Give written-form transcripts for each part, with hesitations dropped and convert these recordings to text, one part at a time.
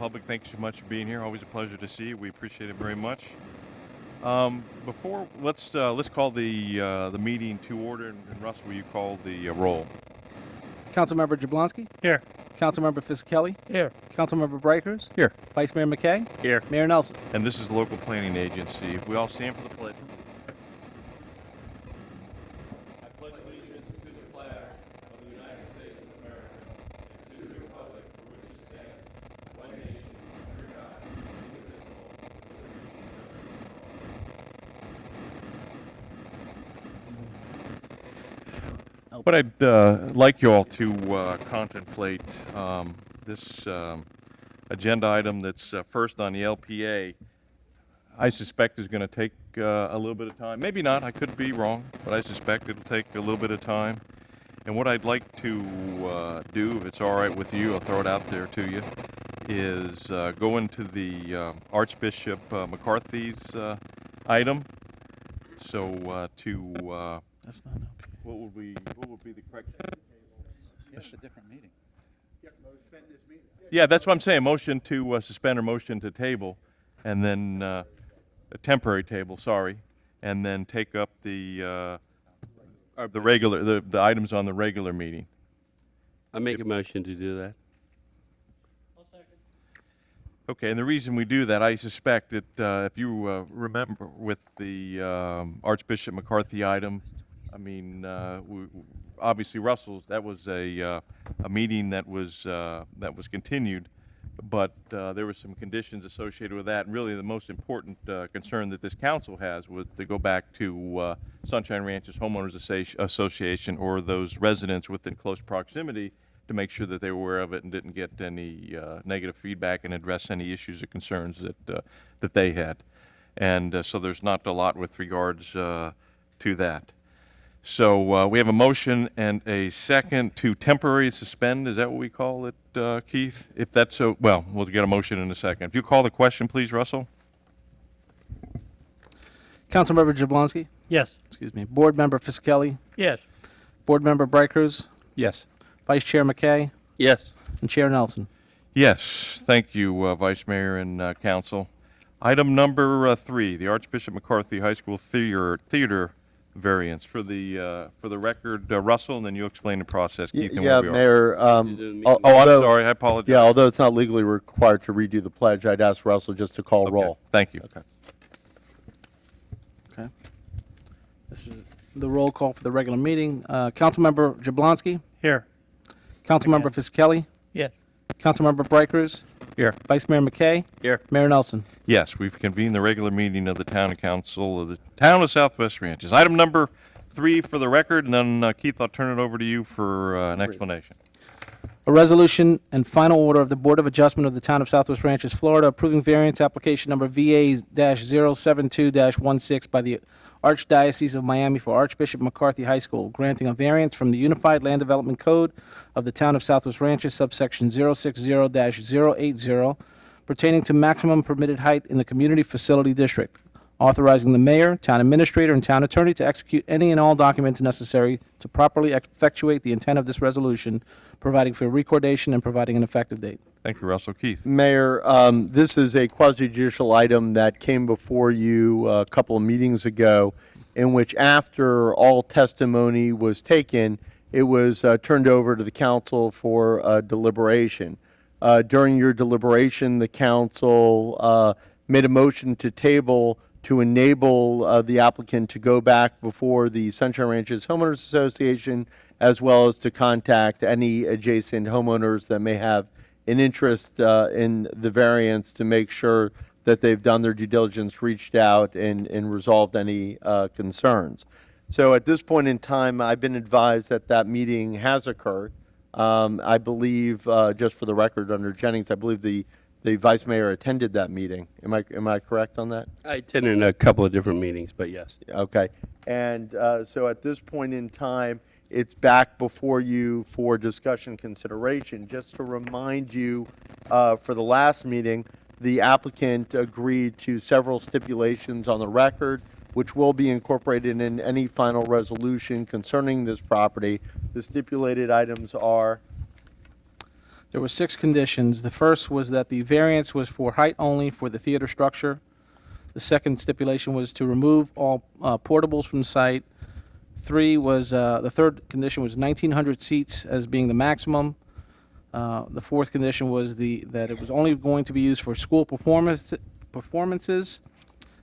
Public, thanks so much for being here. Always a pleasure to see you. We appreciate it very much. Let's call the meeting to order, and Russ, will you call the roll? Councilmember Jablonski. Here. Councilmember Fisickelli. Here. Councilmember Breakers. Here. Vice Mayor McKay. Here. Mayor Nelson. And this is the local planning agency. If we all stand for the pledge. I pledge allegiance to the flag of the United States of America and to the republic for which it stands, one nation, under God, indivisible, with liberty and justice for all. What I'd like you all to contemplate, this agenda item that's first on the LPA, I suspect is going to take a little bit of time. Maybe not, I could be wrong, but I suspect it'll take a little bit of time. And what I'd like to do, if it's all right with you, I'll throw it out there to you, is go into the Archbishop McCarthy's item. So That's not LPA. what would be the correct? It's a different meeting. Yeah, that's what I'm saying. Motion to suspend or motion to table, and then a temporary table. Sorry, and then take up the items on the regular meeting. I make a motion to do that. Okay, and the reason we do that, I suspect that if you remember with the Archbishop McCarthy item, I mean, obviously Russell's, that was a meeting that was continued, but there were some conditions associated with that, and really the most important concern that this council has was to go back to Sunshine Ranches Homeowners Association or those residents within close proximity to make sure that they were aware of it and didn't get any negative feedback and address any issues or concerns that they had. And so there's not a lot with regards to that. So we have a motion and a second to temporary suspend. Is that what we call it, Keith? If that's so, well, we'll get a motion in a second. If you call the question, please, Russell. Councilmember Jablonski. Yes. Excuse me. Board Member Fisickelli. Yes. Board Member Breakers. Yes. Vice Chair McKay. Yes. And Chair Nelson. Yes, thank you, Vice Mayor and Council. Item number 3, the Archbishop McCarthy High School theater variance. For the record, Russell, and then you explain the process, Keith, and Yeah, where we are. Mayor. Oh, I'm sorry, I apologize. Yeah, although it's not legally required to redo the pledge, I'd ask Russell just to call Okay, roll. thank you. Okay. Okay. This is the roll call for the regular meeting. Councilmember Jablonski. Here. Councilmember Fisickelli. Yes. Councilmember Breakers. Here. Vice Mayor McKay. Here. Mayor Nelson. Yes, we've convened the regular meeting of the Town Council of the Town of Southwest Ranches. Item number 3 for the record, and then Keith, I'll turn it over to you for an explanation. A resolution and final order of the Board of Adjustment of the Town of Southwest Ranches, Florida, approving variance application number VA-072-16 by the Archdiocese of Miami for Archbishop McCarthy High School, granting a variance from the Unified Land Development Code of the Town of Southwest Ranches, subsection 060-080, pertaining to maximum permitted height in the Community Facility District, authorizing the mayor, town administrator, and town attorney to execute any and all documents necessary to properly effectuate the intent of this resolution, providing for recordation and providing an effective date. Thank you, Russell. Keith. Mayor, this is a quasi-judicial item that came before you a couple of meetings ago, in which after all testimony was taken, it was turned over to the council for deliberation. During your deliberation, the council made a motion to table to enable the applicant to go back before the Sunshine Ranches Homeowners Association, as well as to contact any adjacent homeowners that may have an interest in the variance to make sure that they've done their due diligence, reached out, and resolved any concerns. So at this point in time, I've been advised that that meeting has occurred. I believe, just for the record, under Jennings, I believe the vice mayor attended that meeting. Am I correct on that? I attended a couple of different meetings, but yes. Okay. And so at this point in time, it's back before you for discussion consideration. Just to remind you, for the last meeting, the applicant agreed to several stipulations on the record, which will be incorporated in any final resolution concerning this property. The stipulated items are There were 6 conditions. The first was that the variance was for height only for the theater structure. The second stipulation was to remove all portables from the site. The third condition was 1,900 seats as being the maximum. The fourth condition was that it was only going to be used for school performances.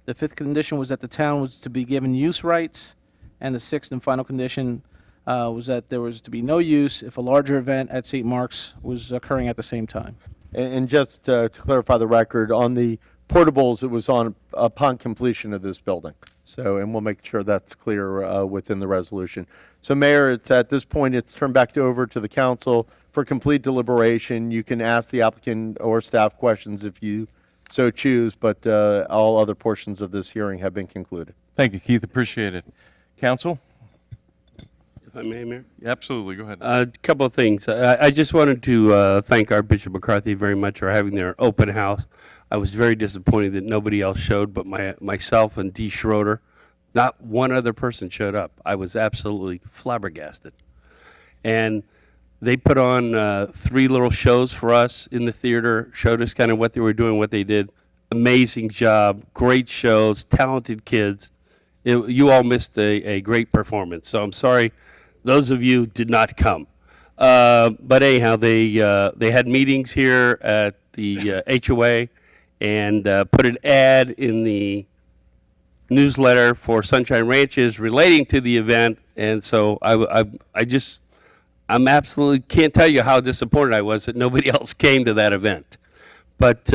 The fifth condition was that the town was to be given use rights. And the sixth and final condition was that there was to be no use if a larger event at St. Mark's was occurring at the same time. And just to clarify the record, on the portables, it was upon completion of this building. So, and we'll make sure that's clear within the resolution. So, Mayor, it's at this point, it's turned back over to the council for complete deliberation. You can ask the applicant or staff questions if you so choose, but all other portions of this hearing have been concluded. Thank you, Keith. Appreciate it. Council? If I may, Mayor? Absolutely. Go ahead. A couple of things. I just wanted to thank Archbishop McCarthy very much for having their open house. I was very disappointed that nobody else showed but myself and Dee Schroeder. Not one other person showed up. I was absolutely flabbergasted. And they put on 3 little shows for us in the theater, showed us kind of what they were doing, what they did. Amazing job, great shows, talented kids. You all missed a great performance. So I'm sorry those of you did not come. But anyhow, they had meetings here at the HOA and put an ad in the newsletter for Sunshine Ranches relating to the event. And so I'm absolutely can't tell you how disappointed I was that nobody else came to that event. But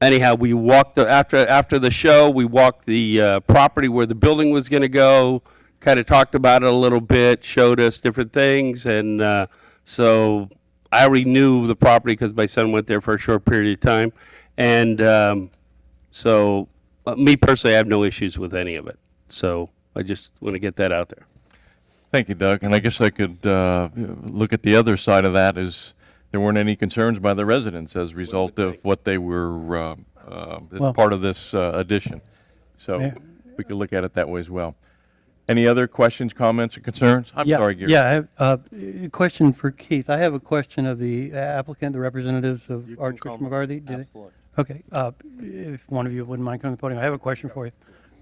anyhow, we walked after the show. We walked the property where the building was going to go. Kind of talked about it a little bit, showed us different things, and so I already knew the property because my son went there for a short period of time, and so me personally, I have no issues with any of it. So I just want to get that out there. Thank you, Doug. And I guess I could look at the other side of that is there weren't any concerns by the residents as a result of what they were as part of this addition. So Yeah. we could look at it that way as well. Any other questions, comments, or concerns? I'm sorry, Gary. Yeah, I have a question for Keith. I have a question of the applicant, the representatives of You can Archbishop come. McCarthy. Do they- Absolutely. Okay, if one of you wouldn't mind coming to the podium, I have a question for you,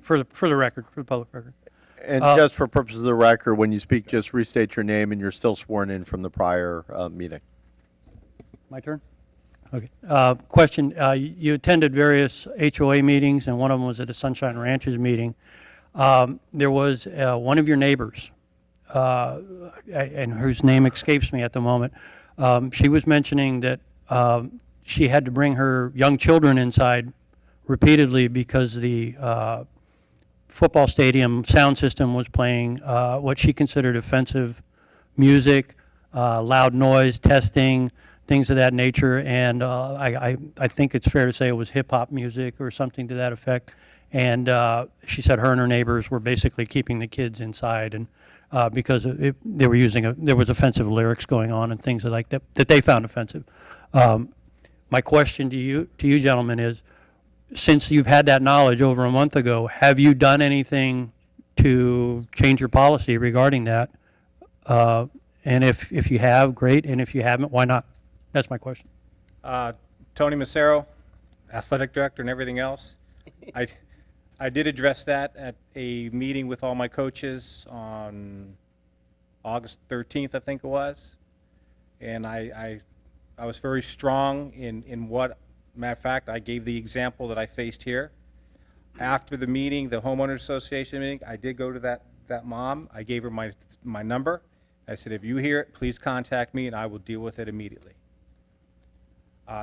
for the record, for the public record. And just for purposes of the record, when you speak, just restate your name, and you're still sworn in from the prior meeting. My turn? Okay. Question, you attended various HOA meetings, and one of them was at the Sunshine Ranches meeting. There was one of your neighbors, and whose name escapes me at the moment. She was mentioning that she had to bring her young children inside repeatedly because the football stadium sound system was playing what she considered offensive music, loud noise, testing, things of that nature. And I think it's fair to say it was hip-hop music or something to that effect. And she said her and her neighbors were basically keeping the kids inside, and because they were there was offensive lyrics going on and things like that that they found offensive. My question to you gentlemen is, since you've had that knowledge over a month ago, have you done anything to change your policy regarding that? And if you have, great. And if you haven't, why not? That's my question. Tony Macero, athletic director and everything else. I did address that at a meeting with all my coaches on August 13th, I think it was. And I was very strong in what, matter of fact, I gave the example that I faced here. After the meeting, the homeowners association meeting, I did go to that mom. I gave her my number. I said, if you hear it, please contact me and I will deal with it immediately.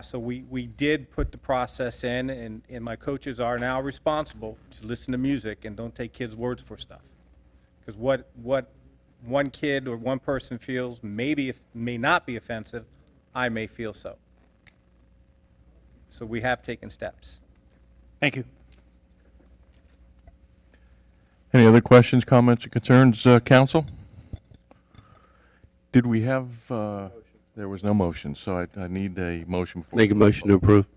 So we did put the process in, and my coaches are now responsible to listen to music and don't take kids' words for stuff. Because what one kid or one person feels may not be offensive, I may feel so. So we have taken steps. Thank you. Any other questions, comments, or concerns, council? Did we have, there was no motion, so I need a motion for. Make a motion to approve,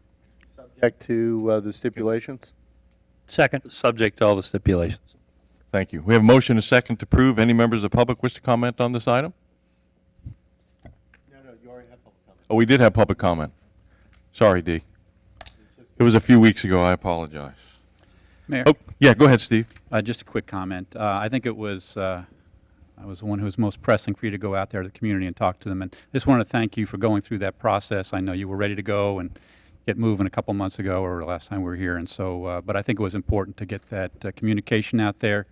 Subject to the stipulations? Second. subject to all the stipulations. Thank you. We have a motion and a second to approve. Any members of the public wish to comment on this item? No, you already have public Oh, we did have public comment. Sorry, D. It was a few weeks ago. I apologize. Mayor, Oh, yeah, go ahead, Steve. just a quick comment. I think it was, I was the one who was most pressing for you to go out there to the community and talk to them. And just want to thank you for going through that process. I know you were ready to go and get moving a couple months ago or last time we were here. And so, but I think it was important to get that communication out there.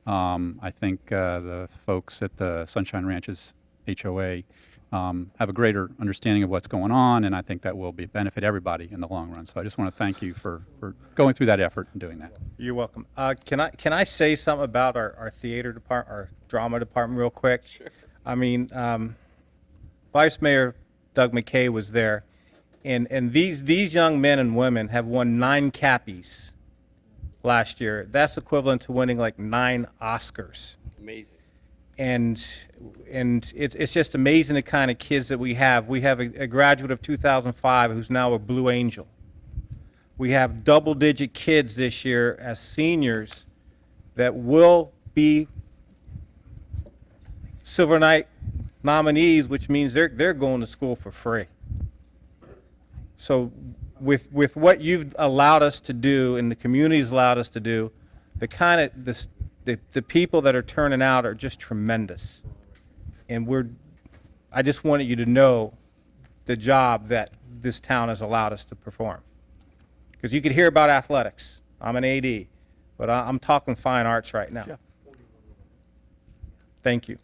I think the folks at the Sunshine Ranches HOA have a greater understanding of what's going on, and I think that will benefit everybody in the long run. So I just want to thank you for going through that effort and doing that. You're welcome. Can I say something about our theater department, our drama department real quick? Sure. I mean, Vice Mayor Doug McKay was there, and these young men and women have won 9 Cappies last year. That's equivalent to winning like 9 Oscars. Amazing. And it's just amazing the kind of kids that we have. We have a graduate of 2005 who's now a Blue Angel. We have double-digit kids this year as seniors that will be Silver Knight nominees, which means they're going to school for free. So with what you've allowed us to do and the community's allowed us to do, the kind of the people that are turning out are just tremendous. And I just wanted you to know the job that this town has allowed us to perform. Because you could hear about athletics. I'm an AD, but I'm talking fine arts right now. Thank you.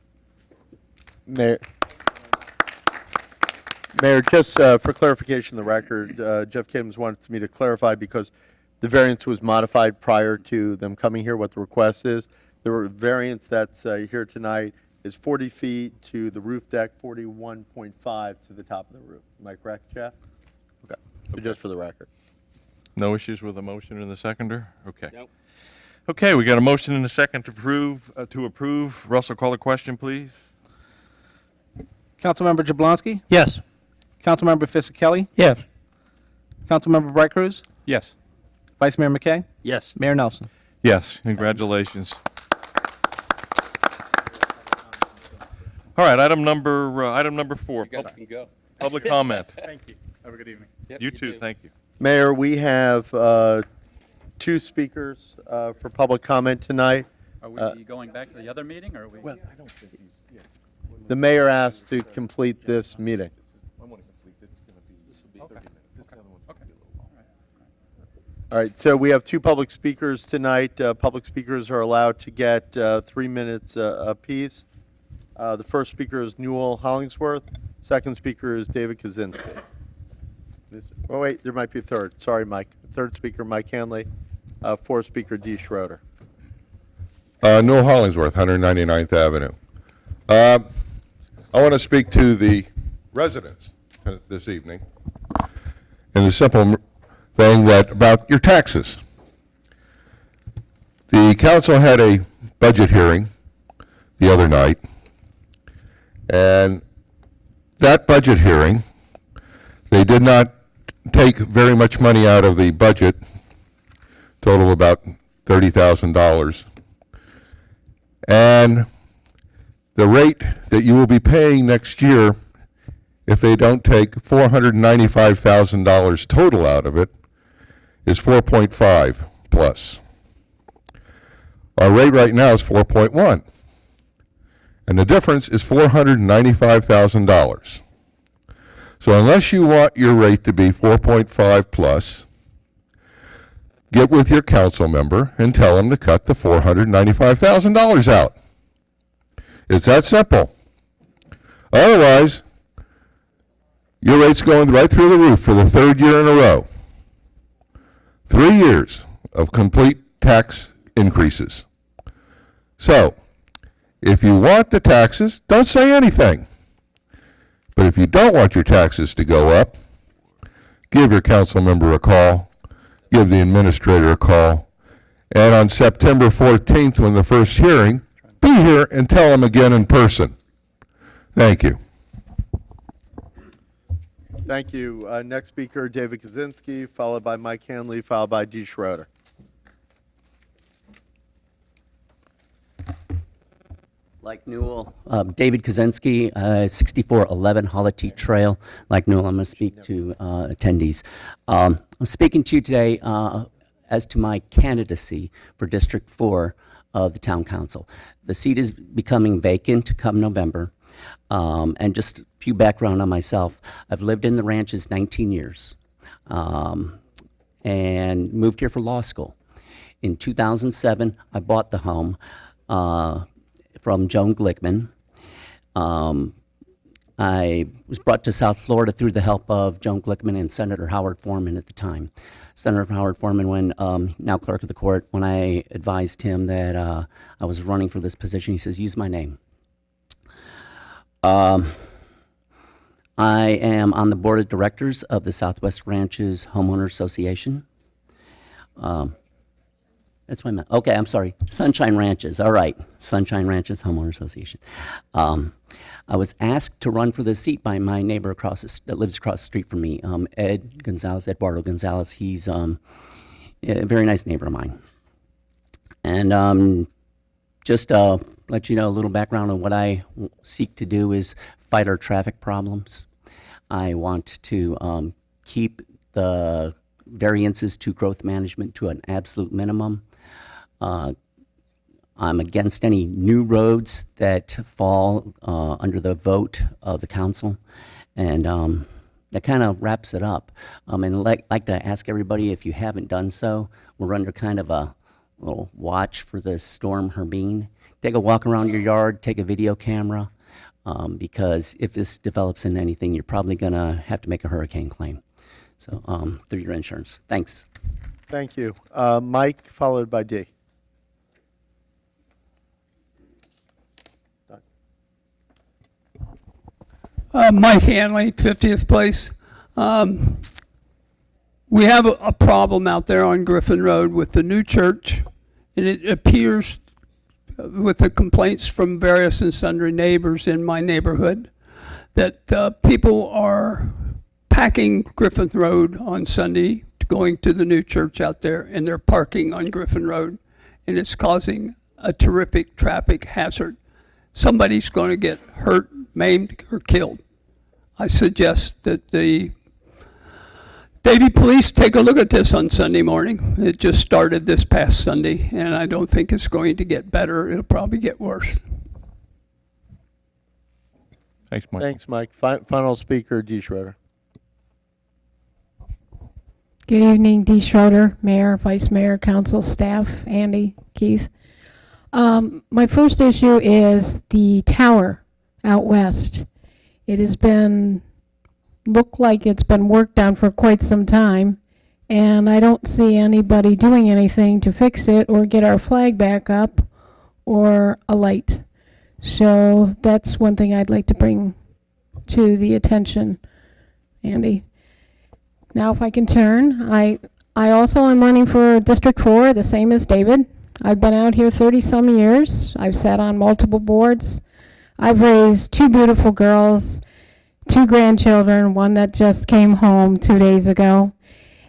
Mayor, just for clarification of the record, Jeff Kidams wanted me to clarify because the variance was modified prior to them coming here, what the request is. The variance that's here tonight is 40 feet to the roof deck, 41.5 to the top of the roof. Am I correct, Jeff? Okay. So just for the record. No issues with the motion and the seconder? Okay. Nope. Okay, we got a motion and a second to approve. Russell, call the question, please. Councilmember Jablonski, Yes. Councilmember Fisickelli, Yes. Councilmember Bright Cruz, Yes. Vice Mayor McKay, Yes. Mayor Nelson. Yes, congratulations. All right, item number 4, You guys can go. public comment. Thank you. Have a good evening. Yep, You too, do. thank you. Mayor, we have 2 speakers for public comment tonight. Are we going back to the other meeting, or are we? The mayor asked to complete this meeting. All right, so we have 2 public speakers tonight. Public speakers are allowed to get 3 minutes apiece. The first speaker is Newell Hollingsworth. Second speaker is David Kaczynski. Oh, wait, there might be a third. Sorry, Mike. Third speaker, Mike Hanley. Fourth speaker, Dee Schroeder. Newell Hollingsworth, 199th Avenue. I want to speak to the residents this evening. And the simple thing about your taxes. The council had a budget hearing the other night, and that budget hearing, they did not take very much money out of the budget, total about $30,000. And the rate that you will be paying next year, if they don't take $495,000 total out of it, is 4.5 plus. Our rate right now is 4.1. And the difference is $495,000. So unless you want your rate to be 4.5 plus, get with your council member and tell them to cut the $495,000 out. It's that simple. Otherwise, your rate's going right through the roof for the 3rd year in a row. 3 years of complete tax increases. So, if you want the taxes, don't say anything. But if you don't want your taxes to go up, give your council member a call, give the administrator a call, and on September 14th, when the first hearing, be here and tell them again in person. Thank you. Thank you. Next speaker, David Kaczynski, followed by Mike Hanley, followed by Dee Schroeder. Like Newell, David Kaczynski, 6411 Holity Trail. Like Newell, I'm going to speak to attendees. I'm speaking to you today as to my candidacy for District 4 of the Town Council. The seat is becoming vacant come November. And just a few background on myself. I've lived in the ranches 19 years and moved here for law school. In 2007, I bought the home from Joan Glickman. I was brought to South Florida through the help of Joan Glickman and Senator Howard Foreman at the time. Senator Howard Foreman, when now clerk of the court, when I advised him that I was running for this position, he says, use my name. I am on the board of directors of the Southwest Ranches Homeowner Association. That's my, okay, I'm sorry, Sunshine Ranches, all right, Sunshine Ranches Homeowner Association. I was asked to run for this seat by my neighbor that lives across the street from me, Ed Gonzalez, Eduardo Gonzalez. He's a very nice neighbor of mine. And just let you know a little background on what I seek to do is fight our traffic problems. I want to keep the variances to growth management to an absolute minimum. I'm against any new roads that fall under the vote of the council, and that kind of wraps it up. And like to ask everybody, if you haven't done so, we're under kind of a little watch for the storm Hermine. Take a walk around your yard, take a video camera, because if this develops into anything, you're probably going to have to make a hurricane claim. So through your insurance. Thanks. Thank you. Mike, followed by D. Mike Hanley, 50th place. We have a problem out there on Griffin Road with the new church, and it appears with the complaints from various and sundry neighbors in my neighborhood that people are packing Griffin Road on Sunday going to the new church out there, and they're parking on Griffin Road, and it's causing a terrific traffic hazard. Somebody's going to get hurt, maimed, or killed. I suggest that the Davie Police take a look at this on Sunday morning. It just started this past Sunday, and I don't think it's going to get better. It'll probably get worse. Thanks, Mike. Thanks, Mike. Final speaker, D. Schroeder. Good evening, Dee Schroeder, Mayor, Vice Mayor, Council, staff, Andy, Keith. My first issue is the tower out west. It has been, looked like it's been worked on for quite some time, and I don't see anybody doing anything to fix it or get our flag back up or a light. So that's one thing I'd like to bring to the attention, Andy. Now if I can turn, I also am running for District 4, the same as David. I've been out here 30-some years. I've sat on multiple boards. I've raised 2 beautiful girls, 2 grandchildren, one that just came home 2 days ago.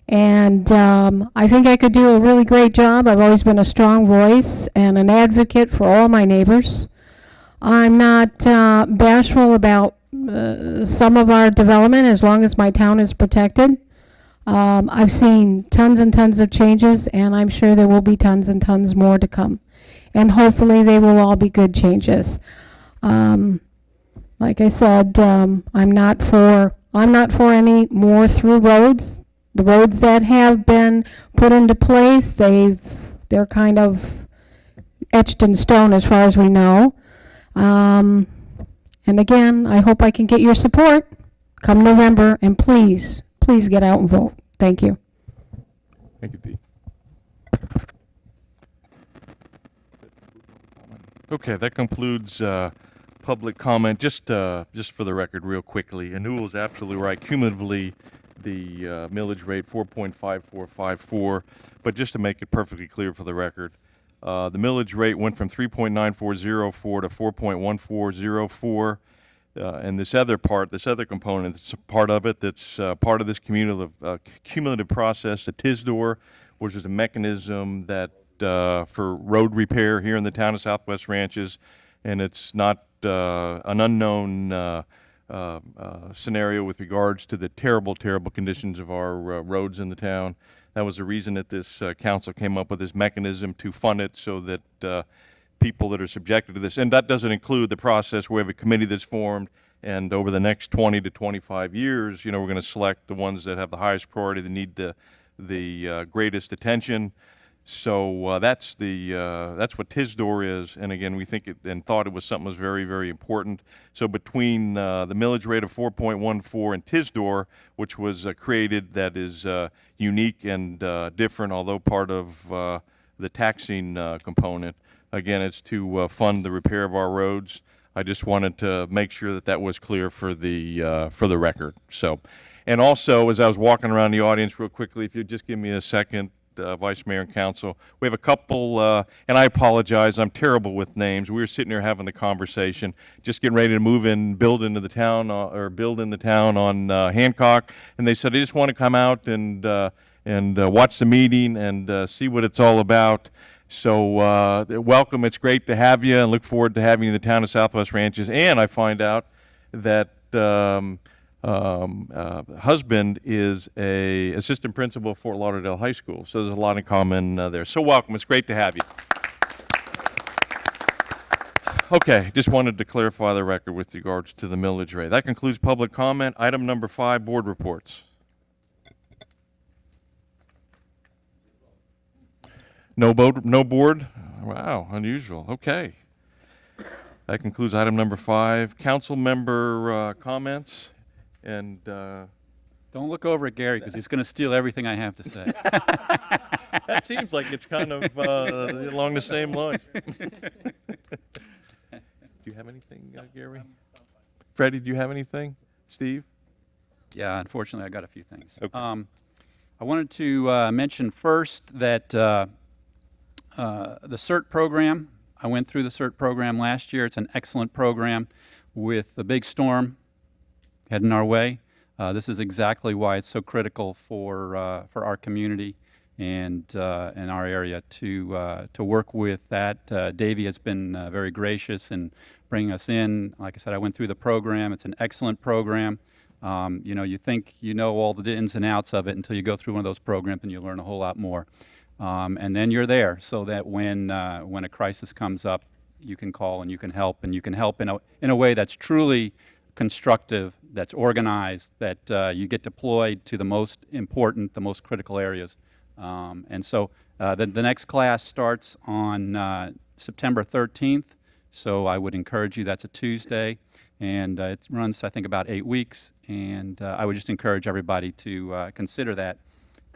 And I think I could do a really great job. I've always been a strong voice and an advocate for all my neighbors. I'm not bashful about some of our development as long as my town is protected. I've seen tons and tons of changes, and I'm sure there will be tons and tons more to come. And hopefully they will all be good changes. Like I said, I'm not for any more through roads. The roads that have been put into place, they're kind of etched in stone as far as we know. And again, I hope I can get your support come November, and please get out and vote. Thank you. Thank you, Dee. Okay, that concludes public comment. Just for the record, real quickly, Anul is absolutely right. Cumulatively, the millage rate 4.5454. But just to make it perfectly clear for the record, the millage rate went from 3.9404 to 4.1404. And this other component, that's part of it, that's part of this cumulative process, the TISDOR, which is a mechanism that for road repair here in the town of Southwest Ranches, and it's not an unknown scenario with regards to the terrible, terrible conditions of our roads in the town. That was the reason that this council came up with this mechanism to fund it, so that people that are subjected to this, and that doesn't include the process where we have a committee that's formed, and over the next 20 to 25 years, we're going to select the ones that have the highest priority, that need the greatest attention. So that's what TISDOR is, and again, we think and thought it was something that was very, very important. So between the millage rate of 4.14 and TISDOR, which was created, that is unique and different, although part of the taxing component. Again, it's to fund the repair of our roads. I just wanted to make sure that was clear for the record. So, and also, as I was walking around the audience real quickly, if you'd just give me a second, Vice Mayor and Council, we have a couple, and I apologize, I'm terrible with names. We were sitting there having the conversation, just getting ready to move in, build in the town on Hancock, and they said they just want to come out and watch the meeting and see what it's all about. So welcome. It's great to have you, and look forward to having you in the town of Southwest Ranches. And I find out that husband is a assistant principal at Fort Lauderdale High School, so there's a lot in common there. So welcome. It's great to have you. Okay, just wanted to clarify the record with regards to the millage rate. That concludes public comment. Item number 5, board reports. No board? Wow, unusual. Okay. That concludes item number 5. Council member comments, and Don't look over at Gary, because he's going to steal everything I have to say. that seems like it's kind of along the same lines. Do you have anything, Gary? Freddie, do you have anything? Steve? Yeah, unfortunately, I got a few things. Okay. I wanted to mention first that the CERT program, I went through the CERT program last year. It's an excellent program. With the big storm heading our way, this is exactly why it's so critical for our community and in our area to work with that. Davey has been very gracious in bringing us in. Like I said, I went through the program. It's an excellent program. You think you know all the ins and outs of it until you go through one of those programs and you learn a whole lot more. And then you're there, so that when a crisis comes up, you can call and you can help in a way that's truly constructive, that's organized, that you get deployed to the most important, the most critical areas. And so the next class starts on September 13th, so I would encourage you, that's a Tuesday, and it runs, I think, about 8 weeks, and I would just encourage everybody to consider that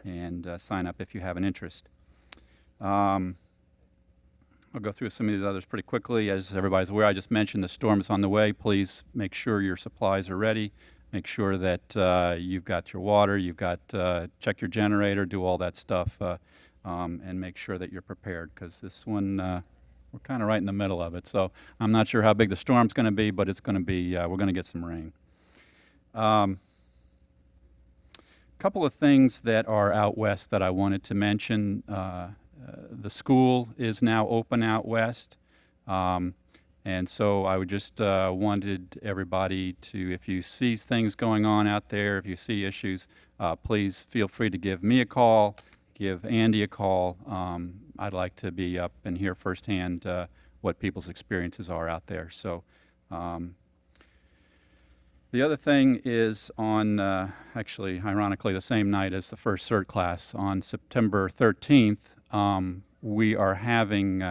and sign up if you have an interest. I'll go through some of these others pretty quickly. As everybody's aware, I just mentioned the storm is on the way. Please make sure your supplies are ready. Make sure that you've got your water, check your generator, do all that stuff, and make sure that you're prepared, because this one, we're kind of right in the middle of it. So I'm not sure how big the storm's going to be, but it's going to be, we're going to get some rain. Couple of things that are out west that I wanted to mention. The school is now open out west, and so I would just wanted everybody to, if you see things going on out there, if you see issues, please feel free to give me a call, give Andy a call. I'd like to be up and hear firsthand what people's experiences are out there. So. The other thing is on, actually, ironically, the same night as the first CERT class, on September 13th, we are having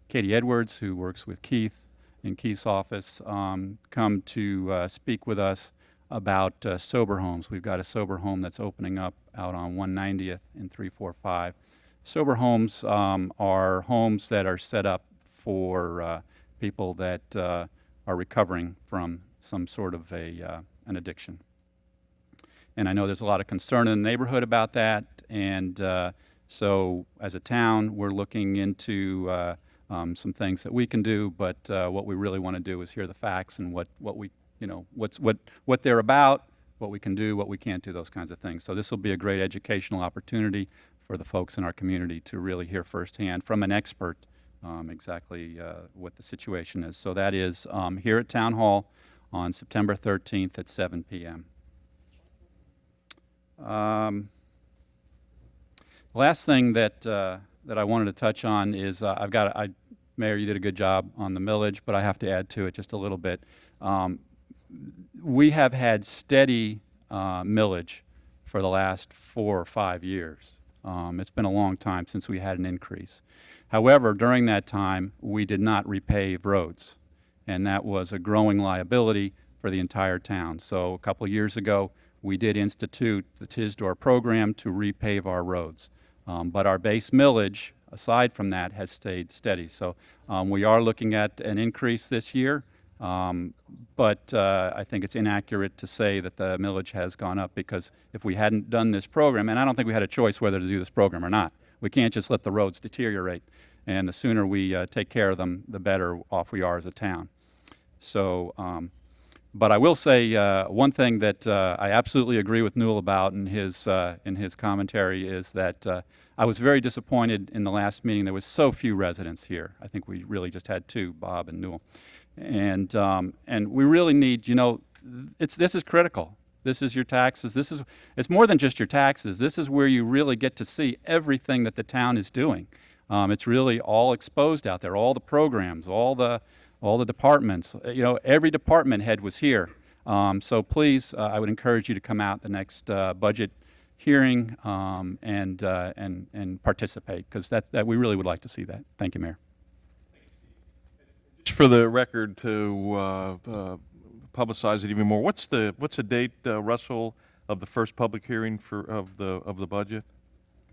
Katie Edwards, who works with Keith in Keith's office, come to speak with us about sober homes. We've got a sober home that's opening up out on 190th and 345. Sober homes are homes that are set up for people that are recovering from some sort of an addiction. And I know there's a lot of concern in the neighborhood about that, and so as a town, we're looking into some things that we can do, but what we really want to do is hear the facts and what they're about, what we can do, what we can't do, those kinds of things. So this will be a great educational opportunity for the folks in our community to really hear firsthand from an expert exactly what the situation is. So that is here at Town Hall on September 13th at 7 p.m. Last thing that I wanted to touch on is Mayor, you did a good job on the millage, but I have to add to it just a little bit. We have had steady millage for the last 4 or 5 years. It's been a long time since we had an increase. However, during that time, we did not repave roads, and that was a growing liability for the entire town. So a couple of years ago, we did institute the TISDOR program to repave our roads. But our base millage, aside from that, has stayed steady. So we are looking at an increase this year, but I think it's inaccurate to say that the millage has gone up, because if we hadn't done this program, and I don't think we had a choice whether to do this program or not, we can't just let the roads deteriorate. And the sooner we take care of them, the better off we are as a town. So, but I will say one thing that I absolutely agree with Newell about in his commentary is that I was very disappointed in the last meeting. There was so few residents here. I think we really just had 2, Bob and Newell. And we really need, this is critical. This is your taxes. It's more than just your taxes. This is where you really get to see everything that the town is doing. It's really all exposed out there, all the programs, all the departments. Every department head was here. So please, I would encourage you to come out the next budget hearing and participate, because that we really would like to see that. Thank you, Mayor. Just for the record, to publicize it even more, what's the date, Russell, of the first public hearing of the budget?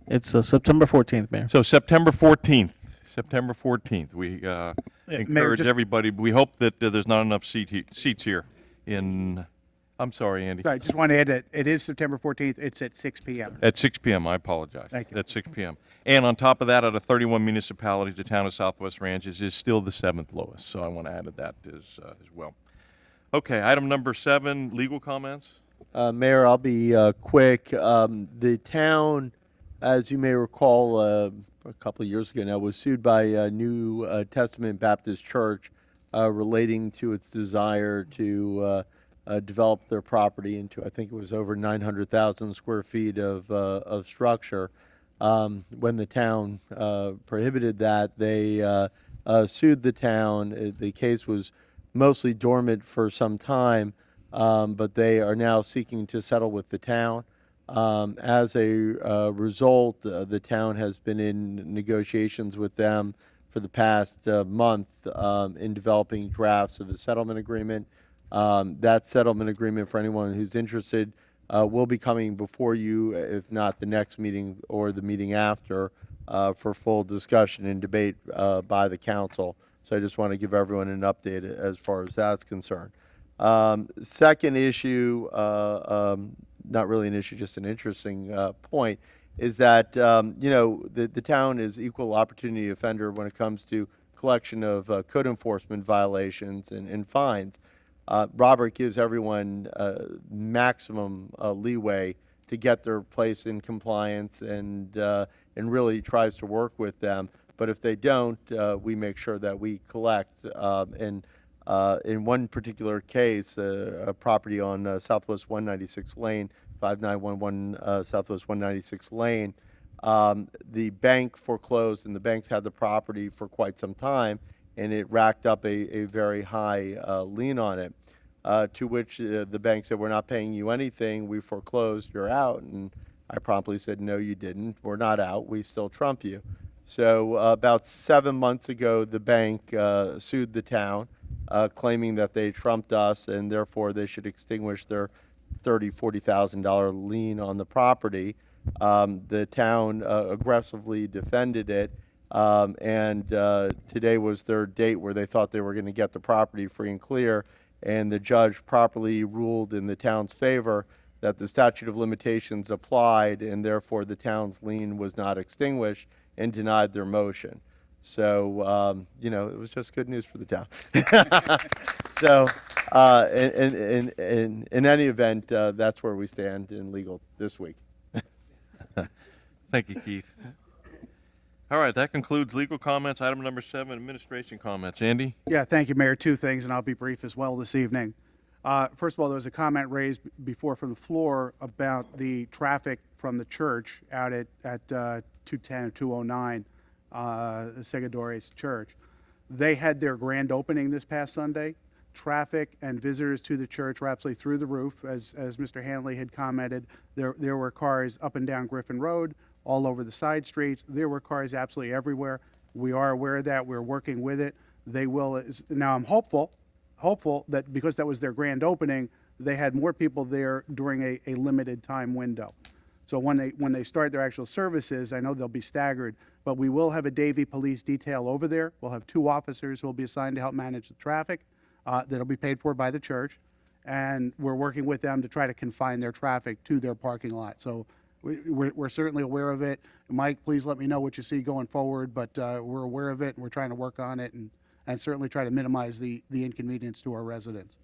It's September 14th, Mayor. So September 14th. September 14th. We encourage everybody. We hope that there's not enough seats here in. I'm sorry, Andy. Sorry, just want to add that it is September 14th. It's at 6 p.m. At 6 p.m. I apologize. Thank you. At 6 p.m. And on top of that, out of 31 municipalities, the town of Southwest Ranches is still the 7th lowest. So I want to add that as well. Okay, item number 7, legal comments. Mayor, I'll be quick. The town, as you may recall, a couple of years ago now, was sued by New Testament Baptist Church relating to its desire to develop their property into, I think it was over 900,000 square feet of structure. When the town prohibited that, they sued the town. The case was mostly dormant for some time, but they are now seeking to settle with the town. As a result, the town has been in negotiations with them for the past month in developing drafts of a settlement agreement. That settlement agreement, for anyone who's interested, will be coming before you, if not the next meeting or the meeting after, for full discussion and debate by the council. So I just want to give everyone an update as far as that's concerned. Second issue, not really an issue, just an interesting point, is that, the town is equal opportunity offender when it comes to collection of code enforcement violations and fines. Robert gives everyone maximum leeway to get their place in compliance and really tries to work with them. But if they don't, we make sure that we collect. In one particular case, a property on Southwest 196 Lane, 5911 Southwest 196 Lane, the bank foreclosed, and the banks had the property for quite some time, and it racked up a very high lien on it, to which the bank said, "We're not paying you anything. We foreclosed. You're out." And I promptly said, "No, you didn't. We're not out. We still trump you." So about 7 months ago, the bank sued the town, claiming that they trumped us and therefore they should extinguish their $40,000 lien on the property. The town aggressively defended it, and today was their date where they thought they were going to get the property free and clear, and the judge properly ruled in the town's favor that the statute of limitations applied, and therefore the town's lien was not extinguished, and denied their motion. So, it was just good news for the town. So, in any event, that's where we stand in legal this week. Thank you, Keith. All right, that concludes legal comments. Item number 7, administration comments. Andy? Yeah, thank you, Mayor. Two things, and I'll be brief as well this evening. First of all, there was a comment raised before from the floor about the traffic from the church out at 210 or 209, Segadores Church. They had their grand opening this past Sunday. Traffic and visitors to the church were absolutely through the roof. As Mr. Hanley had commented, there were cars up and down Griffin Road, all over the side streets. There were cars absolutely everywhere. We are aware of that. We're working with it. They will, now I'm hopeful that because that was their grand opening, they had more people there during a limited time window. So when they start their actual services, I know they'll be staggered, but we will have a Davie police detail over there. We'll have 2 officers who will be assigned to help manage the traffic that'll be paid for by the church. And we're working with them to try to confine their traffic to their parking lot. So we're certainly aware of it. Mike, please let me know what you see going forward, but we're aware of it and we're trying to work on it and certainly try to minimize the inconvenience to our residents.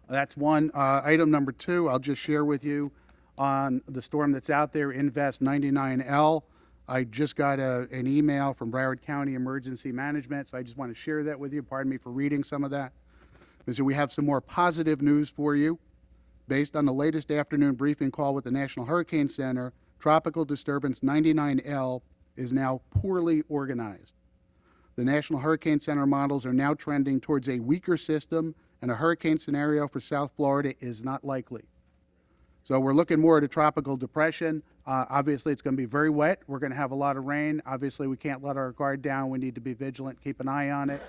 That's one. Item number 2, I'll just share with you on the storm that's out there, Invest 99L. I just got an email from Broward County Emergency Management, so I just want to share that with you. Pardon me for reading some of that. So we have some more positive news for you. Based on the latest afternoon briefing call with the National Hurricane Center, Tropical Disturbance 99L is now poorly organized. The National Hurricane Center models are now trending towards a weaker system, and a hurricane scenario for South Florida is not likely. So we're looking more at a tropical depression. Obviously, it's going to be very wet. We're going to have a lot of rain. Obviously, we can't let our guard down. We need to be vigilant, keep an eye on it.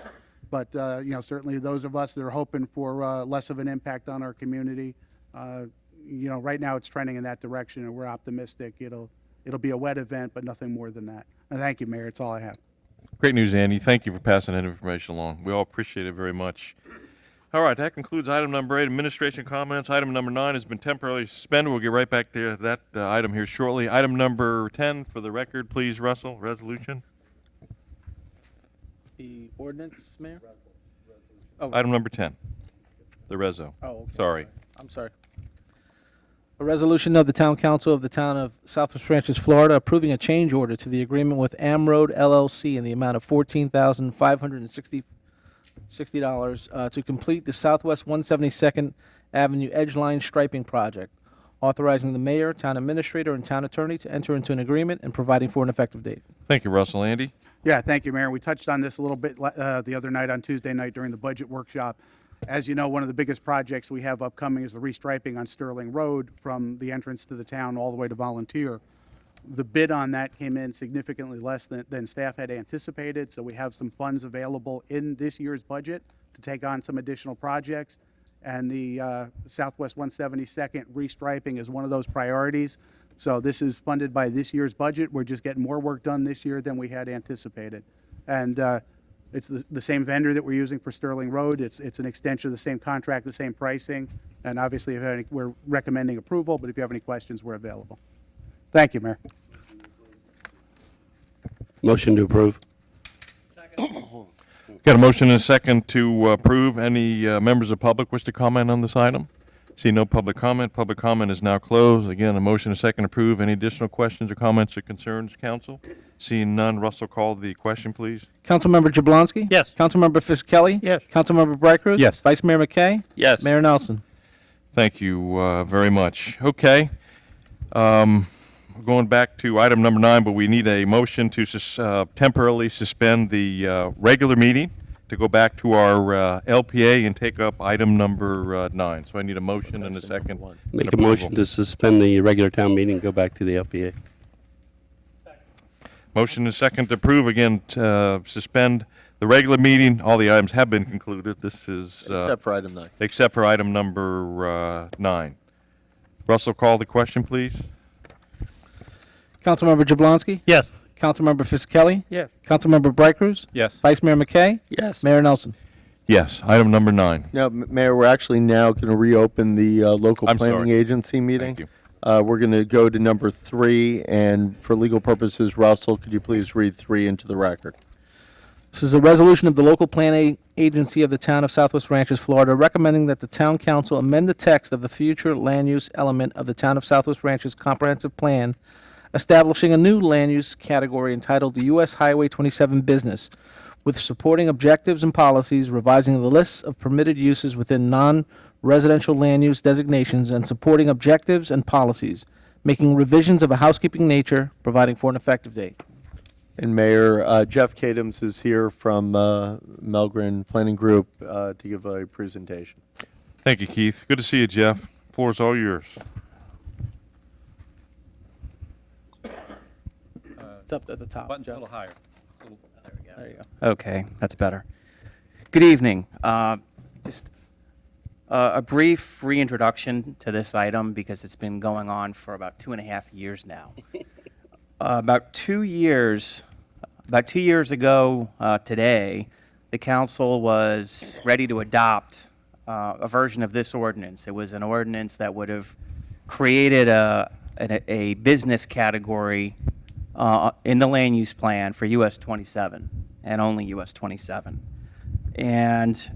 But, certainly those of us that are hoping for less of an impact on our community, right now it's trending in that direction, and we're optimistic. It'll be a wet event, but nothing more than that. And thank you, Mayor. It's all I have. Great news, Andy. Thank you for passing that information along. We all appreciate it very much. All right, that concludes item number 8, administration comments. Item number 9 has been temporarily suspended. We'll get right back to that item here shortly. Item number 10, for the record, please, Russell, resolution. The ordinance, Mayor? Item number 10, the reso. Oh, okay. Sorry. I'm sorry. A resolution of the Town Council of the Town of Southwest Ranches, Florida, approving a change order to the agreement with Amroad LLC in the amount of $14,560 to complete the Southwest 172nd Avenue Edgeline Striping Project, authorizing the mayor, town administrator, and town attorney to enter into an agreement and providing for an effective date. Thank you, Russell. Andy? Yeah, thank you, Mayor. We touched on this a little bit the other night on Tuesday night during the budget workshop. As you know, one of the biggest projects we have upcoming is the restriping on Sterling Road from the entrance to the town all the way to Volunteer. The bid on that came in significantly less than staff had anticipated, so we have some funds available in this year's budget to take on some additional projects. And the Southwest 172nd restriping is one of those priorities. So this is funded by this year's budget. We're just getting more work done this year than we had anticipated. And it's the same vendor that we're using for Sterling Road. It's an extension of the same contract, the same pricing. And obviously, we're recommending approval, but if you have any questions, we're available. Thank you, Mayor. Motion to approve. Got a motion and a second to approve. Any members of the public wish to comment on this item? See no public comment. Public comment is now closed. Again, a motion and a second to approve. Any additional questions or comments or concerns, council? Seeing none, Russell, call the question, please. Councilmember Jablonski? Yes. Councilmember Fisickelli? Yes. Councilmember Brightcrus? Yes. Vice Mayor McKay? Yes. Mayor Nelson? Thank you very much. Okay. Going back to item number 9, but we need a motion to temporarily suspend the regular meeting to go back to our LPA and take up item number 9. So I need a motion and a second. Make and a motion approval. to suspend the regular town meeting, go back to the LPA. Motion and a second to approve. Again, suspend the regular meeting. All the items have been concluded. This is Except for item 9. except for item number 9. Russell, call the question, please. Councilmember Jablonski? Yes. Councilmember Fisickelli? Yes. Councilmember Brightcrus? Yes. Vice Mayor McKay? Yes. Mayor Nelson? Yes, item number 9. Now, Mayor, we're actually now going to reopen the local I'm planning sorry. agency meeting. Thank We're going to go to number 3, and for legal purposes, Russell, could you please read 3 into the record? This is a resolution of the local planning agency of the Town of Southwest Ranches, Florida, recommending that the Town Council amend the text of the future land use element of the Town of Southwest Ranches Comprehensive Plan establishing a new land use category entitled U.S. Highway 27 Business, with supporting objectives and policies, revising the lists of permitted uses within non-residential land use designations, and supporting objectives and policies, making revisions of a housekeeping nature, providing for an effective date. And Mayor, Jeff Kadams is here from Melgren Planning Group to give a presentation. Thank you, Keith. Good to see you, Jeff. Floor is all yours. It's up at the top. Button's a Jeff. little higher. There you go. Okay, that's better. Good evening. Just a brief reintroduction to this item because it's been going on for about 2.5 years now. About 2 years ago today, the council was ready to adopt a version of this ordinance. It was an ordinance that would have created a business category in the land use plan for US 27 and only US 27. And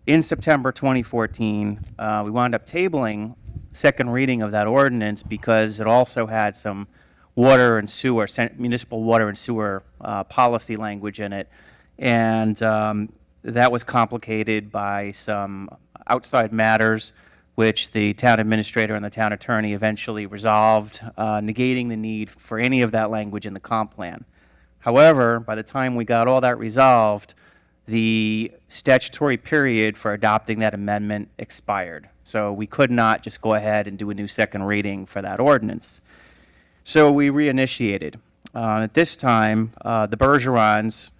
in September 2014, we wound up tabling second reading of that ordinance because it also had some water and sewer, municipal water and sewer policy language in it. And that was complicated by some outside matters, which the town administrator and the town attorney eventually resolved, negating the need for any of that language in the comp plan. However, by the time we got all that resolved, the statutory period for adopting that amendment expired. So we could not just go ahead and do a new second reading for that ordinance. So we reinitiated. At this time, the Bergerons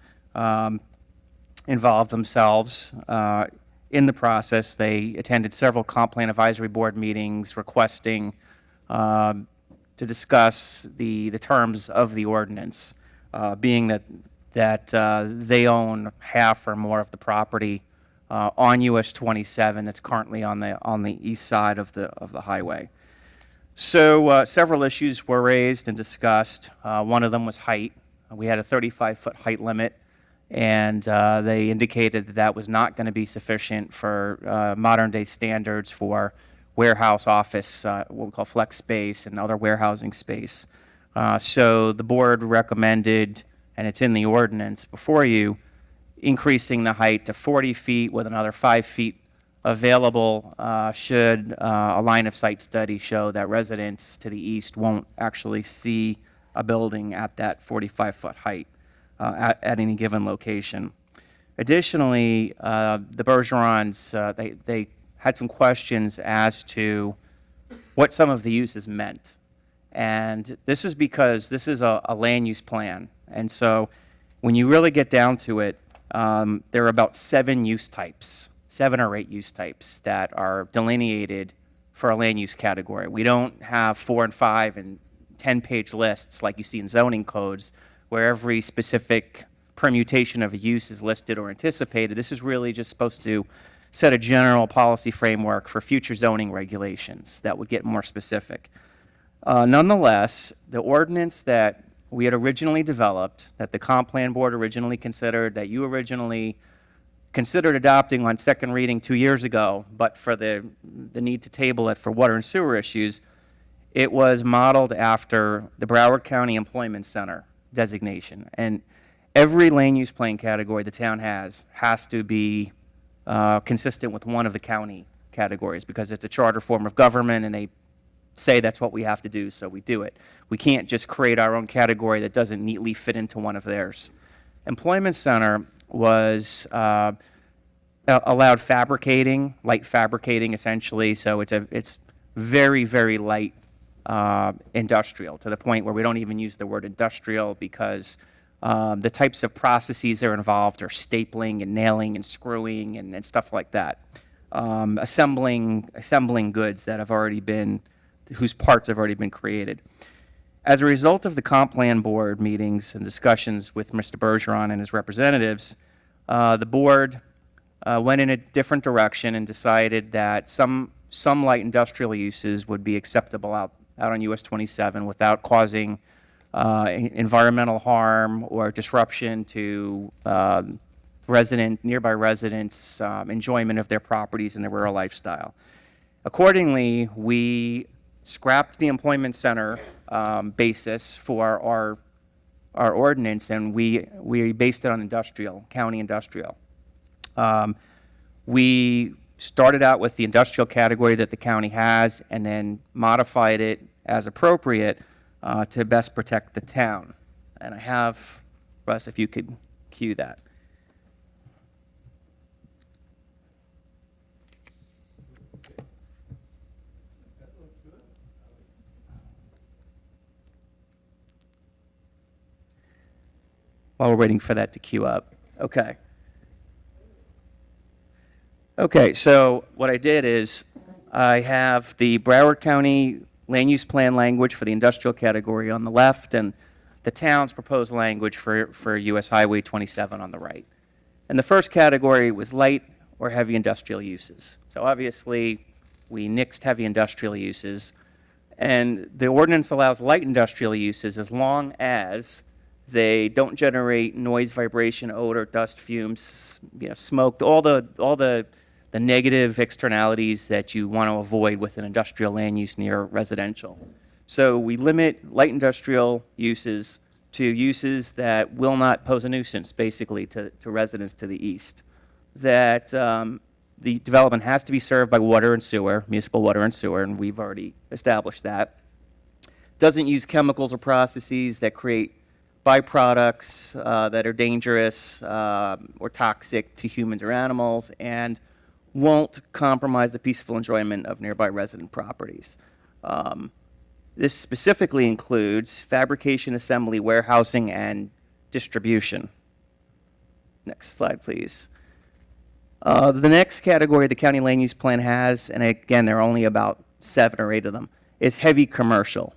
involved themselves in the process. They attended several comp plan advisory board meetings requesting to discuss the terms of the ordinance, being that they own half or more of the property on US 27 that's currently on the east side of the highway. So several issues were raised and discussed. One of them was height. We had a 35-foot height limit, and they indicated that that was not going to be sufficient for modern-day standards for warehouse, office, what we call flex space, and other warehousing space. So the board recommended, and it's in the ordinance before you, increasing the height to 40 feet with another 5 feet available should a line of sight study show that residents to the east won't actually see a building at that 45-foot height at any given location. Additionally, the Bergerons, they had some questions as to what some of the uses meant. And this is because this is a land use plan. And so when you really get down to it, there are about 7 or 8 use types that are delineated for a land use category. We don't have 4 and 5 and 10-page lists like you see in zoning codes where every specific permutation of a use is listed or anticipated. This is really just supposed to set a general policy framework for future zoning regulations that would get more specific. Nonetheless, the ordinance that we had originally developed, that the comp plan board originally considered, that you originally considered adopting on second reading 2 years ago, but for the need to table it for water and sewer issues, it was modeled after the Broward County Employment Center designation. And every land use plan category the town has to be consistent with one of the county categories because it's a charter form of government and they say that's what we have to do, so we do it. We can't just create our own category that doesn't neatly fit into one of theirs. Employment Center was allowed fabricating, light fabricating essentially, so it's very, very light industrial to the point where we don't even use the word industrial because the types of processes that are involved are stapling and nailing and screwing and stuff like that. Assembling goods that have already been, whose parts have already been created. As a result of the comp plan board meetings and discussions with Mr. Bergeron and his representatives, the board went in a different direction and decided that some light industrial uses would be acceptable out on US 27 without causing environmental harm or disruption to nearby residents' enjoyment of their properties and their rural lifestyle. Accordingly, we scrapped the employment center basis for our ordinance, and we based it on industrial, county industrial. We started out with the industrial category that the county has, and then modified it as appropriate to best protect the town. And I have, Russ, if you could cue that. While we're waiting for that to queue up. Okay. Okay, so what I did is I have the Broward County land use plan language for the industrial category on the left and the town's proposed language for US Highway 27 on the right. And the first category was light or heavy industrial uses. So obviously, we nixed heavy industrial uses, and the ordinance allows light industrial uses as long as they don't generate noise, vibration, odor, dust, fumes, smoke, all the negative externalities that you want to avoid with an industrial land use near residential. So we limit light industrial uses to uses that will not pose a nuisance, basically, to residents to the east. That the development has to be served by water and sewer, municipal water and sewer, and we've already established that. Doesn't use chemicals or processes that create byproducts that are dangerous or toxic to humans or animals, and won't compromise the peaceful enjoyment of nearby resident properties. This specifically includes fabrication, assembly, warehousing, and distribution. Next slide, please. The next category the county land use plan has, and again, there are only about 7 or 8 of them, is heavy commercial.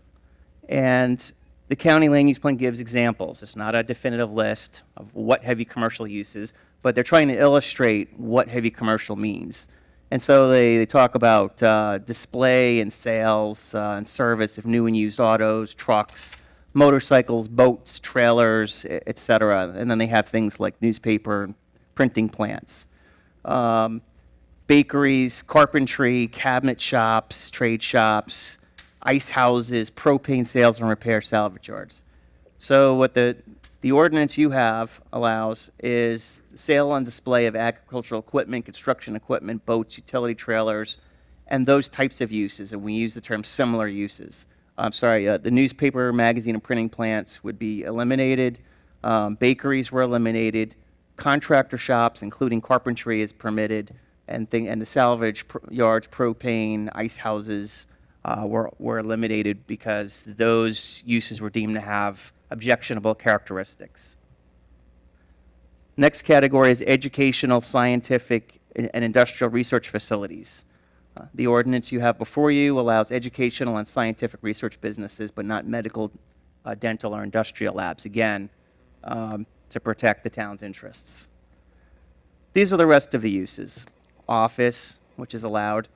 And the county land use plan gives examples. It's not a definitive list of what heavy commercial use is, but they're trying to illustrate what heavy commercial means. And so they talk about display and sales and service of new and used autos, trucks, motorcycles, boats, trailers, et cetera. And then they have things like newspaper and printing plants. Bakeries, carpentry, cabinet shops, trade shops, ice houses, propane sales and repair salvage yards. So what the ordinance you have allows is sale and display of agricultural equipment, construction equipment, boats, utility trailers, and those types of uses. And we use the term similar uses. The newspaper, magazine, and printing plants would be eliminated. Bakeries were eliminated. Contractor shops, including carpentry, is permitted. And the salvage yards, propane, ice houses, were eliminated because those uses were deemed to have objectionable characteristics. Next category is educational, scientific, and industrial research facilities. The ordinance you have before you allows educational and scientific research businesses, but not medical, dental, or industrial labs, again, to protect the town's interests. These are the rest of the uses. Office, which is allowed.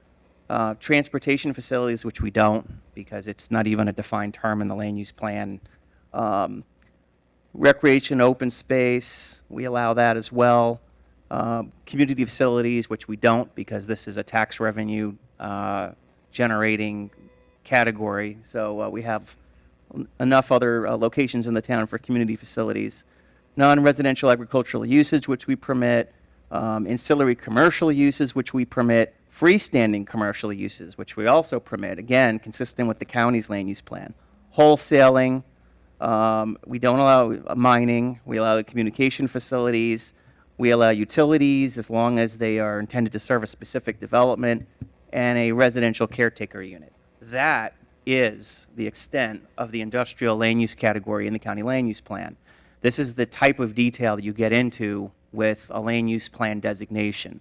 Transportation facilities, which we don't, because it's not even a defined term in the land use plan. Recreation, open space, we allow that as well. Community facilities, which we don't, because this is a tax revenue generating category. So we have enough other locations in the town for community facilities. Non-residential agricultural usage, which we permit. Ancillary commercial uses, which we permit. Freestanding commercial uses, which we also permit, again, consistent with the county's land use plan. Wholesaling, we don't allow mining, we allow communication facilities, we allow utilities as long as they are intended to serve a specific development, and a residential caretaker unit. That is the extent of the industrial land use category in the county land use plan. This is the type of detail that you get into with a land use plan designation.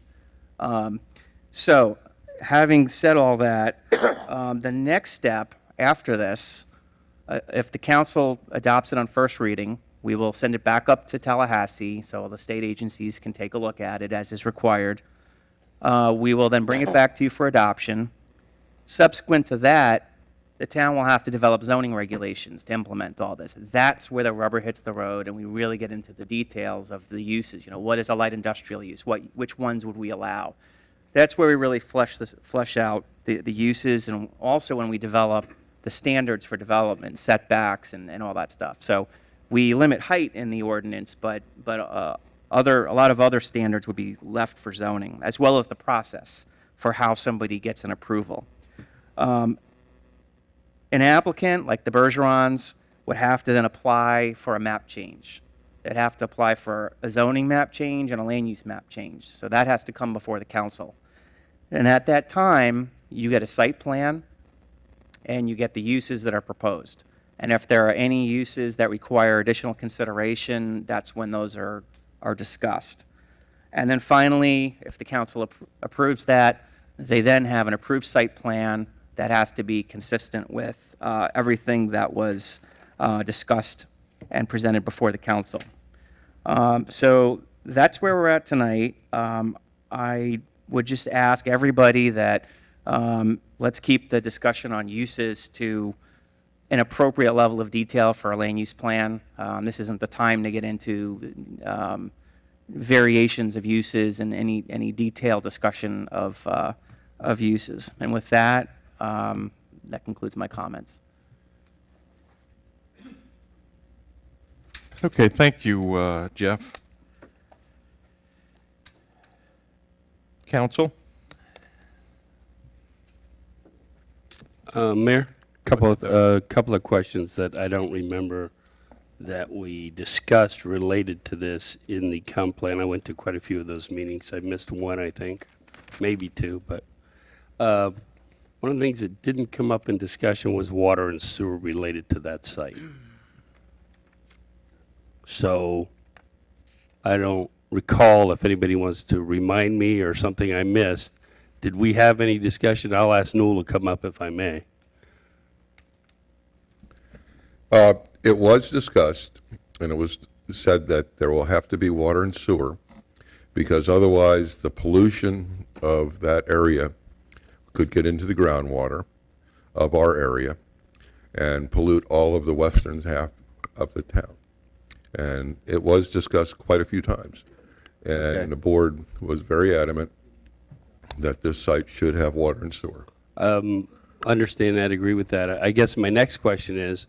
So, having said all that, the next step after this, if the council adopts it on first reading, we will send it back up to Tallahassee so the state agencies can take a look at it as is required. We will then bring it back to you for adoption. Subsequent to that, the town will have to develop zoning regulations to implement all this. That's where the rubber hits the road and we really get into the details of the uses. What is a light industrial use? Which ones would we allow? that's where we really flesh out the uses, and also when we develop the standards for development, setbacks, and all that stuff. So we limit height in the ordinance, but a lot of other standards would be left for zoning, as well as the process for how somebody gets an approval. An applicant, like the Bergerons, would have to then apply for a map change. They'd have to apply for a zoning map change and a land use map change. So that has to come before the council. And at that time, you get a site plan and you get the uses that are proposed. And if there are any uses that require additional consideration, that's when those are discussed. And then finally, if the council approves that, they then have an approved site plan that has to be consistent with everything that was discussed and presented before the council. So that's where we're at tonight. I would just ask everybody that let's keep the discussion on uses to an appropriate level of detail for a land use plan. This isn't the time to get into variations of uses and any detailed discussion of uses. And with that, that concludes my comments. Okay, thank you, Jeff. Council? Mayor, couple of questions that I don't remember that we discussed related to this in the comp plan. I went to quite a few of those meetings. I missed one, I think, maybe two, but one of the things that didn't come up in discussion was water and sewer related to that site. So I don't recall, if anybody wants to remind me or something I missed, did we have any discussion? I'll ask Newell to come up if I may. It was discussed, and it was said that there will have to be water and sewer, because otherwise the pollution of that area could get into the groundwater of our area and pollute all of the western half of the town. And it was discussed quite a few times. And Okay. the board was very adamant that this site should have water and sewer. Understand that, agree with that. I guess my next question is,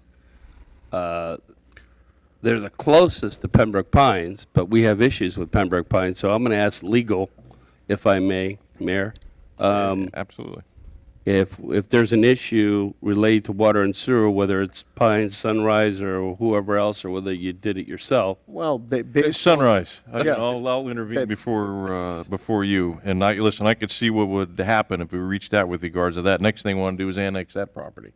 they're the closest to Pembroke Pines, but we have issues with Pembroke Pines, so I'm going to ask legal, if I may, Mayor. Absolutely. If there's an issue related to water and sewer, whether it's Pines, Sunrise, or whoever else, or whether you did it yourself. Well, Sunrise. Yeah. I'll intervene before you. And I could see what would happen if we reached out with regards to that. Next thing we want to do is annex that property.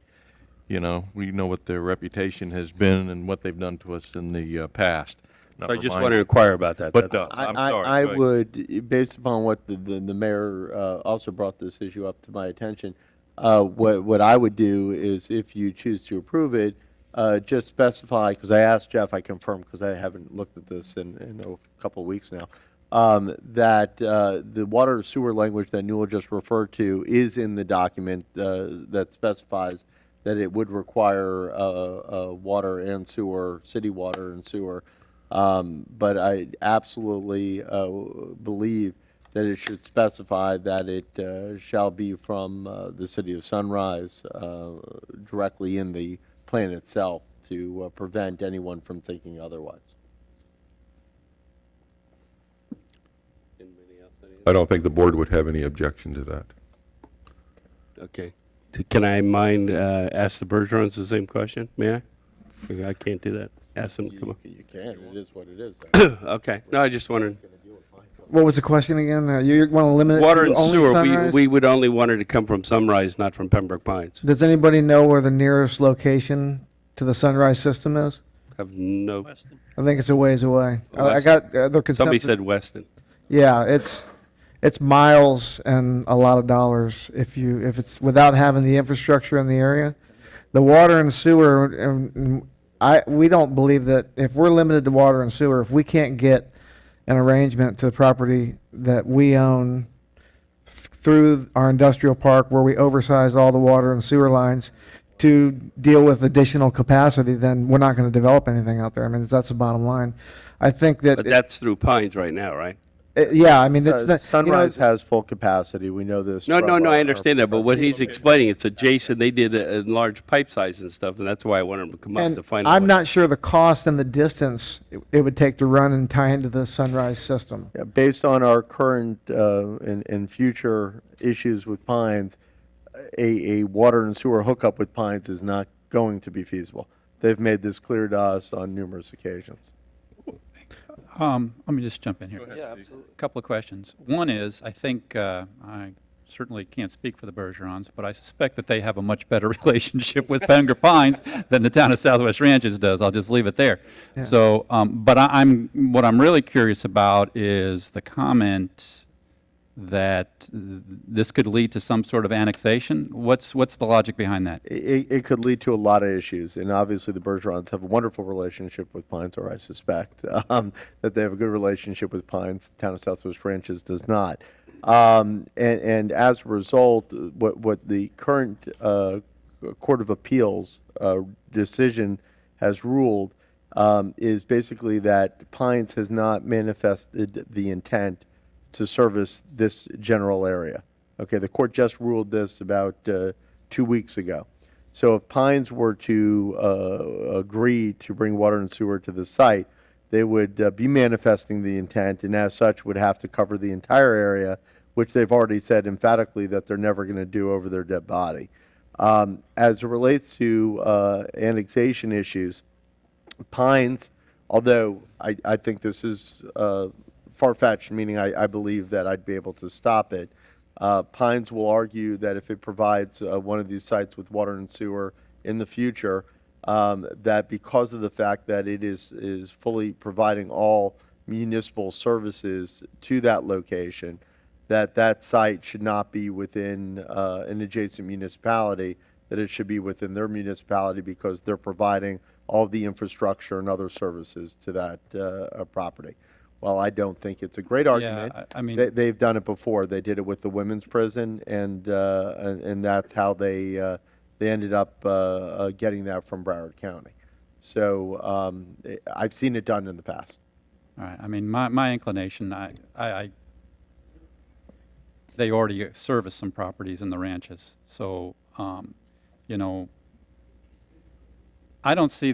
You know, we know what their reputation has been and what they've done to us in the past. So I just want to inquire about that. But that's all. I'm sorry. I Go ahead. would, based upon what the mayor also brought this issue up to my attention, what I would do is, if you choose to approve it, just specify, because I asked Jeff, I confirmed, because I haven't looked at this in a couple of weeks now, that the water sewer language that Newell just referred to is in the document that specifies that it would require water and sewer, city water and sewer. But I absolutely believe that it should specify that it shall be from the city of Sunrise directly in the plan itself to prevent anyone from thinking otherwise. I don't think the board would have any objection to that. Okay. Can I ask the Bergerons the same question? May I? I can't do that. Ask them to come up. You can, it is what it is. Okay. No, I just wondered. What was the question again? You want to limit it Water to and only sewer, Sunrise? we would only want it to come from Sunrise, not from Pembroke Pines. Does anybody know where the nearest location to the Sunrise system is? Have no. Weston. I think it's a ways away. I Weston. got the consensus. Somebody said Weston. Yeah, it's miles and a lot of dollars if it's without having the infrastructure in the area. The water and sewer, we don't believe that if we're limited to water and sewer, if we can't get an arrangement to the property that we own through our industrial park where we oversize all the water and sewer lines to deal with additional capacity, then we're not going to develop anything out there. I mean, that's the bottom line. I think that But that's through Pines right now, right? Yeah, I mean, it's not, Sunrise has full capacity. We know this. No, from no, no, I our- understand that, but what he's explaining, it's adjacent, they did a large pipe size and stuff, and that's why I wanted him to come up And to find out. I'm not sure the cost and the distance it would take to run and tie into the Sunrise system. Yeah, based on our current and future issues with Pines, a water and sewer hookup with Pines is not going to be feasible. They've made this clear to us on numerous occasions. Let me just jump in here. A couple of questions. One is, I think, I certainly can't speak for the Bergerons, but I suspect that they have a much better relationship with Bangor Pines than the town of Southwest Ranches does. I'll just leave it there. Yeah. So, but what I'm really curious about is the comment that this could lead to some sort of annexation. What's the logic behind that? It could lead to a lot of issues, and obviously the Bergerons have a wonderful relationship with Pines, or I suspect that they have a good relationship with Pines. The town of Southwest Ranches does not. And as a result, what the current Court of Appeals decision has ruled is basically that Pines has not manifested the intent to service this general area. Okay, the court just ruled this about 2 weeks ago. So if Pines were to agree to bring water and sewer to the site, they would be manifesting the intent, and as such would have to cover the entire area, which they've already said emphatically that they're never going to do over their dead body. As it relates to annexation issues, Pines, although I think this is far-fetched, meaning I believe that I'd be able to stop it. Pines will argue that if it provides one of these sites with water and sewer in the future, that because of the fact that it is fully providing all municipal services to that location, that site should not be within an adjacent municipality, that it should be within their municipality because they're providing all the infrastructure and other services to that property. Well, I don't think it's a great argument. I mean, They've done it before. They did it with the women's prison, and that's how they ended up getting that from Broward County. So I've seen it done in the past. all right, I mean, my inclination, they already service some properties in the ranches, so, you know, I don't see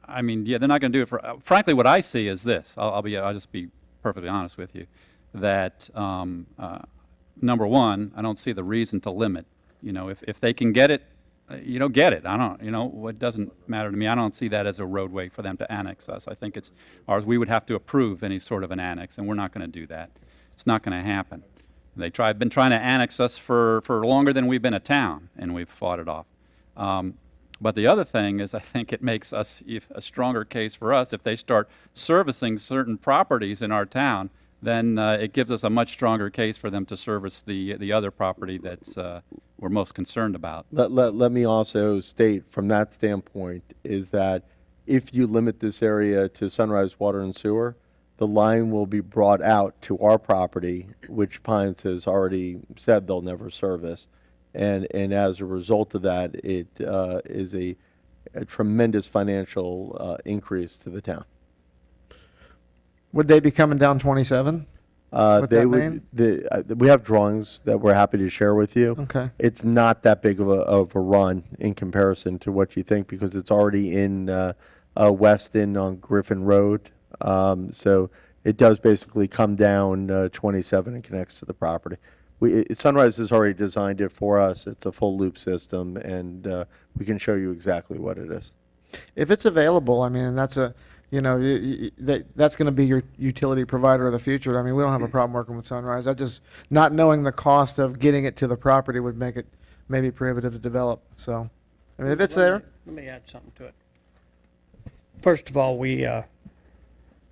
I mean, yeah, they're not going to do it for. Frankly, what I see is this. I'll just be perfectly honest with you, that number one, I don't see the reason to limit. You know, if they can get it, get it. I don't. It doesn't matter to me. I don't see that as a roadway for them to annex us. I think it's ours. We would have to approve any sort of an annex, and we're not going to do that. It's not going to happen. Been trying to annex us for longer than we've been a town, and we've fought it off. But the other thing is, I think it makes us a stronger case for us if they start servicing certain properties in our town. Then it gives us a much stronger case for them to service the other property that's we're most concerned about. Let me also state from that standpoint is that if you limit this area to Sunrise Water and Sewer, the line will be brought out to our property, which Pines has already said they'll never service. And as a result of that, it is a tremendous financial increase to the town. Would they be coming down 27? With They that would. main? We have drawings that we're happy to share with you. Okay. It's not that big of a run in comparison to what you think because it's already in Weston on Griffin Road. So it does basically come down 27 and connects to the property. Sunrise has already designed it for us. It's a full loop system, and we can show you exactly what it is. If it's available, I mean, that's a, that's going to be your utility provider of the future. I mean, we don't have a problem working with Sunrise. I just, not knowing the cost of getting it to the property would make it maybe prohibitive to develop. So, I mean, if it's there. Let me add something to it. First of all,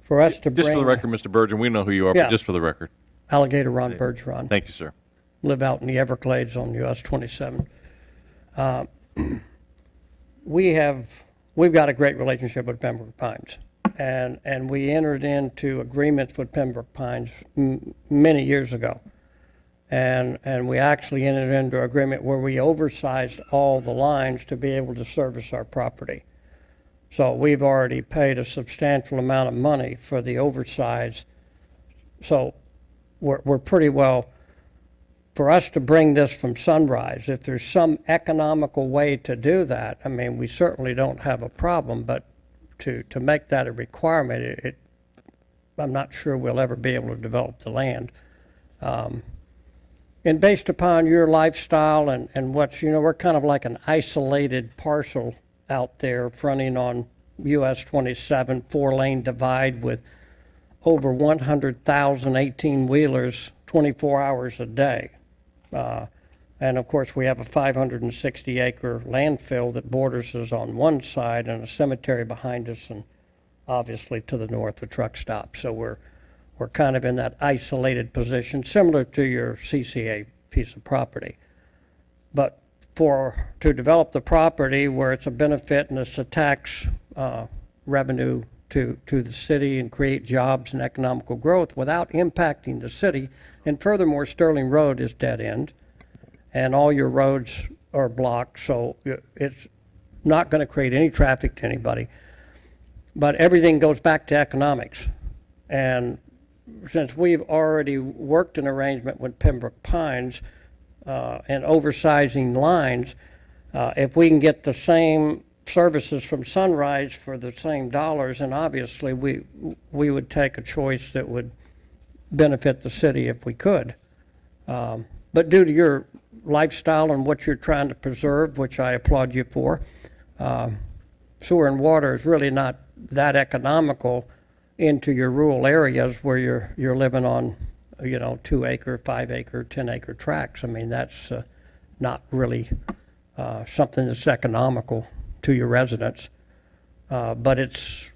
for us to Just for the bring record, Mr. Burgeon, we know who you are, Yeah. but just for the record. Alligator Ron Bergeron. Thank you, sir. Live out in the Everglades on US 27. We've got a great relationship with Pembroke Pines, and we entered into agreements with Pembroke Pines many years ago, and we actually entered into an agreement where we oversized all the lines to be able to service our property. So we've already paid a substantial amount of money for the oversize So we're pretty well, for us to bring this from Sunrise, if there's some economical way to do that, I mean, we certainly don't have a problem, but to make that a requirement, I'm not sure we'll ever be able to develop the land. And based upon your lifestyle and what's, we're kind of like an isolated parcel out there fronting on US 27, 4-lane divide with over 100,000 18-wheelers 24 hours a day. And of course, we have a 560-acre landfill that borders us on one side and a cemetery behind us, and obviously to the north, a truck stop. So we're kind of in that isolated position, similar to your CCA piece of property. But to develop the property where it's a benefit and it's a tax revenue to the city and create jobs and economical growth without impacting the city. And furthermore, Sterling Road is dead end, and all your roads are blocked, so it's not going to create any traffic to anybody. But everything goes back to economics. And since we've already worked an arrangement with Pembroke Pines and oversizing lines, if we can get the same services from Sunrise for the same dollars, and obviously we would take a choice that would benefit the city if we could. But due to your lifestyle and what you're trying to preserve, which I applaud you for, sewer and water is really not that economical into your rural areas where you're living on, 2-acre, 5-acre, 10-acre tracts. I mean, that's not really something that's economical to your residents, but it's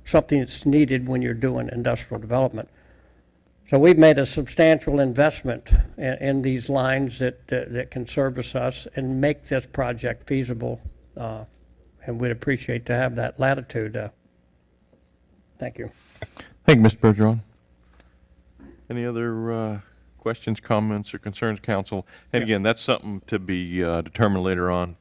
something that's needed when you're doing industrial development. So we've made a substantial investment in these lines that can service us and make this project feasible, and we'd appreciate to have that latitude. Thank you. Thank you, Mr. Bergeron. Any other questions, comments, or concerns, council? And again, that's something to be determined later on.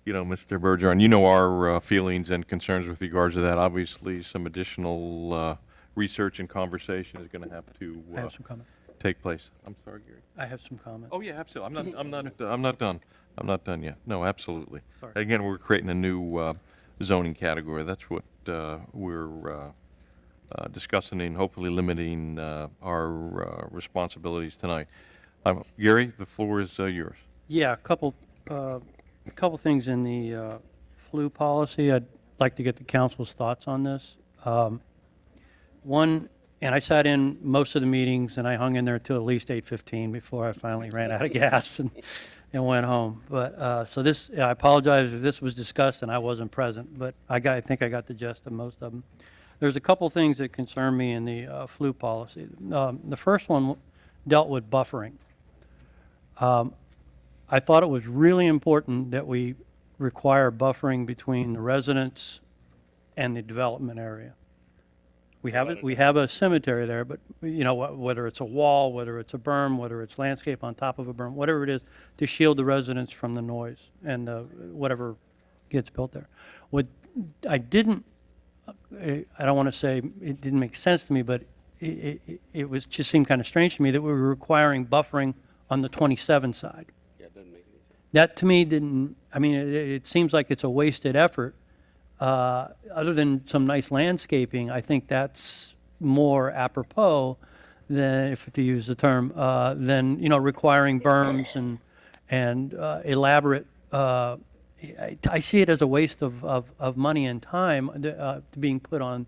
Mr. Bergeron, our feelings and concerns with regards to that. Obviously, some additional research and conversation is going to have to I have some comments. take place. I'm sorry, Gary. I have some comments. Oh yeah, absolutely. I'm not done. I'm not done yet. No, absolutely. Sorry. Again, we're creating a new zoning category. That's what we're discussing and hopefully limiting our responsibilities tonight. Gary, the floor is yours. Yeah, a couple things in the flu policy. I'd like to get the council's thoughts on this. One, and I sat in most of the meetings, and I hung in there till at least 8:15 before I finally ran out of gas and went home. But so this, I apologize if this was discussed and I wasn't present, but I think I got the gist of most of them. There's a couple things that concern me in the flu policy. The first one dealt with buffering. I thought it was really important that we require buffering between the residents and the development area. We have a cemetery there, but whether it's a wall, whether it's a berm, whether it's landscape on top of a berm, whatever it is, to shield the residents from the noise and whatever gets built there. What I didn't, I don't want to say it didn't make sense to me, but it was just seemed kind of strange to me that we were requiring buffering on the 27 side. Yeah, it doesn't make any sense. That to me didn't, it seems like it's a wasted effort. Other than some nice landscaping, I think that's more apropos than, if to use the term, than requiring berms and elaborate. I see it as a waste of money and time being put on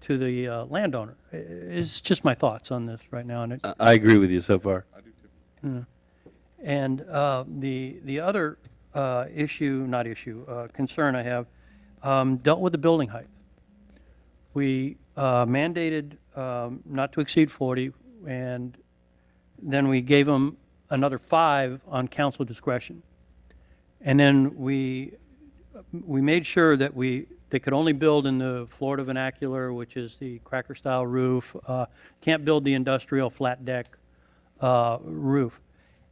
to the landowner. It's just my thoughts on this right now. And I agree with you so far. I do too. And the other concern I have dealt with the building height. We mandated not to exceed 40, and then we gave them another 5 on council discretion. And then we made sure that they could only build in the Florida vernacular, which is the cracker style roof. Can't build the industrial flat deck roof.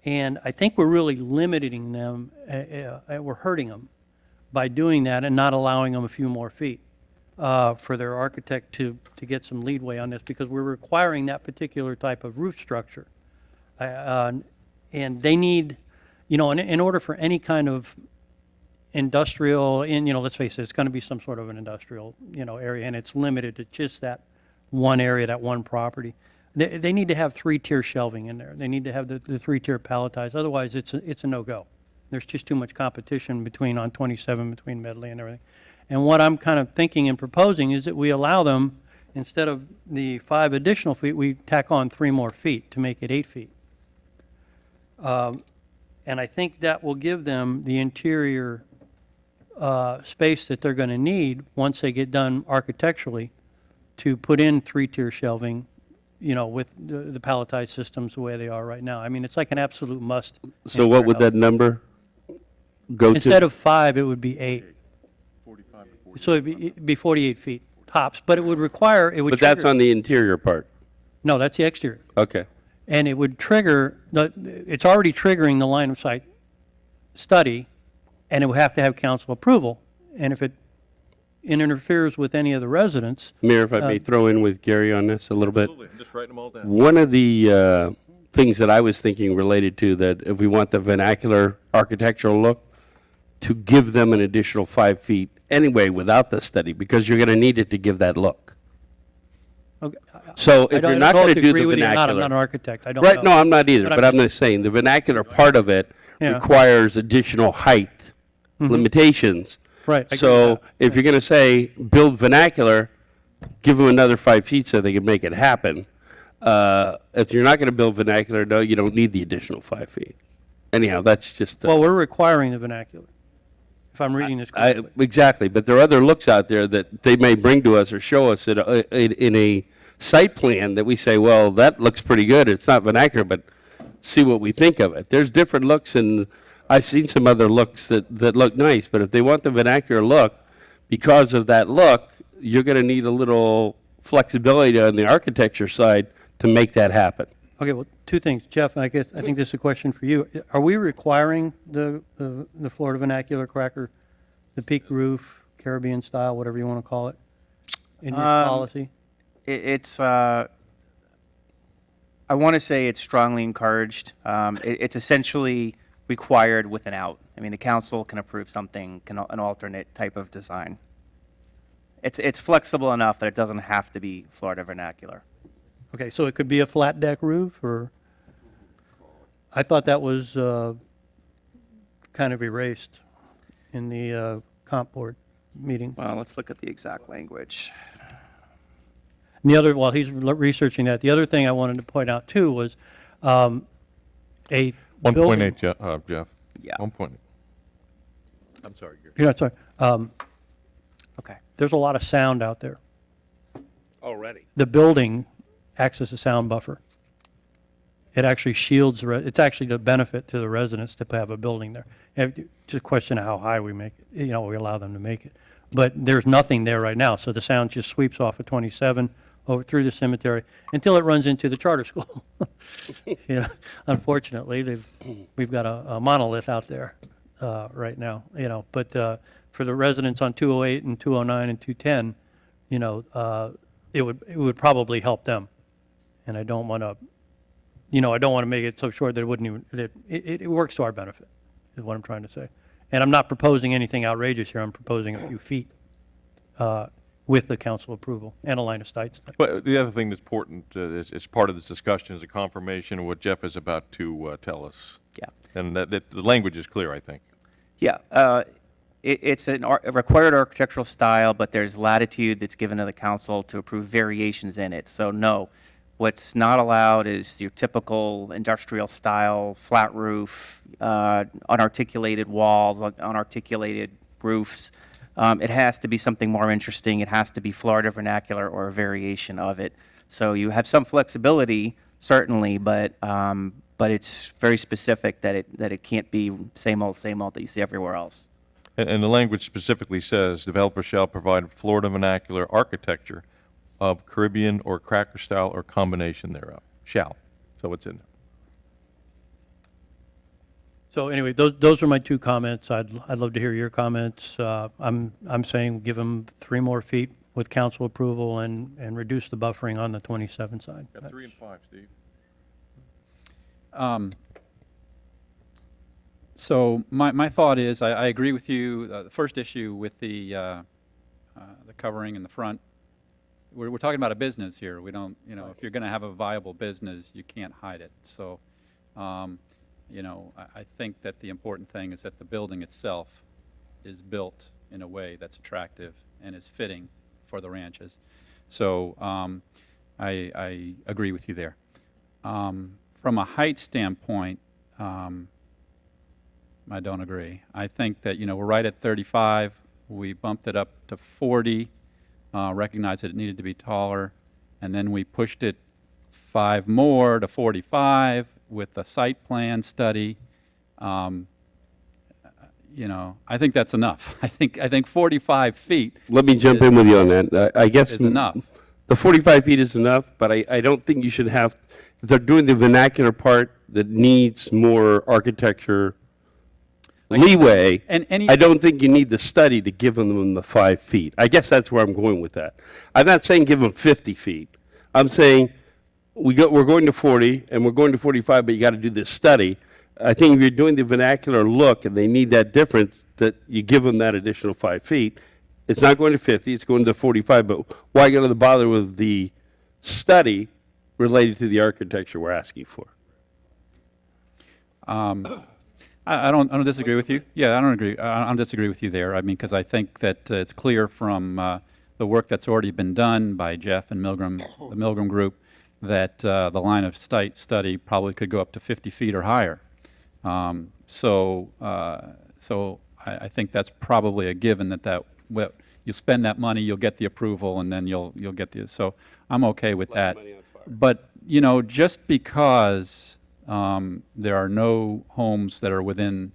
And I think we're really limiting them, we're hurting them by doing that and not allowing them a few more feet. for their architect to get some leadway on this, because we're requiring that particular type of roof structure. And they need, in order for any kind of industrial, let's face it, it's going to be some sort of an industrial, area, and it's limited to just that one area, that one property. They need to have three-tier shelving in there. They need to have the three-tier palletized. Otherwise, it's a no-go. There's just too much competition on 27, between Medley and everything. And what I'm kind of thinking and proposing is that we allow them, instead of the 5 additional feet, we tack on 3 more feet to make it 8 feet. And I think that will give them the interior space that they're going to need once they get done architecturally to put in 3-tier shelving, with the palletized systems the way they are right now. I mean, it's like an absolute must. So what would that number go to? Instead of 5, it would be 8. 45 to 40. So it'd be 48 feet tops, but it would require, But that's on the interior part. No, that's the exterior. Okay. And it would trigger, it's already triggering the line of sight study, and it would have to have council approval. And if it interferes with any of the residents. Mayor, if I may throw in with Gary on this a little bit. Absolutely. I'm just writing them all down. One of the things that I was thinking related to that, if we want the vernacular architectural look, to give them an additional 5 feet anyway without the study, because you're going to need it to give that look. Okay. So I if don't you're not know going if to I do agree the with you or not. I'm vernacular. not an architect. I don't Right, know. no, I'm not either, But but I'm just saying, the vernacular part of it Yeah. requires additional height limitations. Right, I agree with So that. if you're going to say, build vernacular, give them another 5 feet so they can make it happen. If you're not going to build vernacular, no, you don't need the additional 5 feet. Anyhow, that's just. Well, we're requiring the vernacular, if I'm reading this correctly. Exactly, but there are other looks out there that they may bring to us or show us in a site plan that we say, well, that looks pretty good. It's not vernacular, but see what we think of it. There's different looks, and I've seen some other looks that look nice, but if they want the vernacular look, because of that look, you're going to need a little flexibility on the architecture side to make that happen. Okay, well, 2 things. Jeff, I think this is a question for you. Are we requiring the Florida vernacular cracker, the peak roof, Caribbean style, whatever you want to call it, in your policy? It's, I want to say it's strongly encouraged. It's essentially required with an out. I mean, the council can approve something, an alternate type of design. It's flexible enough that it doesn't have to be Florida vernacular. Okay, so it could be a flat deck roof, or? I thought that was kind of erased in the comp board meeting. Well, let's look at the exact language. And the other, while he's researching that, the other thing I wanted to point out too was a 1.8, building. Jeff. Yeah. 1.8. I'm sorry, Gary. You're not sorry. Okay. There's a lot of sound out there. Already. The building acts as a sound buffer. It actually shields, it's actually the benefit to the residents to have a building there. And it's a question of how high we make it, we allow them to make it. But there's nothing there right now, so the sound just sweeps off of 27 over through the cemetery until it runs into the charter school. Unfortunately, we've got a monolith out there right now, but for the residents on 208 and 209 and 210, it would probably help them. And I don't want to, I don't want to make it so short that it wouldn't even, that it works to our benefit, is what I'm trying to say. And I'm not proposing anything outrageous here. I'm proposing a few feet with the council approval and a line of sight. But the other thing that's important is part of this discussion is a confirmation of what Jeff is about to tell us. Yeah. And that the language is clear, I think. Yeah. It's a required architectural style, but there's latitude that's given to the council to approve variations in it. So no, what's not allowed is your typical industrial style, flat roof, unarticulated walls, unarticulated roofs. It has to be something more interesting. It has to be Florida vernacular or a variation of it. So you have some flexibility, certainly, but it's very specific that it can't be same old that you see everywhere else. And the language specifically says, developers shall provide Florida vernacular architecture of Caribbean or cracker style or combination thereof. Shall. So it's in there. So anyway, those are my 2 comments. I'd love to hear your comments. I'm saying give them 3 more feet with council approval and reduce the buffering on the 27 side. Got 3 and 5, Steve. So my thought is, I agree with you. The first issue with the covering in the front, we're talking about a business here. We don't, if you're going to have a viable business, you can't hide it. So, I think that the important thing is that the building itself is built in a way that's attractive and is fitting for the ranches. So I agree with you there. From a height standpoint, I don't agree. I think that, we're right at 35. We bumped it up to 40, recognized that it needed to be taller, and then we pushed it 5 more to 45 with the site plan study. I think that's enough. I think 45 feet. Let me jump in with you on that. I guess is enough. The 45 feet is enough, but I don't think you should have, if they're doing the vernacular part that needs more architecture leeway, I don't think you need the study to give them the 5 feet. I guess that's where I'm going with that. I'm not saying give them 50 feet. I'm saying we're going to 40 and we're going to 45, but you got to do this study. I think if you're doing the vernacular look and they need that difference, that you give them that additional 5 feet. It's not going to 50, it's going to 45, but why go to bother with the study related to the architecture we're asking for? I don't disagree with you. Yeah, I don't agree. I don't disagree with you there. I mean, because I think that it's clear from the work that's already been done by Jeff and Milgram, the Milgram Group, that the line of sight study probably could go up to 50 feet or higher. So I think that's probably a given that you spend that money, you'll get the approval, and then you'll get the. So I'm okay with that. But just because there are no homes that are within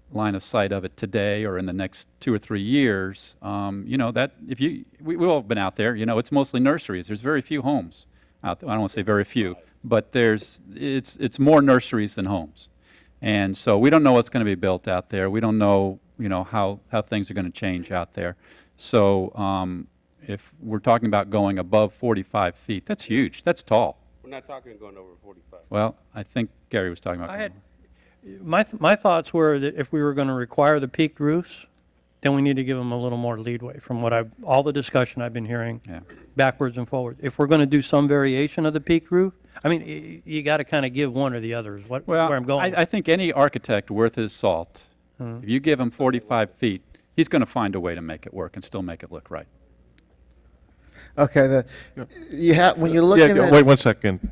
line of sight of it today or in the next 2 or 3 years, that if we've all been out there, it's mostly nurseries. There's very few homes out there. I don't want to say very few, but it's more nurseries than homes. And so we don't know what's going to be built out there. We don't know, how things are going to change out there. So if we're talking about going above 45 feet, that's huge. That's tall. We're not talking going over 45. Well, I think Gary was talking about. My thoughts were that if we were going to require the peaked roofs, then we need to give them a little more leadway from all the discussion I've been hearing backwards and forwards. If we're going to do some variation of the peaked roof, I mean, you got to kind of give one or the other is where I'm going. I think any architect worth his salt, if you give him 45 feet, he's going to find a way to make it work and still make it look right. Okay, when you're looking at. Wait 1 second,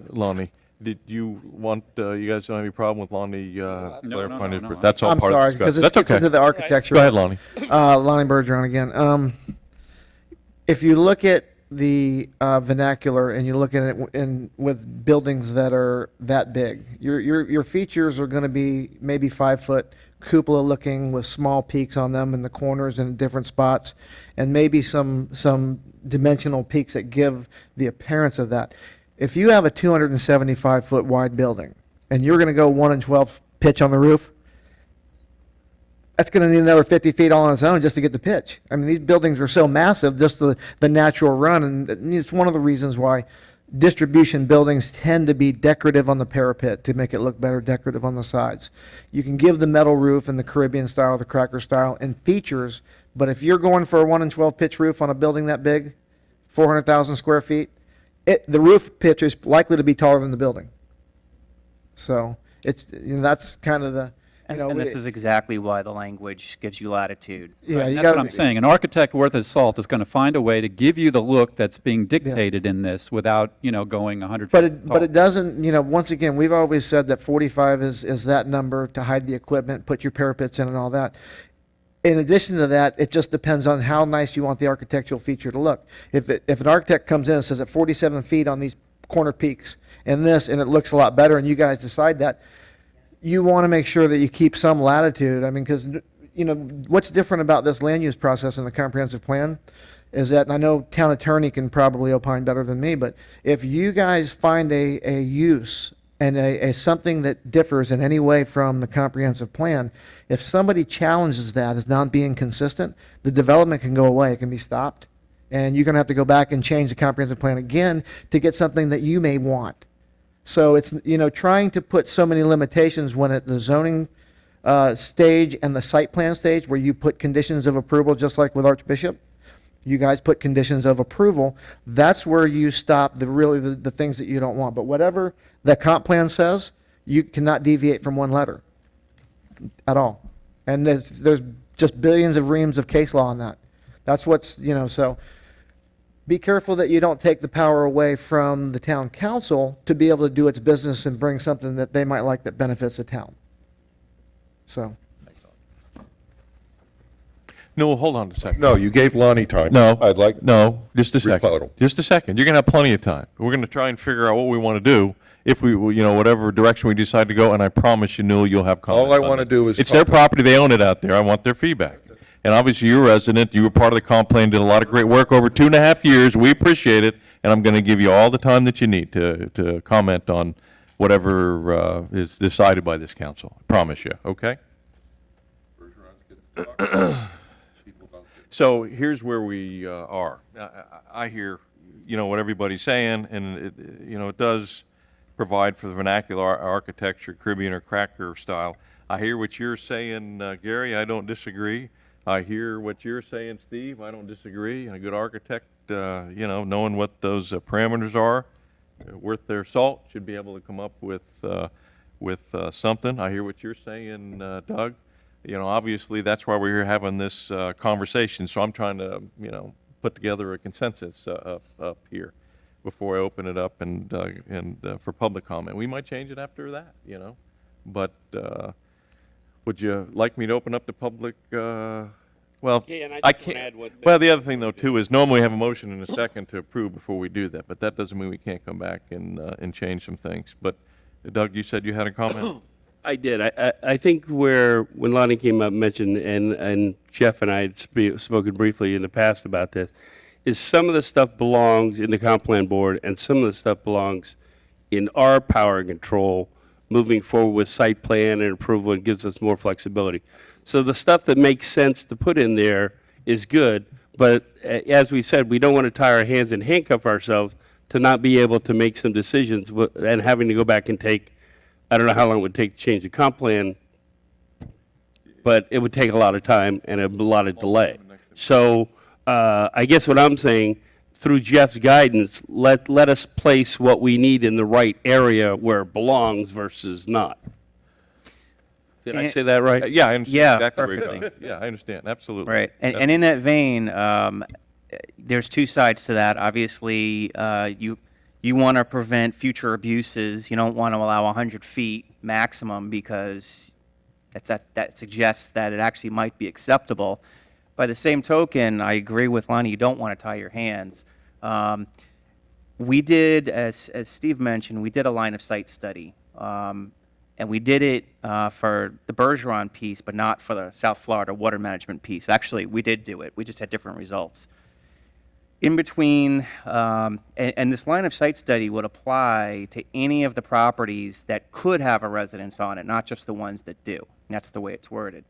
Lonnie. Did you want, you guys don't have any problem with Lonnie clarifying his? No. That's all I'm part sorry, of the because discussion. this That's gets okay. into the architecture. Go ahead, Lonnie. Lonnie Bergeron again. If you look at the vernacular and you look at it with buildings that are that big, your features are going to be maybe 5 foot cupola looking with small peaks on them in the corners and different spots, and maybe some dimensional peaks that give the appearance of that. If you have a 275 foot wide building and you're going to go 1 and 12 pitch on the roof, that's going to need another 50 feet all on its own just to get the pitch. I mean, these buildings are so massive, just the natural run, and it's one of the reasons why distribution buildings tend to be decorative on the parapet to make it look better, decorative on the sides. You can give the metal roof and the Caribbean style, the cracker style, and features, but if you're going for a 1 and 12 pitch roof on a building that big, 400,000 square feet, the roof pitch is likely to be taller than the building. So that's kind of the. And this is exactly why the language gives you latitude. Yeah, That's what I'm saying. An architect worth his salt is going to find a way to give you the look that's being dictated in this without, going 100 feet But it doesn't, once again, we've always said that 45 is that number to hide the equipment, put your parapets in and all that. In addition to that, it just depends on how nice you want the architectural feature to look. If an architect comes in and says at 47 feet on these corner peaks and it looks a lot better, and you guys decide that, you want to make sure that you keep some latitude. I mean, because, what's different about this land use process in the comprehensive plan is that, and I know town attorney can probably opine better than me, but if you guys find a use and something that differs in any way from the comprehensive plan, if somebody challenges that as not being consistent, the development can go away, it can be stopped, and you're going to have to go back and change the comprehensive plan again to get something that you may want. So it's, trying to put so many limitations when at the zoning stage and the site plan stage where you put conditions of approval, just like with Archbishop, you guys put conditions of approval, that's where you stop the things that you don't want. But whatever the comp plan says, you cannot deviate from one letter at all. And there's just billions of reams of case law on that. That's what's, so be careful that you don't take the power away from the town council to be able to do its business and bring something that they might like that benefits the town. So. No, hold on a second. No, you gave Lonnie time. No. I'd like. No, just a second. Rebuttal. Just a second. You're going to have plenty of time. We're going to try and figure out what we want to do if we, whatever direction we decide to go, and I promise you, Newell, you'll have comments. All I on want to it. do is. It's their property. They own it out there. I want their feedback. And obviously, you're a resident. You were part of the comp plan, did a lot of great work over 2.5 years. We appreciate it, and I'm going to give you all the time that you need to comment on whatever is decided by this council. I promise you, okay? So here's where we are. I hear, what everybody's saying, and it does provide for the vernacular architecture, Caribbean or cracker style. I hear what you're saying, Gary. I don't disagree. I hear what you're saying, Steve. I don't disagree. A good architect, knowing what those parameters are, worth their salt, should be able to come up with something. I hear what you're saying, Doug. Obviously that's why we're here having this conversation. So I'm trying to, put together a consensus up here before I open it up and for public comment. We might change it after that, But would you like me to open up the public? Well, Yeah, and I I just wanna can't. add what- Well, the other thing though too is normally we have a motion and a second to approve before we do that, but that doesn't mean we can't come back and change some things. But Doug, you said you had a comment. I did. I think when Lonnie came up and mentioned, and Jeff and I had spoken briefly in the past about this, is some of the stuff belongs in the comp plan board and some of the stuff belongs in our power and control moving forward with site plan and approval and gives us more flexibility. So the stuff that makes sense to put in there is good, but as we said, we don't want to tie our hands and handcuff ourselves to not be able to make some decisions and having to go back and take, I don't know how long it would take to change the comp plan, but it would take a lot of time and a lot of delay. So I guess what I'm saying, through Jeff's guidance, let us place what we need in the right area where it belongs versus not. Did I say that right? Yeah, I understand Yeah, exactly where you're perfectly. going. Yeah, I understand, absolutely. Right. And in that vein, there's two sides to that. Obviously, you want to prevent future abuses. You don't want to allow 100 feet maximum because that suggests that it actually might be acceptable. By the same token, I agree with Lonnie, you don't want to tie your hands. We did, as Steve mentioned, we did a line of sight study. And we did it for the Bergeron piece, but not for the South Florida water management piece. Actually, we did do it. We just had different results. In between, and this line of sight study would apply to any of the properties that could have a residence on it, not just the ones that do. And that's the way it's worded.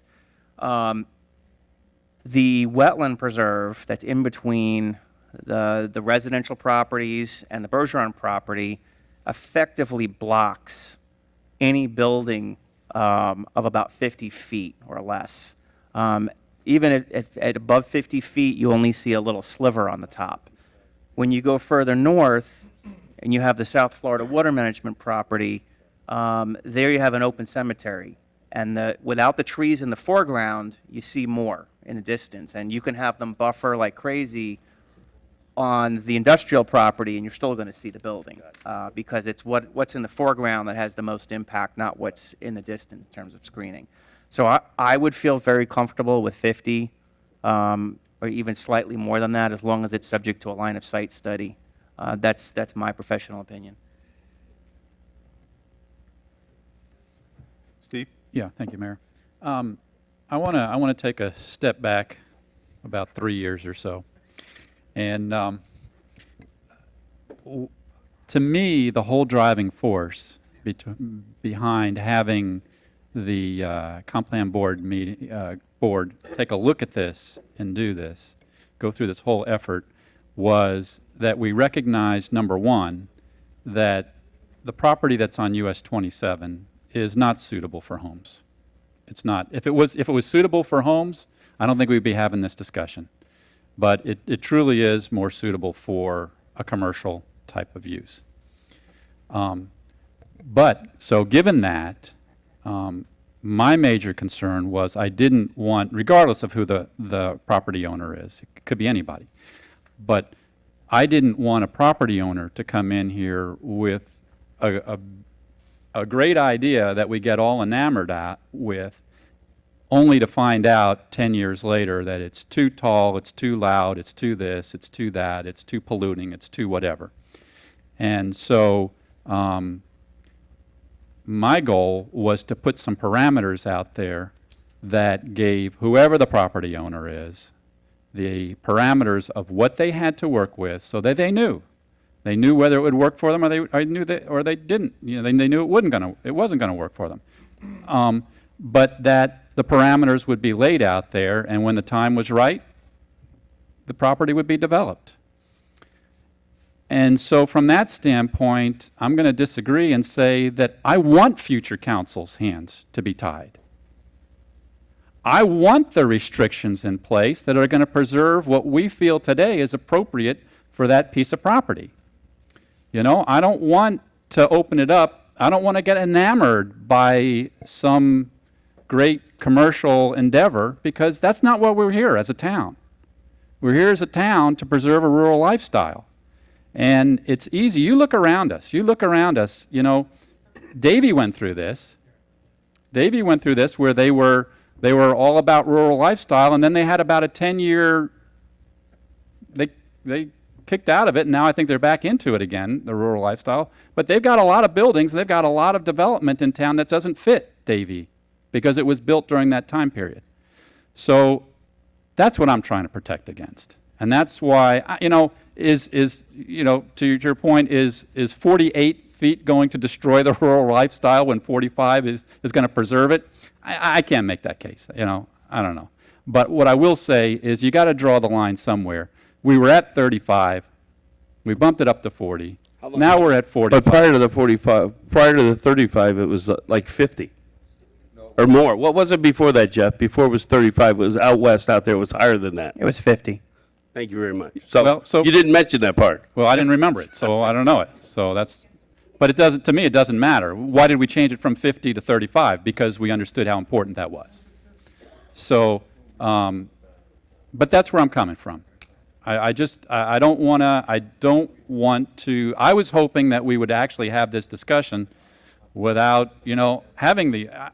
The wetland preserve that's in between the residential properties and the Bergeron property effectively blocks any building of about 50 feet or less. Even at above 50 feet, you only see a little sliver on the top. When you go further north and you have the South Florida water management property, there you have an open cemetery. And without the trees in the foreground, you see more in the distance. And you can have them buffer like crazy on the industrial property, and you're still going to see the building because it's what's in the foreground that has the most impact, not what's in the distance in terms of screening. So I would feel very comfortable with 50 or even slightly more than that, as long as it's subject to a line of sight study. That's my professional opinion. Steve? Yeah, thank you, Mayor. I want to take a step back about 3 years or so. And to me, the whole driving force behind having the comp plan board board take a look at this and do this, go through this whole effort, was that we recognized, number one, that the property that's on US 27 is not suitable for homes. It's not. If it was suitable for homes, I don't think we'd be having this discussion. But it truly is more suitable for a commercial type of use. So given that, my major concern was I didn't want, regardless of who the property owner is, it could be anybody, but I didn't want a property owner to come in here with a great idea that we get all enamored with, only to find out 10 years later that it's too tall, it's too loud, it's too this, it's too that, it's too polluting, it's too whatever. And so my goal was to put some parameters out there that gave whoever the property owner is the parameters of what they had to work with, so that they knew. They knew whether it would work for them, or they didn't. You know, they knew it wasn't going to work for them. But that the parameters would be laid out there, and when the time was right, the property would be developed. And so from that standpoint, I'm going to disagree and say that I want future council's hands to be tied. I want the restrictions in place that are going to preserve what we feel today is appropriate for that piece of property. You know, I don't want to open it up. I don't want to get enamored by some great commercial endeavor, because that's not what we're here as a town. We're here as a town to preserve a rural lifestyle. And it's easy. You look around us, you know, Davie went through this. Davie went through this where they were all about rural lifestyle, and then they had about a 10-year, they kicked out of it, and now I think they're back into it again, the rural lifestyle. But they've got a lot of buildings, and they've got a lot of development in town that doesn't fit Davie, because it was built during that time period. So that's what I'm trying to protect against. And that's why, you know, to your point, is 48 feet going to destroy the rural lifestyle when 45 is going to preserve it? I can't make that case, you know, I don't know. But what I will say is you got to draw the line somewhere. We were at 35, we bumped it up to 40, now we're at 45. But prior to the 45, prior to the 35, it was like 50 or more. What was it before that, Jeff? Before it was 35, it was out west out there, it was higher than that. It was 50. Thank you very much. So you didn't mention that part. Well, I didn't remember it, so I don't know it. So but it doesn't, to me, it doesn't matter. Why did we change it from 50 to 35? Because we understood how important that was. So, but that's where I'm coming from. I don't want to, I was hoping that we would actually have this discussion without, you know, having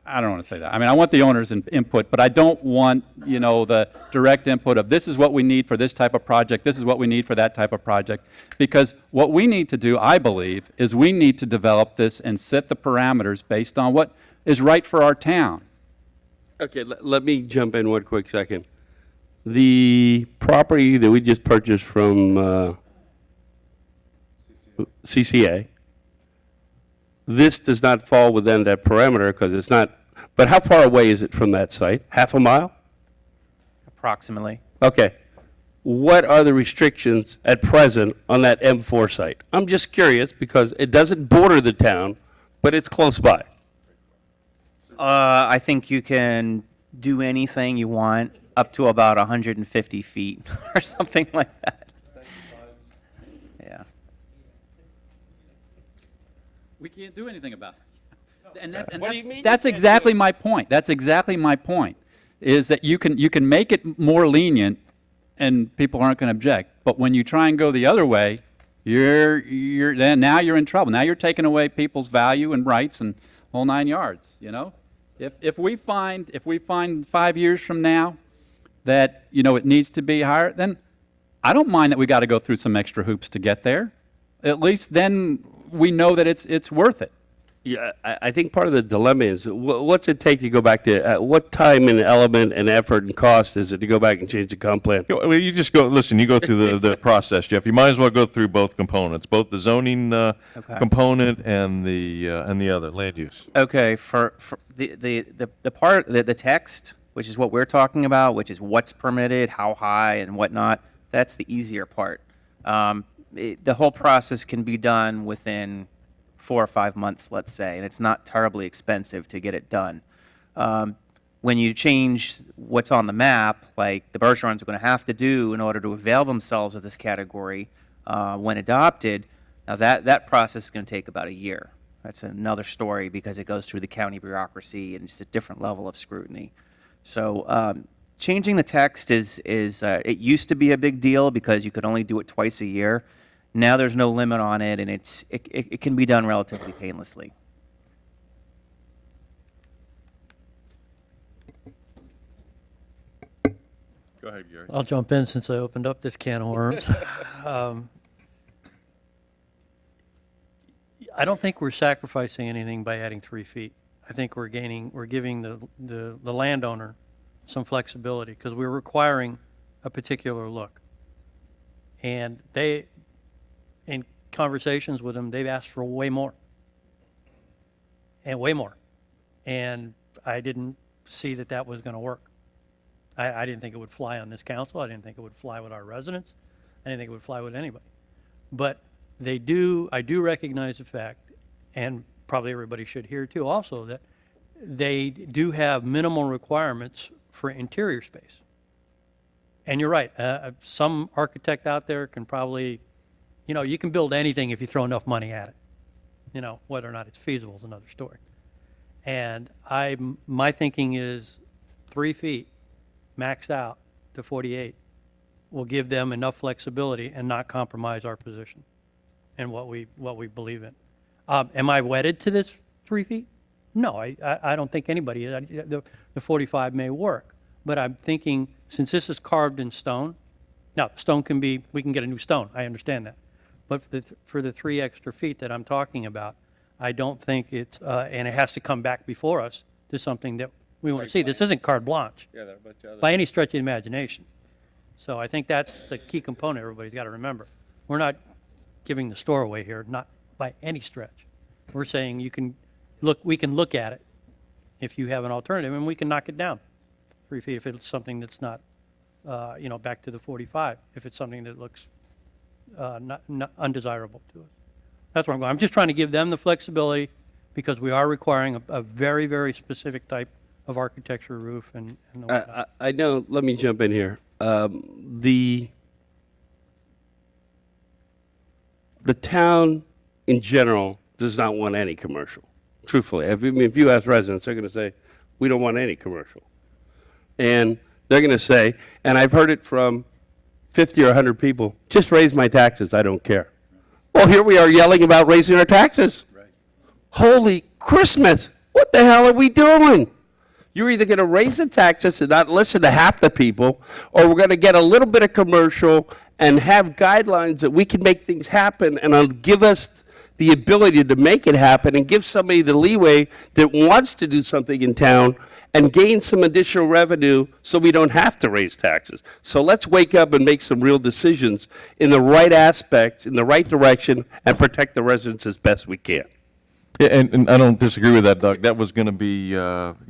I don't want to say that. I mean, I want the owner's input, but I don't want, you know, the direct input of this is what we need for this type of project, this is what we need for that type of project. Because what we need to do, I believe, is we need to develop this and set the parameters based on what is right for our town. Okay, let me jump in one quick second. The property that we just purchased from CCA, this does not fall within that parameter because it's not, but how far away is it from that site? Half a mile? Approximately. Okay. What are the restrictions at present on that M4 site? I'm just curious because it doesn't border the town, but it's close by. I think you can do anything you want up to about 150 feet or something like that. Yeah. We can't do anything about it. And What do you mean? that's exactly my point. That's exactly my point, is that you can make it more lenient and people aren't going to object. But when you try and go the other way, now you're in trouble. Now you're taking away people's value and rights and whole 9 yards, you know? If we find 5 years from now that, you know, it needs to be higher, then I don't mind that we got to go through some extra hoops to get there. At least then we know that it's worth it. Yeah, I think part of the dilemma is, what's it take to go back to, what time and element and effort and cost is it to go back and change the comp plan? Well, you just go, listen, you go through the process, Jeff. You might as well go through both components, both the zoning component and the other, land use. Okay, for the part, the text, which is what we're talking about, which is what's permitted, how high and whatnot, that's the easier part. The whole process can be done within 4 or 5 months, let's say, and it's not terribly expensive to get it done. When you change what's on the map, like the Bergerons are going to have to do in order to avail themselves of this category when adopted, now that process is going to take about a year. That's another story because it goes through the county bureaucracy and it's a different level of scrutiny. So changing the text is it used to be a big deal because you could only do it twice a year. Now there's no limit on it, and it can be done relatively painlessly. Go ahead, Gary. I'll jump in since I opened up this can of worms. I don't think we're sacrificing anything by adding 3 feet. I think we're giving the landowner some flexibility because we're requiring a particular look. And in conversations with them, they've asked for way more. And way more. And I didn't see that was going to work. I didn't think it would fly on this council. I didn't think it would fly with our residents. I didn't think it would fly with anybody. But I do recognize the fact, and probably everybody should hear too also, that they do have minimal requirements for interior space. And you're right, some architect out there can probably, you can build anything if you throw enough money at it. Whether or not it's feasible is another story. And my thinking is 3 feet maxed out to 48 will give them enough flexibility and not compromise our position and what we believe in. Am I wedded to this 3 feet? No, I don't think anybody is. The 45 may work, but I'm thinking since this is carved in stone, now stone we can get a new stone. I understand that, but for the 3 extra feet that I'm talking about, I don't think it's and it has to come back before us to something that we want to see. This isn't carte blanche by any stretch of the imagination. So I think that's the key component everybody's got to remember. We're not giving the store away here, not by any stretch. We're saying we can look at it if you have an alternative, and we can knock it down 3 feet if it's something that's not, back to the 45, if it's something that looks not undesirable to us. That's where I'm going. I'm just trying to give them the flexibility because we are requiring a very, very specific type of architecture roof and the whatnot. I know, let me jump in here. The town in general does not want any commercial. Truthfully, if you ask residents, they're going to say, we don't want any commercial. And they're going to say, and I've heard it from 50 or 100 people, just raise my taxes, I don't care. Well, here we are yelling about raising our taxes. Right. Holy Christmas, what the hell are we doing? You're either going to raise the taxes and not listen to half the people, or we're going to get a little bit of commercial and have guidelines that we can make things happen and it'll give us the ability to make it happen and give somebody the leeway that wants to do something in town and gain some additional revenue so we don't have to raise taxes. So let's wake up and make some real decisions in the right aspects, in the right direction, and protect the residents as best we can. Yeah, and I don't disagree with that, Doug. That was going to be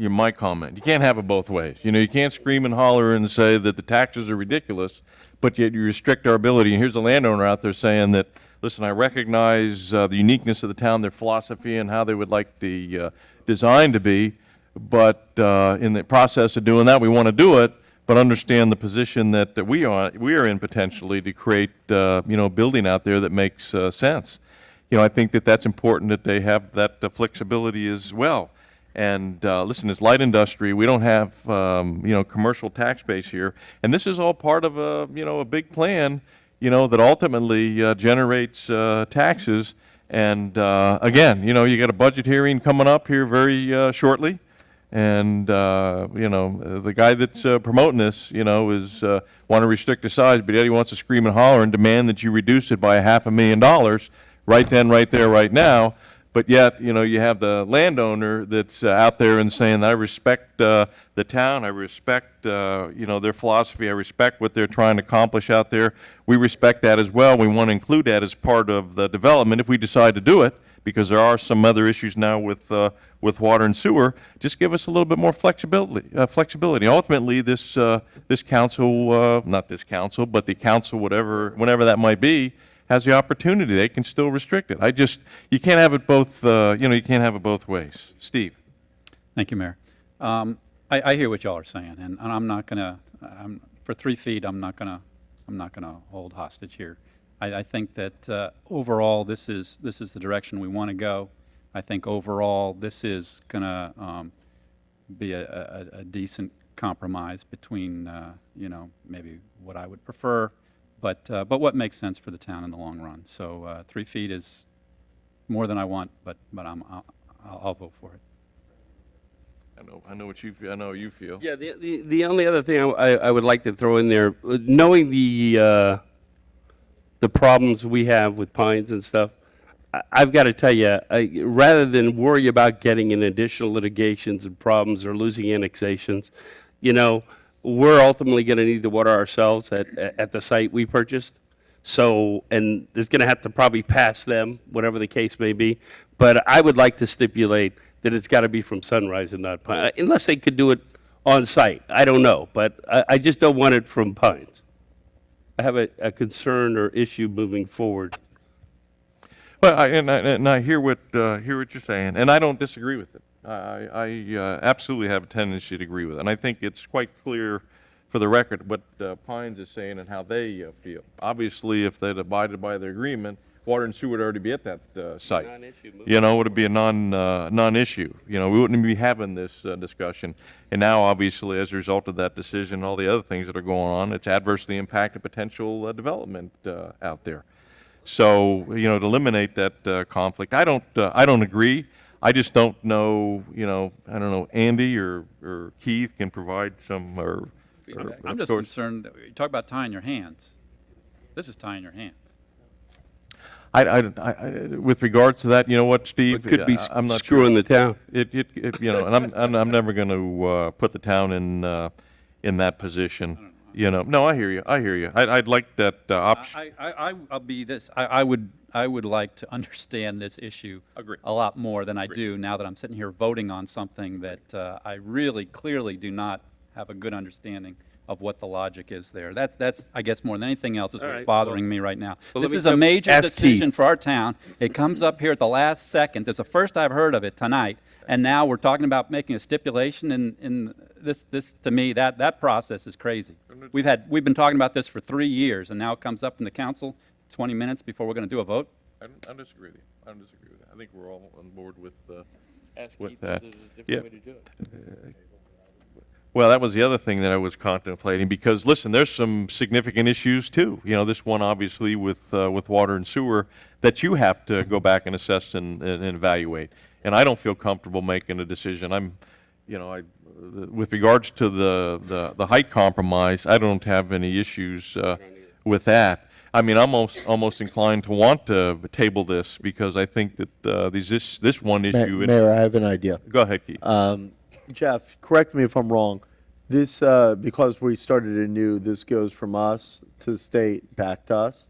my comment. You can't have it both ways. You can't scream and holler and say that the taxes are ridiculous, but yet you restrict our ability. And here's a landowner out there saying that, listen, I recognize the uniqueness of the town, their philosophy, and how they would like the design to be, but in the process of doing that, we want to do it, but understand the position that we are in potentially to create a building out there that makes sense. I think that's important that they have that flexibility as well. And listen, it's light industry. We don't have commercial tax base here, and this is all part of a big plan that ultimately generates taxes. And again, you got a budget hearing coming up here very shortly, and the guy that's promoting this is want to restrict the size, but yet he wants to scream and holler and demand that you reduce it by $500,000. Right then, right there, right now. But yet, you have the landowner that's out there and saying, I respect the town, I respect, their philosophy, I respect what they're trying to accomplish out there. We respect that as well. We want to include that as part of the development if we decide to do it, because there are some other issues now with water and sewer. Just give us a little bit more flexibility. Ultimately, this council, not this council, but the council, whenever that might be, has the opportunity. They can still restrict it. You can't have it both, you can't have it both ways. Steve. Thank you, Mayor. I hear what y'all are saying, and I'm not gonna, for 3 feet, I'm not gonna hold hostage here. I think that overall, this is the direction we want to go. I think overall, this is gonna be a decent compromise between, maybe what I would prefer, but what makes sense for the town in the long run. So 3 feet is more than I want, but I'll vote for it. I know what you feel. I know how you feel. Yeah, the only other thing I would like to throw in there, knowing the problems we have with pines and stuff, I've got to tell you, rather than worry about getting in additional litigations and problems or losing annexations, we're ultimately going to need the water ourselves at the site we purchased. So, and it's going to have to probably pass them, whatever the case may be. But I would like to stipulate that it's got to be from Sunrise and not Pine, unless they could do it on site. I don't know, but I just don't want it from Pines. I have a concern or issue moving forward. Well, I hear what you're saying, and I don't disagree with it. I absolutely have a tendency to agree with it, and I think it's quite clear for the record what Pines is saying and how they feel. Obviously, if they'd abided by their agreement, water and sewer would already be at that site. Would it be a non-issue? We wouldn't be having this discussion. And now, obviously, as a result of that decision, all the other things that are going on, it's adversely impacted potential development out there. So, to eliminate that conflict, I don't agree. I just don't know. I don't know. Andy or Keith can provide some. I'm just concerned that you talk about tying your hands. This is tying your hands. With regards to that, you know what, Steve? It could be I'm not screwing the town. And I'm never going to put the town in that position. No, I hear you. I'd like that option. I'll be this. I would like to understand this issue a lot more than I do now that I'm sitting here voting on something that I really clearly do not have a good understanding of what the logic is there. That's I guess more than anything else is what's bothering me right now. Well, this is a major decision for our town. It comes up here at the last second. It's the first I've heard of it tonight, and now we're talking about making a stipulation in this to me that process is crazy. We've been talking about this for 3 years, and now it comes up in the council 20 minutes before we're going to do a vote. I don't disagree with you. I think we're all on board with Ask with Keith that. if there's a different way to do it. Well, that was the other thing that I was contemplating, because listen, there's some significant issues too. This one obviously with water and sewer that you have to go back and assess and evaluate. And I don't feel comfortable making a decision. With regards to the height compromise, I don't have any issues with that. I mean, I'm almost inclined to want to table this, because I think that this one issue. Mayor, I have an idea. Go ahead, Keith. Jeff, correct me if I'm wrong. This, because we started anew, this goes from us to the state, back to us?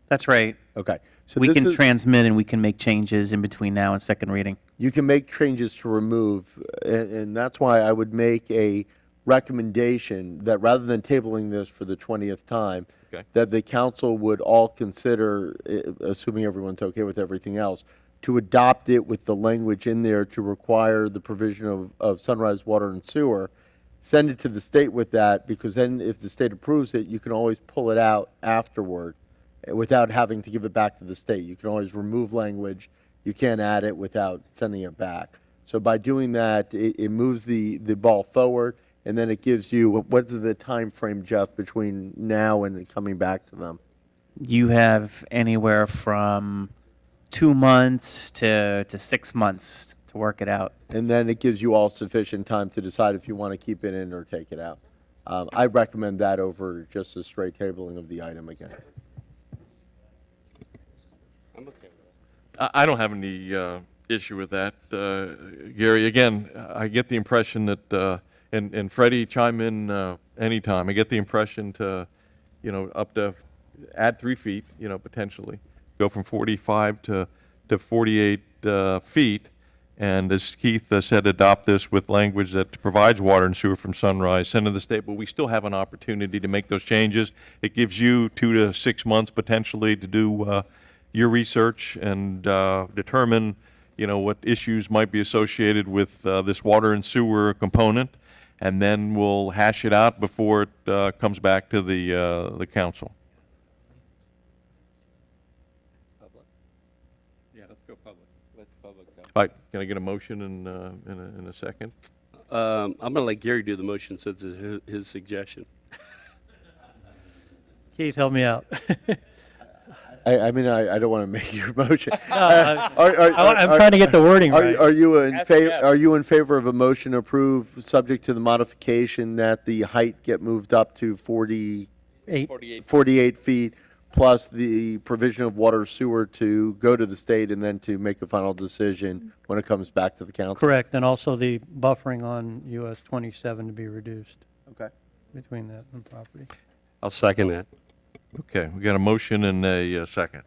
That's right. Okay. So We this can is- transmit and we can make changes in between now and second reading. You can make changes to remove, and that's why I would make a recommendation that rather than tabling this for the 20th time, Okay. that the council would all consider, assuming everyone's okay with everything else, to adopt it with the language in there to require the provision of Sunrise Water and Sewer, send it to the state with that, because then if the state approves it, you can always pull it out afterward without having to give it back to the state. You can always remove language. You can't add it without sending it back. So by doing that, it moves the ball forward, and then it gives you, what's the time frame, Jeff, between now and coming back to them? You have anywhere from 2 months to 6 months to work it out. And then it gives you all sufficient time to decide if you want to keep it in or take it out. I recommend that over just a straight tabling of the item again. I'm okay with I don't have any issue with that, Gary. Again, I get the impression that, and Freddie, chime in anytime. I get the impression to, up to add 3 feet, potentially go from 45 to 48 feet, and as Keith said, adopt this with language that provides water and sewer from Sunrise, send to the state. But we still have an opportunity to make those changes. It gives you 2 to 6 months potentially to do your research and determine, what issues might be associated with this water and sewer component, and then we'll hash it out before it comes back to the council. Yeah, let's go public. Let the public go. All right, can I get a motion in a second? I'm going to let Gary do the motion since it's his suggestion. Keith, help me out. I mean, I don't want to make your motion. I'm trying to get the wording right. Are you in Ask favor? Jeff. Are you in favor of a motion approved, subject to the modification that the height get moved up to 8. 48 feet, plus the provision of water sewer to go to the state and then to make a final decision when it comes back to the council? Correct, and also the buffering on US 27 to be reduced Okay. between that and property. I'll second that. Okay, we got a motion and a second.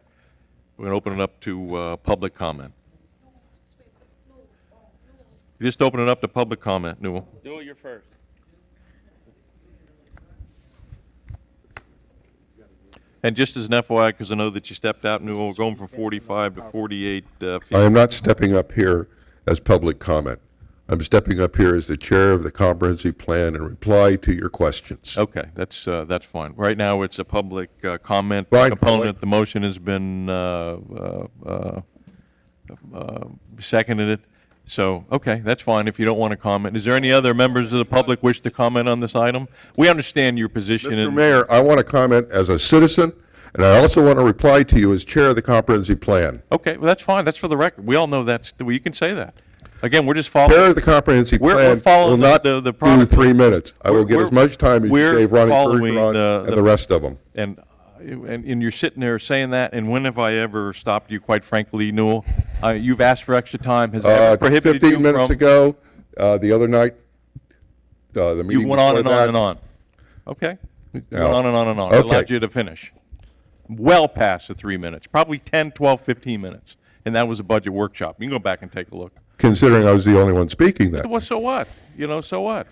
We're going to open it up to public comment. You just open it up to public comment, Newell. Newell, you're first. And just as an FYI, because I know that you stepped out, Newell, we're going from 45 to 48 feet. I am not stepping up here as public comment. I'm stepping up here as the chair of the comprehensive plan and reply to your questions. Okay, that's fine. Right now, it's a public comment Right, component. public. The motion has been seconded. So, okay, that's fine if you don't want to comment. Is there any other members of the public wish to comment on this item? We understand your position. Mr. Mayor, I want to comment as a citizen, and I also want to reply to you as chair of the comprehensive plan. Okay, well, that's fine. That's for the record. We all know well, you can say that. Again, we're just Chair following. of the comprehensive We're plan following will the- not the do product. 3 minutes. I will get We're- as much time as you we're gave Ronnie following Bergeron and the rest of them. And you're sitting there saying that, and when have I ever stopped you, quite frankly, Newell? You've asked for extra time. Has it ever prohibited you 15 minutes from- ago, the other night, the meeting You went on and before on that. and on. Okay. You went No. on and on and on. I Okay. allowed you to finish. Well past the 3 minutes, probably 10, 12, 15 minutes. And that was a budget workshop. You can go back and take a look. Considering I was the only one speaking that. Well, so what? So what?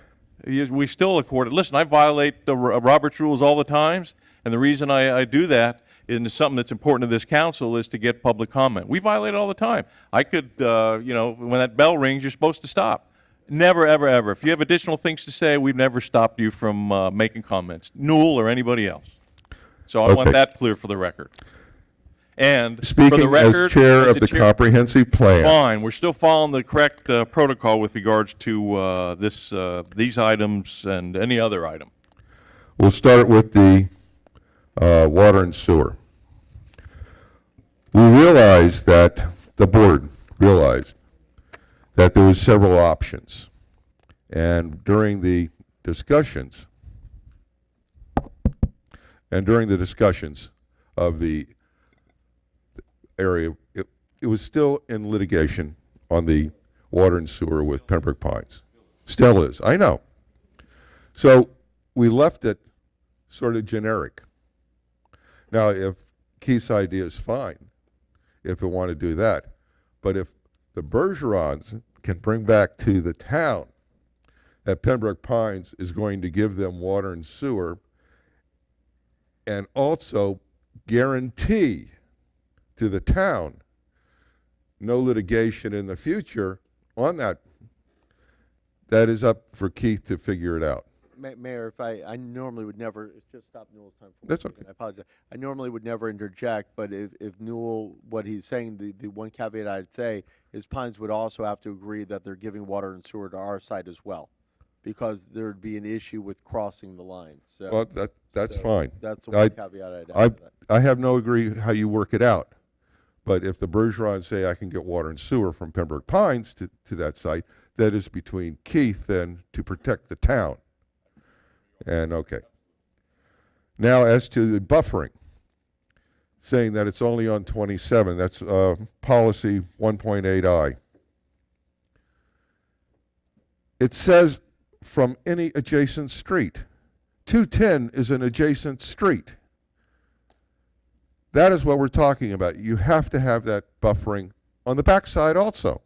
We still accorded. Listen, I violate the Robert's rules all the times, and the reason I do that is something that's important to this council is to get public comment. We violate it all the time. I could, when that bell rings, you're supposed to stop. Never, ever, ever. If you have additional things to say, we've never stopped you from making comments, Newell or anybody else. So I want Okay. that clear for the record. And for the Speaking record, as chair as of the comprehensive plan. Fine, we're still following the correct protocol with regards to these items and any other item. We'll start with the water and sewer. We realized that, the board realized that there was several options. And during the discussions of the area, it was still in litigation on the water and sewer with Pembroke Pines. Still is, I know. So we left it sort of generic. Now, if Keith's idea is fine, if we want to do that, but if the Bergerons can bring back to the town that Pembroke Pines is going to give them water and sewer, and also guarantee to the town no litigation in the future on that, that is up for Keith to figure it out. Mayor, if I normally would never, it's just stop Newell's time for That's one second. okay. I apologize. I normally would never interject, but if Newell, what he's saying, the one caveat I'd say is Pines would also have to agree that they're giving water and sewer to our site as well, because there'd be an issue with crossing the line. So Well, that's fine. That's the one caveat I'd add to that. I have no agree how you work it out. But if the Bergerons say I can get water and sewer from Pembroke Pines to that site, that is between Keith and to protect the town. And okay. Now as to the buffering. saying that it's only on 27. That's policy 1.8I. It says from any adjacent street. 210 is an adjacent street. That is what we're talking about. You have to have that buffering on the backside also.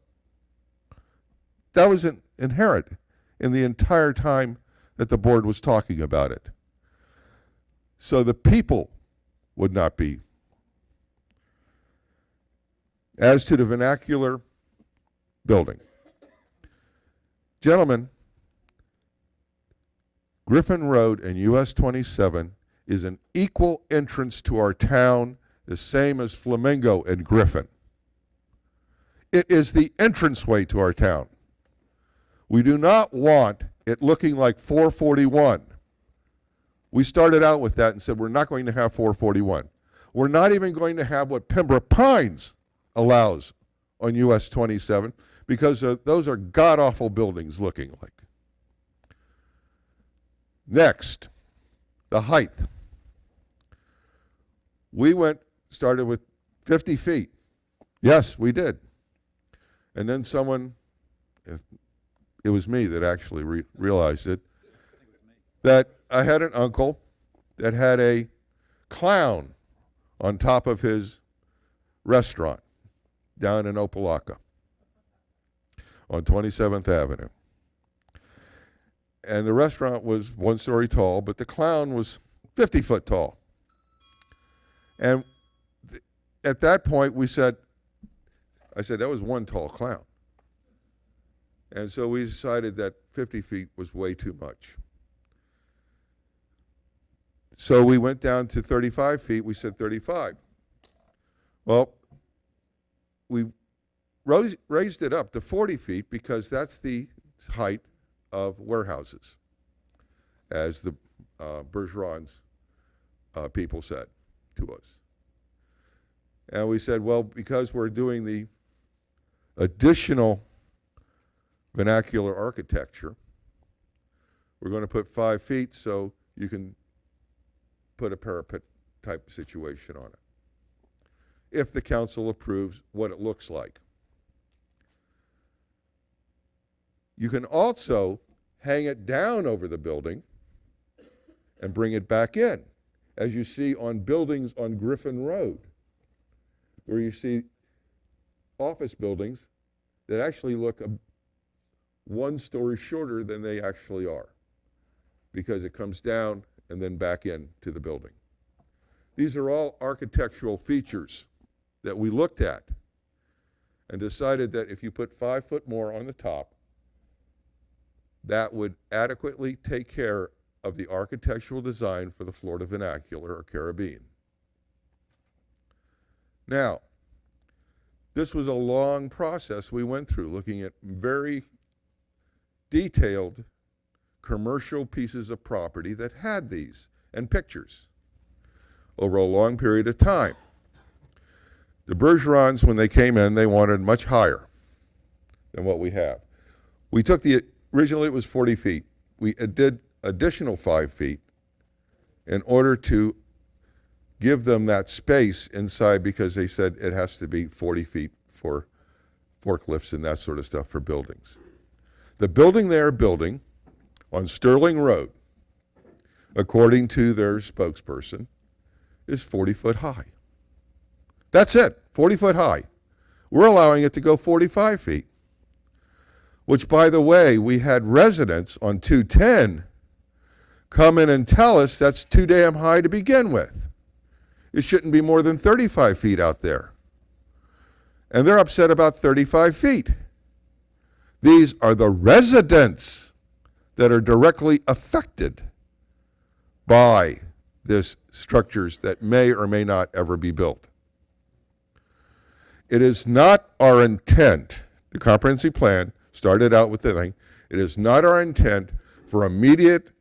That was inherent in the entire time that the board was talking about it. So the people would not be. As to the vernacular building, gentlemen, Griffin Road and US 27 is an equal entrance to our town, the same as Flamingo and Griffin. It is the entranceway to our town. We do not want it looking like 441. We started out with that and said we're not going to have 441. We're not even going to have what Pembroke Pines allows on US 27 because those are god-awful buildings looking like. Next, the height. We started with 50 feet. Yes, we did. And then someone, it was me that actually realized it, that I had an uncle that had a clown on top of his restaurant down in Opelika on 27th Avenue. And the restaurant was 1 story tall, but the clown was 50 foot tall. And at that point, I said, that was one tall clown. And so we decided that 50 feet was way too much. So we went down to 35 feet. We said 35. Well, we raised it up to 40 feet because that's the height of warehouses, as the Bergerons people said to us. And we said, well, because we're doing the additional vernacular architecture, we're going to put 5 feet so you can put a parapet type situation on it, if the council approves what it looks like. You can also hang it down over the building and bring it back in, as you see on buildings on Griffin Road, where you see office buildings that actually look 1 story shorter than they actually are, because it comes down and then back into the building. These are all architectural features that we looked at and decided that if you put 5 foot more on the top, that would adequately take care of the architectural design for the Florida vernacular or Caribbean. Now, this was a long process we went through, looking at very detailed commercial pieces of property that had these and pictures over a long period of time. The Bergerons, when they came in, they wanted much higher than what we have. We took originally it was 40 feet. We did additional 5 feet in order to give them that space inside, because they said it has to be 40 feet for forklifts and that sort of stuff for buildings. The building they're building on Sterling Road, according to their spokesperson, is 40 foot high. That's it, 40 foot high. We're allowing it to go 45 feet, which, by the way, we had residents on 210 come in and tell us that's too damn high to begin with. It shouldn't be more than 35 feet out there. And they're upset about 35 feet. These are the residents that are directly affected by this structures that may or may not ever be built. It is not our intent, the comprehensive plan started out with the thing, it is not our intent for immediate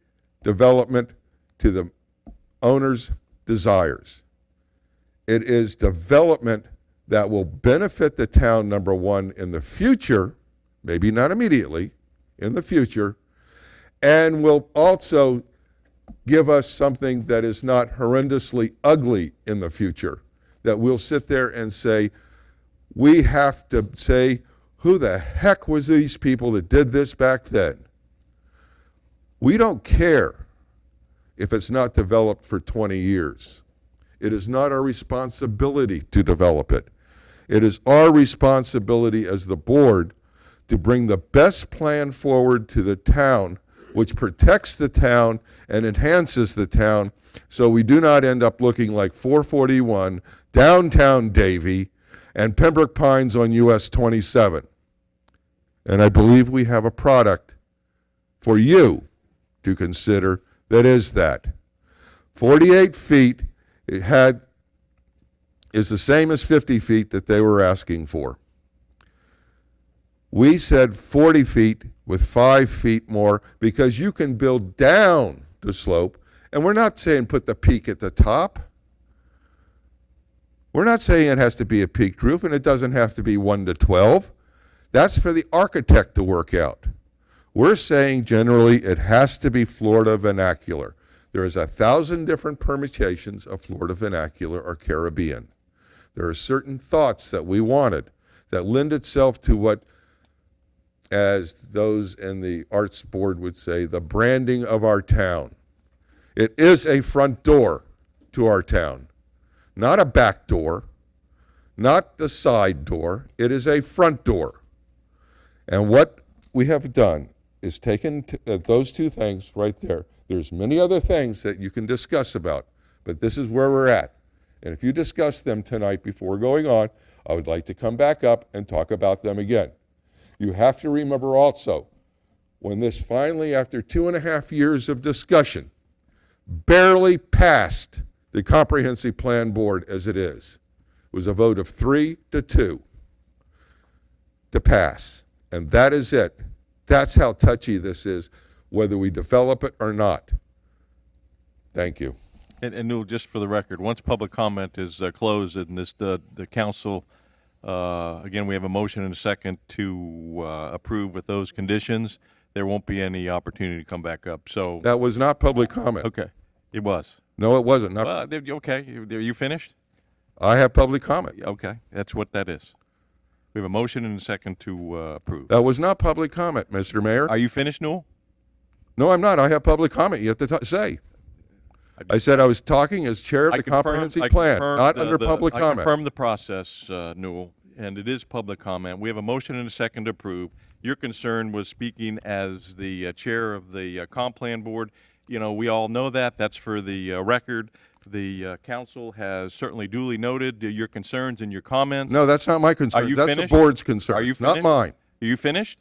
development to the owner's desires. It is development that will benefit the town, number one, in the future, maybe not immediately, in the future, and will also give us something that is not horrendously ugly in the future, that we'll sit there and say, we have to say, who the heck was these people that did this back then? We don't care if it's not developed for 20 years. It is not our responsibility to develop it. It is our responsibility as the board to bring the best plan forward to the town, which protects the town and enhances the town, so we do not end up looking like 441, downtown Davie, and Pembroke Pines on US 27. And I believe we have a product for you to consider that is that. 48 feet is the same as 50 feet that they were asking for. We said 40 feet with 5 feet more because you can build down the slope, and we're not saying put the peak at the top. We're not saying it has to be a peaked roof, and it doesn't have to be 1 to 12. That's for the architect to work out. We're saying generally it has to be Florida vernacular. There is 1,000 different permutations of Florida vernacular or Caribbean. There are certain thoughts that we wanted that lend itself to what, as those in the arts board would say, the branding of our town. It is a front door to our town, not a back door, not the side door. It is a front door. And what we have done is taken those two things right there. There's many other things that you can discuss about, but this is where we're at. And if you discuss them tonight before going on, I would like to come back up and talk about them again. You have to remember also, when this finally, after 2.5 years of discussion, barely passed the Comprehensive Plan Board as it is, it was a vote of 3 to 2 to pass. And that is it. That's how touchy this is, whether we develop it or not. Thank you. And Newell, just for the record, once public comment is closed and the council, again, we have a motion and a second to approve with those conditions, there won't be any opportunity to come back up. So That was not public comment. okay, it was. No, it wasn't. Not, Okay, are you finished? I have public comment. Okay, that's what that is. We have a motion and a second to approve. That was not public comment, Mr. Mayor. Are you finished, Newell? No, I'm not. I have public comment. You have to say. I said I was talking as chair of the comprehensive plan, not under public I comment. confirm the process, Newell, and it is public comment. We have a motion and a second to approve. Your concern was speaking as the chair of the comp plan board. You know, we all know that. That's for the record. The council has certainly duly noted your concerns and your comments. No, that's not my concern. Are you That's finished? the board's concern. Are you not finished? mine. Are you finished?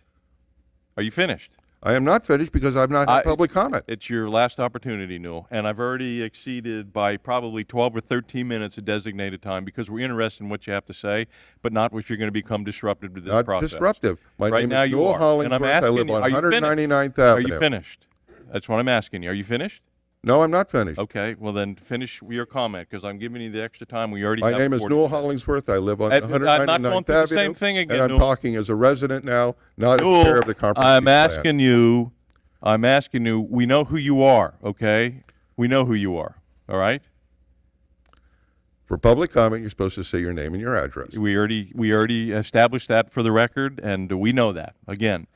Are you finished? I am not finished because I've not had public comment. It's your last opportunity, Newell, and I've already exceeded by probably 12 or 13 minutes of designated time because we're interested in what you have to say, but not if you're going to become disruptive to this Not process. disruptive. My Right name now is you Newell are. Hollingsworth. And I'm I live asking you, on are you finished? 199th Are Avenue. you finished? That's what I'm asking you. Are you finished? No, I'm not finished. Okay, well then finish your comment because I'm giving you the extra time. We already My have name is 40 Newell minutes. Hollingsworth. I live on I'm not 199th going through the Avenue. same thing again, and I'm Newell. talking as a resident now, not as Newell, chair of the comprehensive I'm plan. asking you, we know who you are, okay? We know who you are, all right? For public comment, you're supposed to say your name and your address. We already established that for the record, and we know that. Again,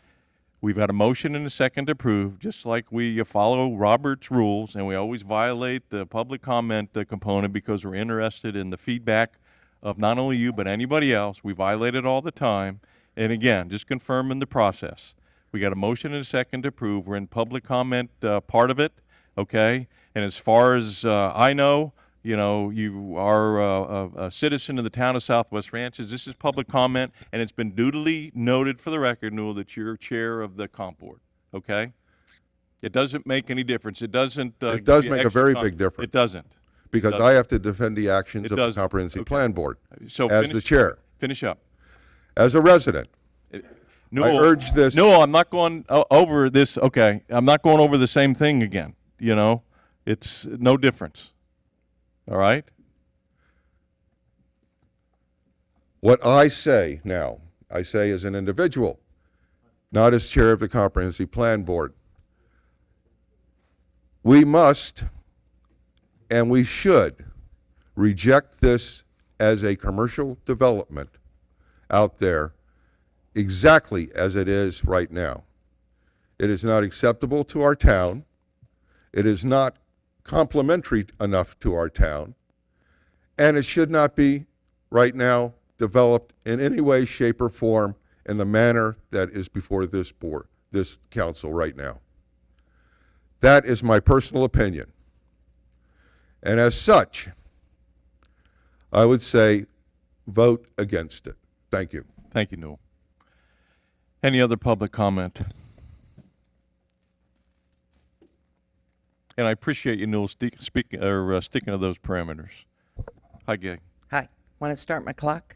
we've got a motion and a second to approve, just like we follow Robert's rules, and we always violate the public comment component because we're interested in the feedback of not only you, but anybody else. We violate it all the time. And again, just confirming the process. We got a motion and a second to approve. We're in public comment part of it, okay? And as far as I know, you know, you are a citizen of the town of Southwest Ranches. This is public comment, and it's been duly noted for the record, Newell, that you're chair of the comp board, okay? It doesn't make any difference. It doesn't. It does give you make a extra very time. big difference. It doesn't. Because doesn't. I have to defend the actions It of the doesn't. comprehensive Okay. plan board So as finish, the chair. Finish up. As a resident, Newell, I urge this. No, I'm not going over this. Okay, I'm not going over the same thing again. You know, it's no difference. All right. What I say now, I say as an individual, not as chair of the comprehensive plan board. We must and we should reject this as a commercial development out there exactly as it is right now. It is not acceptable to our town. It is not complementary enough to our town. And it should not be right now developed in any way, shape, or form in the manner that is before this board, this council right now. That is my personal opinion. And as such, I would say vote against it. Thank you. Thank you, Newell. Any other public comment? And I appreciate you, Newell, sticking to those parameters. Hi, Gay. Hi. Want to start my clock?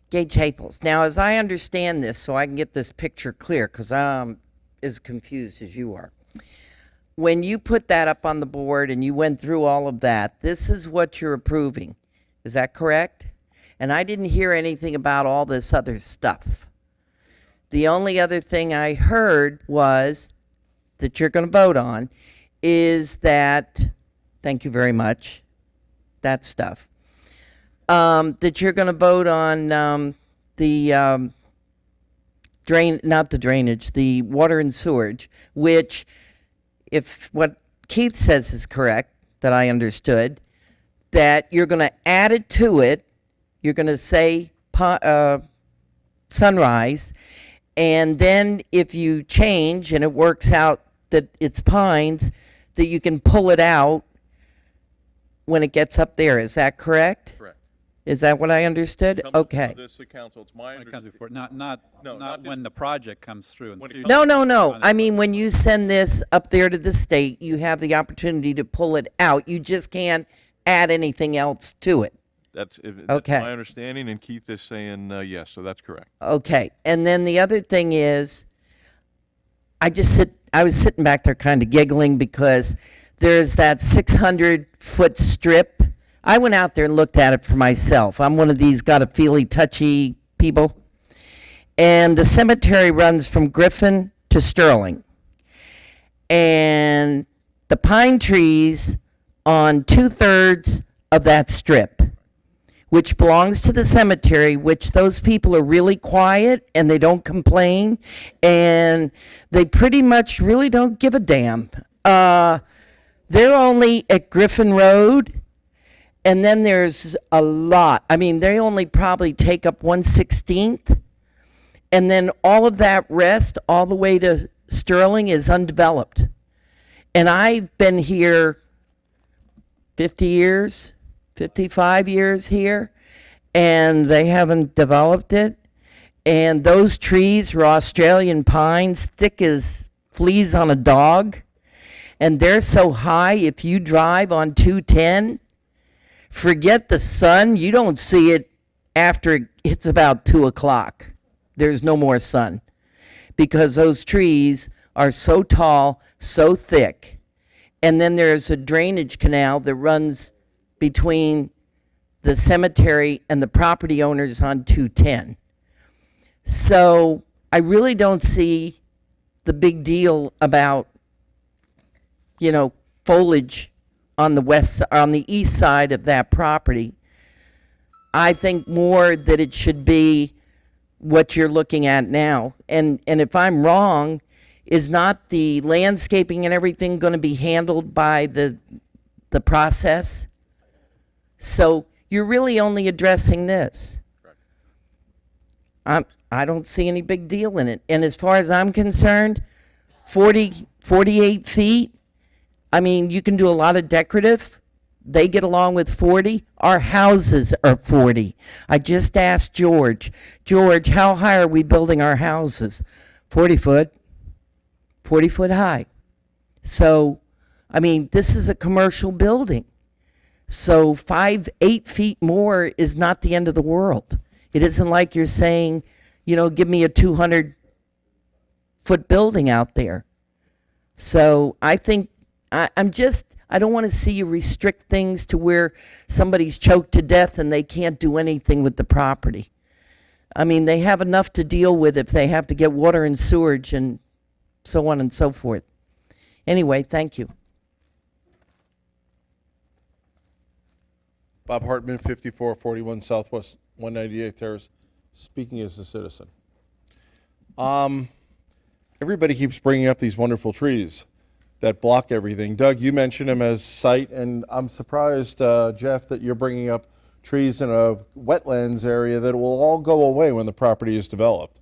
Gage Haples. Now, as I understand this, so I can get this picture clear, because I'm as confused as you are. When you put that up on the board and you went through all of that, this is what you're approving. Is that correct? And I didn't hear anything about all this other stuff. The only other thing I heard was that you're going to vote on is that, thank you very much, that stuff, that you're going to vote on the not the drainage, the water and sewage, which, if what Keith says is correct, that I understood, that you're going to add it to it, you're going to say Sunrise, and then if you change and it works out that it's Pines, that you can pull it out when it gets up there. Is that correct? Correct. Is that what I understood? Okay. This council, it's my When it comes understanding. before, not not when the project comes through. And When it through- comes- No. I mean, when you send this up there to the state, you have the opportunity to pull it out. You just can't add anything else to it. That's Okay. my understanding, and Keith is saying yes, so that's correct. Okay. And then the other thing is, I was sitting back there kind of giggling because there's that 600-foot strip. I went out there and looked at it for myself. I'm one of these got-a-feely, touchy people. And the cemetery runs from Griffin to Sterling. And the pine trees on 2/3 of that strip, which belongs to the cemetery, which those people are really quiet and they don't complain and they pretty much really don't give a damn. They're only at Griffin Road, and then there's a lot. I mean, they only probably take up 1/16, and then all of that rest all the way to Sterling is undeveloped. And I've been here 50 years, 55 years here, and they haven't developed it. And those trees are Australian pines, thick as fleas on a dog. And they're so high, if you drive on 210, forget the sun. You don't see it after it's about 2 o'clock. There's no more sun because those trees are so tall, so thick. And then there's a drainage canal that runs between the cemetery and the property owners on 210. So I really don't see the big deal about, foliage on the east side of that property. I think more that it should be what you're looking at now. And if I'm wrong, is not the landscaping and everything going to be handled by the process? So you're really only addressing this. I don't see any big deal in it. And as far as I'm concerned, 48 feet, I mean, you can do a lot of decorative. They get along with 40. Our houses are 40. I just asked George, how high are we building our houses? 40 foot, 40 foot high. So, I mean, this is a commercial building. So 8 feet more is not the end of the world. It isn't like you're saying, give me a 200-foot building out there. So I think I don't want to see you restrict things to where somebody's choked to death and they can't do anything with the property. I mean, they have enough to deal with if they have to get water and sewage and so on and so forth. Anyway, thank you. Bob Hartman, 5441 Southwest 198th Terrace, speaking as a citizen. Everybody keeps bringing up these wonderful trees that block everything. Doug, you mentioned them as site, and I'm surprised, Jeff, that you're bringing up trees in a wetlands area that will all go away when the property is developed.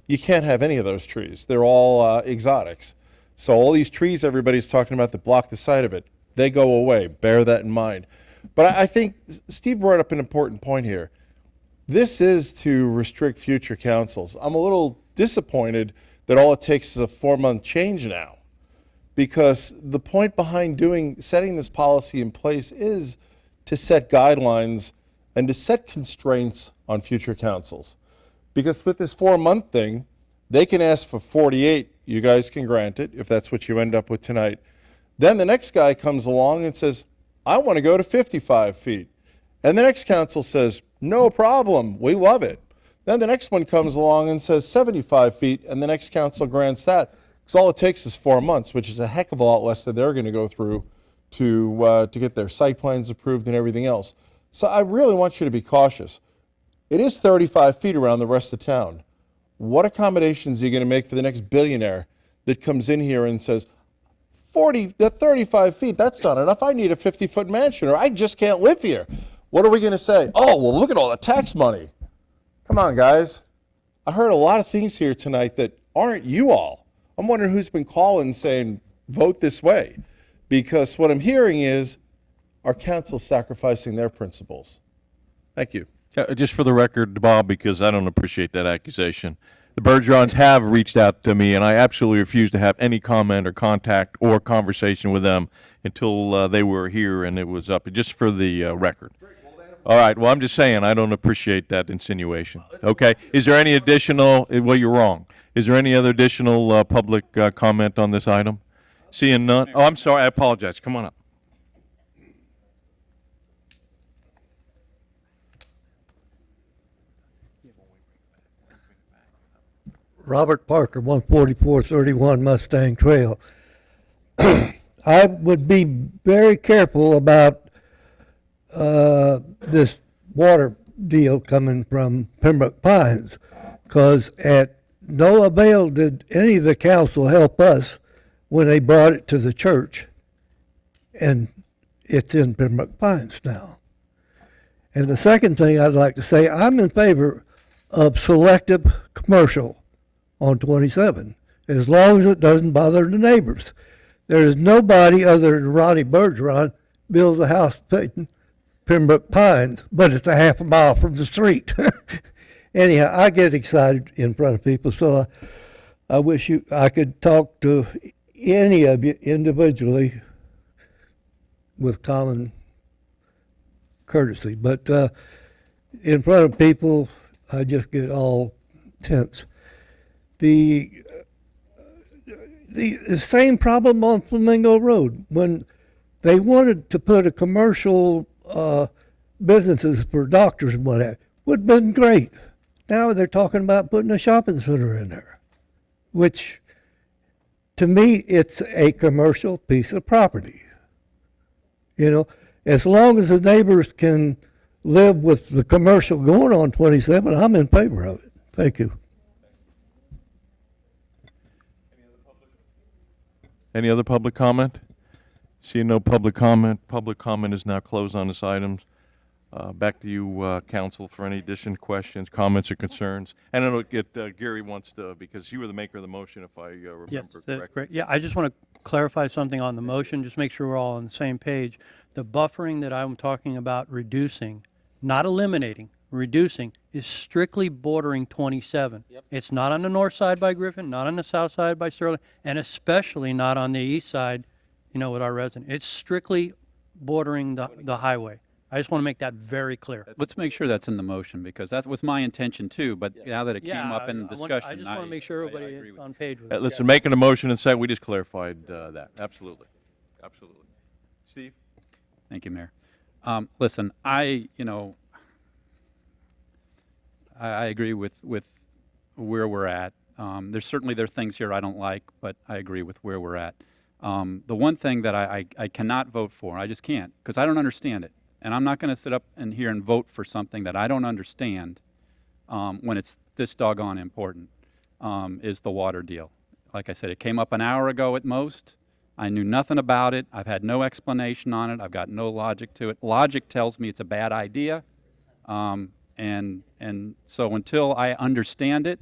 You can't have any of those trees. They're all exotics. So all these trees everybody's talking about that block the side of it, they go away. Bear that in mind. But I think Steve brought up an important point here. This is to restrict future councils. I'm a little disappointed that all it takes is a 4-month change now, because the point behind setting this policy in place is to set guidelines and to set constraints on future councils. Because with this 4-month thing, they can ask for 48, you guys can grant it if that's what you end up with tonight. Then the next guy comes along and says, I want to go to 55 feet. And the next council says, no problem, we love it. Then the next one comes along and says 75 feet, and the next council grants that. Because all it takes is 4 months, which is a heck of a lot less than they're going to go through to get their site plans approved and everything else. So I really want you to be cautious. It is 35 feet around the rest of town. What accommodations are you going to make for the next billionaire that comes in here and says, 35 feet, that's not enough. I need a 50-foot mansion, or I just can't live here. What are we going to say? Oh, well, look at all the tax money. Come on, guys. I heard a lot of things here tonight that aren't you all. I'm wondering who's been calling saying, vote this way. Because what I'm hearing is our council sacrificing their principles. Thank you. Just for the record, Bob, because I don't appreciate that accusation. The Bergerons have reached out to me, and I absolutely refuse to have any comment or contact or conversation with them until they were here and it was up. Just for the record. All right. Well, I'm just saying I don't appreciate that insinuation. Okay. Is there any additional? Well, you're wrong. Is there any other additional public comment on this item? Seeing none. Oh, I'm sorry. I apologize. Come on up. Robert Parker, 14431 Mustang Trail. I would be very careful about this water deal coming from Pembroke Pines, because at no avail did any of the council help us when they brought it to the church, and it's in Pembroke Pines now. And the second thing I'd like to say, I'm in favor of selective commercial on 27, as long as it doesn't bother the neighbors. There is nobody other than Ronnie Bergeron builds a house in Pembroke Pines, but it's a half a mile from the street. Anyhow, I get excited in front of people, so I wish I could talk to any of you individually with common courtesy. But in front of people, I just get all tense. The same problem on Flamingo Road. When they wanted to put a commercial businesses for doctors and whatever, would have been great. Now they're talking about putting a shopping center in there, which to me, it's a commercial piece of property. You know, as long as the neighbors can live with the commercial going on 27, I'm in favor of it. Thank you. Any other public comment? Seeing no public comment, public comment is now closed on this item. Back to you, council, for any additional questions, comments, or concerns. And it'll get Gary wants to, because you were the maker of the motion, if I remember Yes, correctly. correct. Yeah, I just want to clarify something on the motion, just make sure we're all on the same page. The buffering that I'm talking about reducing, not eliminating, reducing, is strictly bordering 27. It's not on the north side by Griffin, not on the south side by Sterling, and especially not on the east side, you know, with our resident. It's strictly bordering the highway. I just want to make that very clear. Let's make sure that's in the motion, because that was my intention too, but now that it came up in the discussion. I just want to make sure everybody is on page with it. Listen, making a motion and say, we just clarified that. Absolutely. Absolutely. Steve? Thank you, Mayor. Listen, I agree with where we're at. There's certainly there are things here I don't like, but I agree with where we're at. The one thing that I cannot vote for, I just can't, because I don't understand it. And I'm not going to sit up in here and vote for something that I don't understand when it's this doggone important, is the water deal. Like I said, it came up an hour ago at most. I knew nothing about it. I've had no explanation on it. I've got no logic to it. Logic tells me it's a bad idea. And so until I understand it,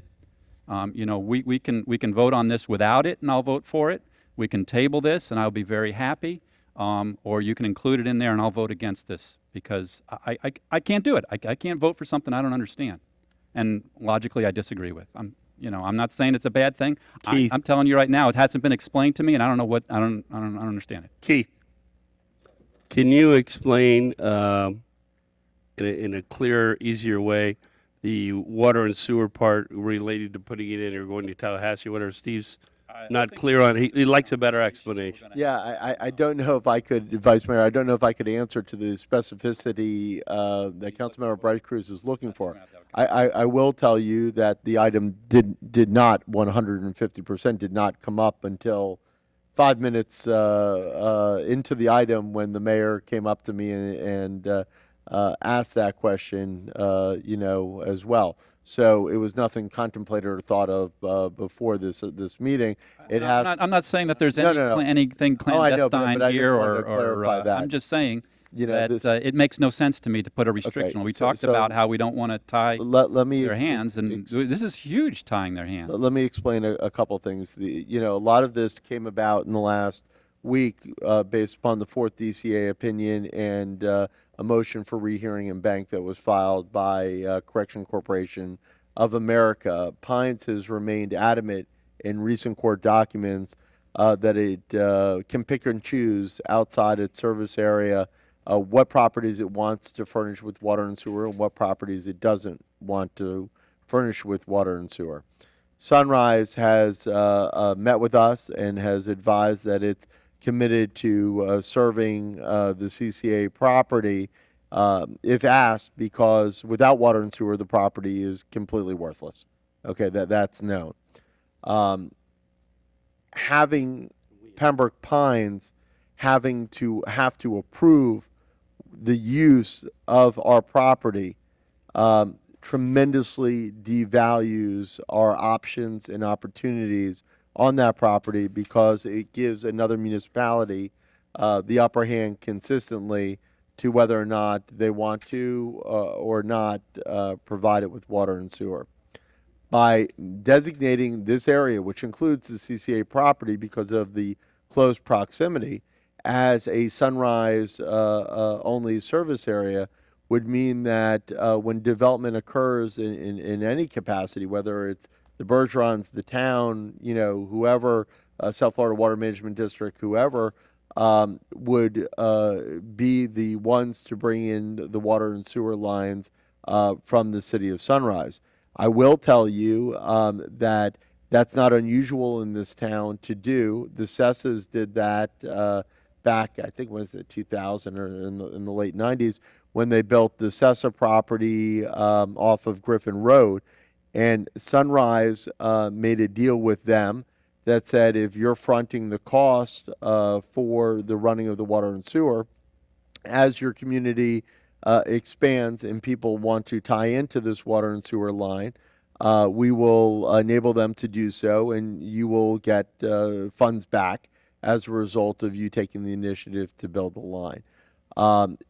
we can vote on this without it, and I'll vote for it. We can table this, and I'll be very happy. Or you can include it in there, and I'll vote against this because I can't do it. I can't vote for something I don't understand, and logically I disagree with. I'm not saying it's a bad thing. I'm telling you right now, it hasn't been explained to me, and I don't know what I don't understand it. Keith, can you explain in a clearer, easier way the water and sewer part related to putting it in or going to Tallahassee, whatever Steve's not clear on? He likes a better explanation. Yeah, I don't know if I could, Vice Mayor, I don't know if I could answer to the specificity that Councilmember Bright Cruz is looking for. I will tell you that the item did not 150% did not come up until 5 minutes into the item when the mayor came up to me and asked that question, as well. So it was nothing contemplated or thought of before this meeting. I'm not saying that there's anything clandestine here, or I'm just saying that it makes no sense to me to put a restriction. Okay, we talked about how we don't want to tie their hands, and this is huge, tying their hands. Let me explain a couple things. A lot of this came about in the last week based upon the 4th DCA opinion and a motion for rehearing in bank that was filed by Correction Corporation of America. Pines has remained adamant in recent court documents that it can pick and choose outside its service area what properties it wants to furnish with water and sewer and what properties it doesn't want to furnish with water and sewer. Sunrise has met with us and has advised that it's committed to serving the CCA property if asked, because without water and sewer, the property is completely worthless. Okay, that's known. Having Pembroke Pines have to approve the use of our property tremendously devalues our options and opportunities on that property, because it gives another municipality the upper hand consistently to whether or not they want to or not provide it with water and sewer. By designating this area, which includes the CCA property because of the close proximity, as a Sunrise only service area, would mean that when development occurs in any capacity, whether it's the Bergerons, the town, whoever, South Florida Water Management District, whoever, would be the ones to bring in the water and sewer lines from the city of Sunrise. I will tell you that that's not unusual in this town to do. The Cessas did that back, I think, was it 2000 or in the late 90s, when they built the Cessa property off of Griffin Road. And Sunrise made a deal with them that said, if you're fronting the cost for the running of the water and sewer, as your community expands and people want to tie into this water and sewer line, we will enable them to do so, and you will get funds back as a result of you taking the initiative to build the line.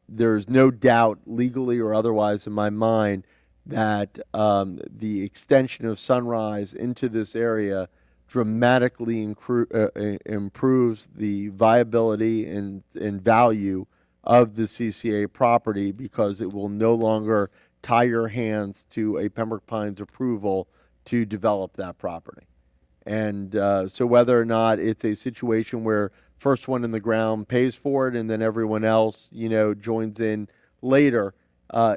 There's no doubt, legally or otherwise, in my mind, that the extension of Sunrise into this area dramatically improves the viability and value of the CCA property, because it will no longer tie your hands to a Pembroke Pines approval to develop that property. And so whether or not it's a situation where first one in the ground pays for it and then everyone else, joins in later,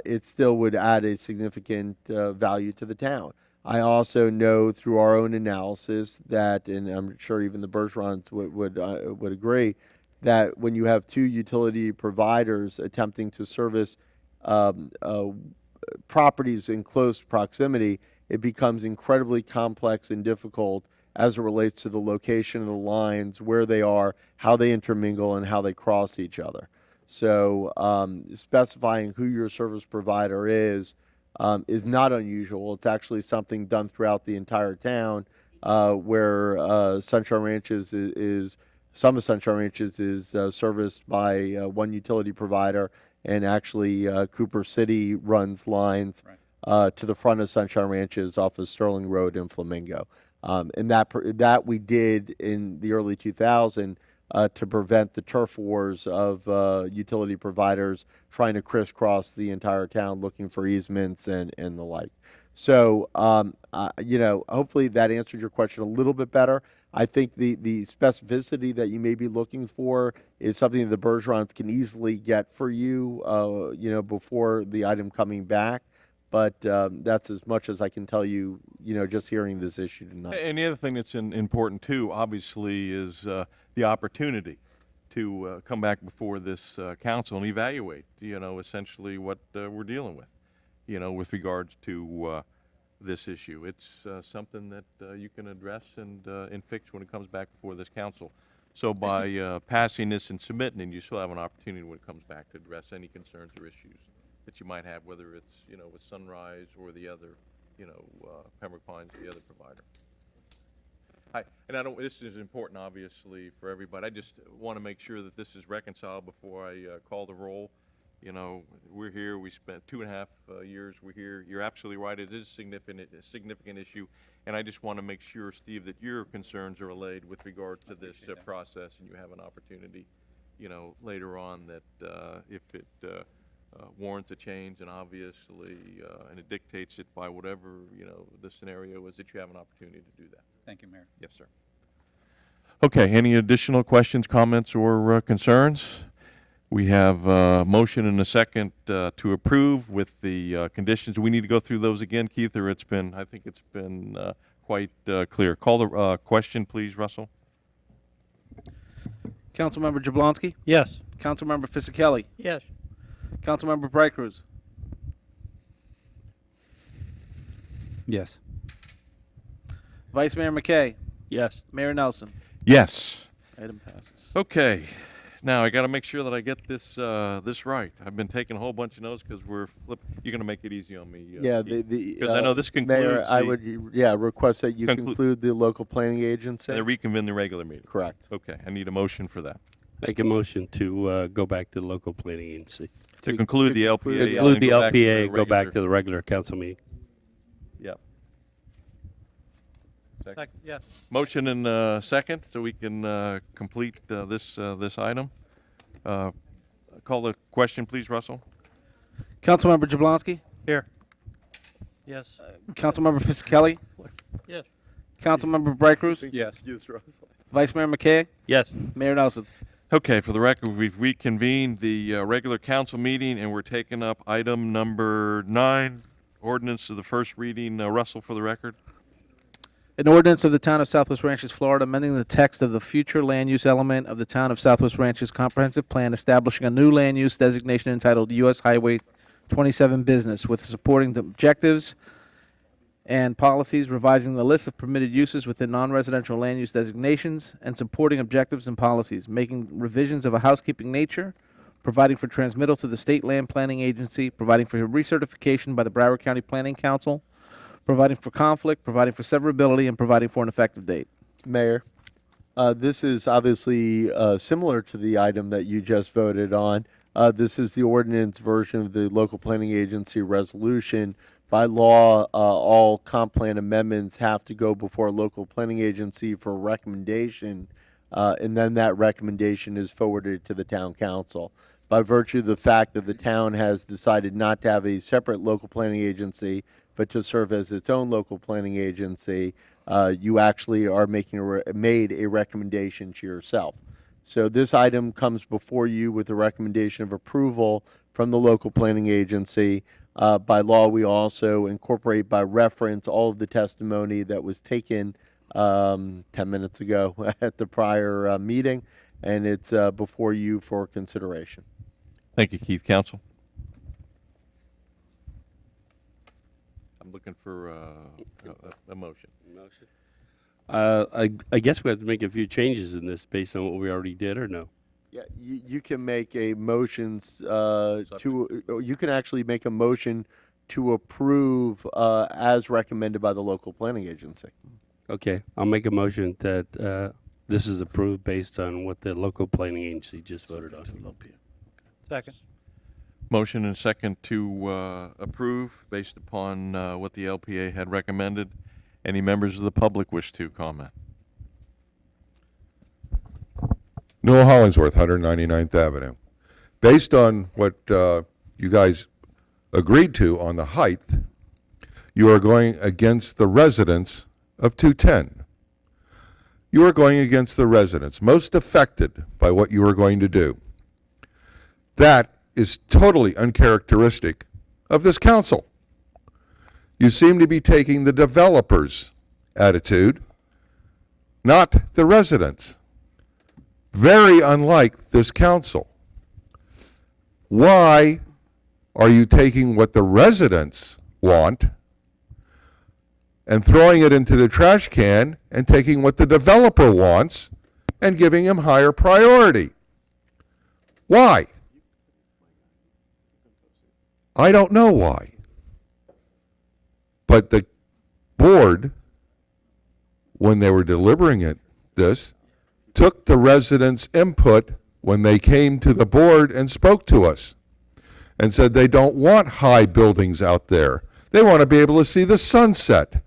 it still would add a significant value to the town. I also know through our own analysis that, and I'm sure even the Bergerons would agree, that when you have two utility providers attempting to service properties in close proximity, it becomes incredibly complex and difficult as it relates to the location of the lines, where they are, how they intermingle, and how they cross each other. So specifying who your service provider is not unusual. It's actually something done throughout the entire town, where Sunshine Ranches is some of Sunshine Ranches is serviced by one utility provider, and actually Cooper City runs lines to the front of Sunshine Ranches off of Sterling Road in Flamingo. And that we did in the early 2000s to prevent the turf wars of utility providers trying to crisscross the entire town looking for easements and the like. So, hopefully that answered your question a little bit better. I think the specificity that you may be looking for is something the Bergerons can easily get for you, before the item coming back. But that's as much as I can tell you, just hearing this issue tonight. And the other thing that's important too, obviously, is the opportunity to come back before this council and evaluate, essentially what we're dealing with, with regards to this issue. It's something that you can address and fix when it comes back before this council. So by passing this and submitting it, you still have an opportunity when it comes back to address any concerns or issues that you might have, whether it's, with Sunrise or the other, Pembroke Pines, the other provider. This is important, obviously, for everybody. I just want to make sure that this is reconciled before I call the roll. We're here, we spent 2.5 years, we're here. You're absolutely right, it is a significant issue. And I just want to make sure, Steve, that your concerns are allayed with regard to this process, and you have an opportunity, later on that if it warrants a change, and obviously, and it dictates it by whatever, the scenario is, that you have an opportunity to do that. Thank you, Mayor. Yes, sir. Okay, any additional questions, comments, or concerns? We have a motion and a second to approve with the conditions. We need to go through those again, Keith, or I think it's been quite clear. Call the question, please, Russell. Councilmember Jablonski? Yes. Councilmember Fisickelli? Yes. Councilmember Brightcruz? Yes. Vice Mayor McKay? Yes. Mayor Nelson? Yes. Item passes. Okay. Now I got to make sure that I get this right. I've been taking a whole bunch of notes because you're going to make it easy on me. Because I know this concludes. Mayor, I would request that you conclude the local planning agency and reconvene the regular meeting. Correct. Okay, I need a motion for that. Make a motion to go back to the local planning agency. To conclude the LPA. Conclude the and go back to LPA, go back regular- to the regular council meeting. Yep. Second. Yes. Motion and second, so we can complete this item. Call the question, please, Russell. Councilmember Jablonski? Here. Yes. Councilmember Fisickelli? Yes. Councilmember Brightcruz? Yes. Vice Mayor McKay? Yes. Mayor Nelson? Okay, for the record, we've reconvened the regular council meeting, and we're taking up item number 9, ordinance of the first reading. Russell, for the record. An ordinance of the Town of Southwest Ranches, Florida, amending the text of the future land use element of the Town of Southwest Ranches Comprehensive Plan, establishing a new land use designation entitled U.S. Highway 27 Business, with supporting the objectives and policies, revising the list of permitted uses within non-residential land use designations, and supporting objectives and policies, making revisions of a housekeeping nature, providing for transmittal to the State Land Planning Agency, providing for recertification by the Broward County Planning Council, providing for conflict, providing for severability, and providing for an effective date. Mayor, this is obviously similar to the item that you just voted on. This is the ordinance version of the local planning agency resolution. By law, all comp plan amendments have to go before a local planning agency for recommendation, and then that recommendation is forwarded to the town council. By virtue of the fact that the town has decided not to have a separate local planning agency, but to serve as its own local planning agency, you actually are made a recommendation to yourself. So this item comes before you with a recommendation of approval from the local planning agency. By law, we also incorporate by reference all of the testimony that was taken 10 minutes ago at the prior meeting, and it's before you for consideration. Thank you, Keith. Council. I'm looking for a motion. I guess we have to make a few changes in this based on what we already did, or no? Yeah, you can make a motions you can actually make a motion to approve as recommended by the local planning agency. Okay, I'll make a motion that this is approved based on what the local planning agency just voted on. Second. Motion and second to approve based upon what the LPA had recommended. Any members of the public wish to comment? Newell Hollingsworth, 199th Avenue. Based on what you guys agreed to on the height, you are going against the residents of 210. You are going against the residents most affected by what you are going to do. That is totally uncharacteristic of this council. You seem to be taking the developers' attitude, not the residents. Very unlike this council. Why are you taking what the residents want and throwing it into the trash can and taking what the developer wants and giving him higher priority? Why? I don't know why. But the board, when they were deliberating this, took the residents' input when they came to the board and spoke to us and said they don't want high buildings out there. They want to be able to see the sunset.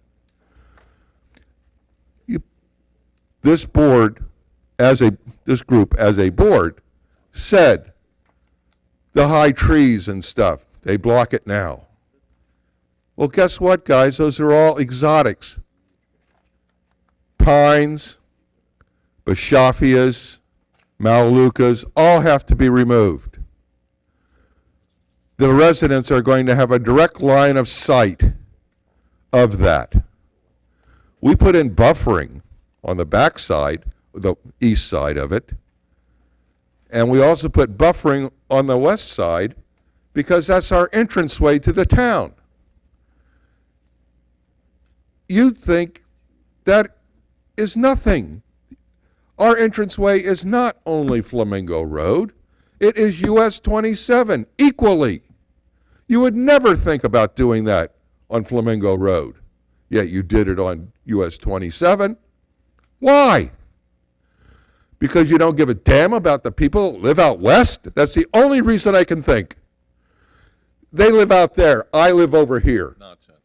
This board, this group as a board, said the high trees and stuff, they block it now. Well, guess what, guys? Those are all exotics. Pines, Bashafias, Malukas, all have to be removed. The residents are going to have a direct line of sight of that. We put in buffering on the back side, the east side of it, and we also put buffering on the west side because that's our entranceway to the town. You think that is nothing. Our entranceway is not only Flamingo Road, it is US 27 equally. You would never think about doing that on Flamingo Road, yet you did it on US 27. Why? Because you don't give a damn about the people that live out west? That's the only reason I can think. They live out there. I live over here. Nonsense.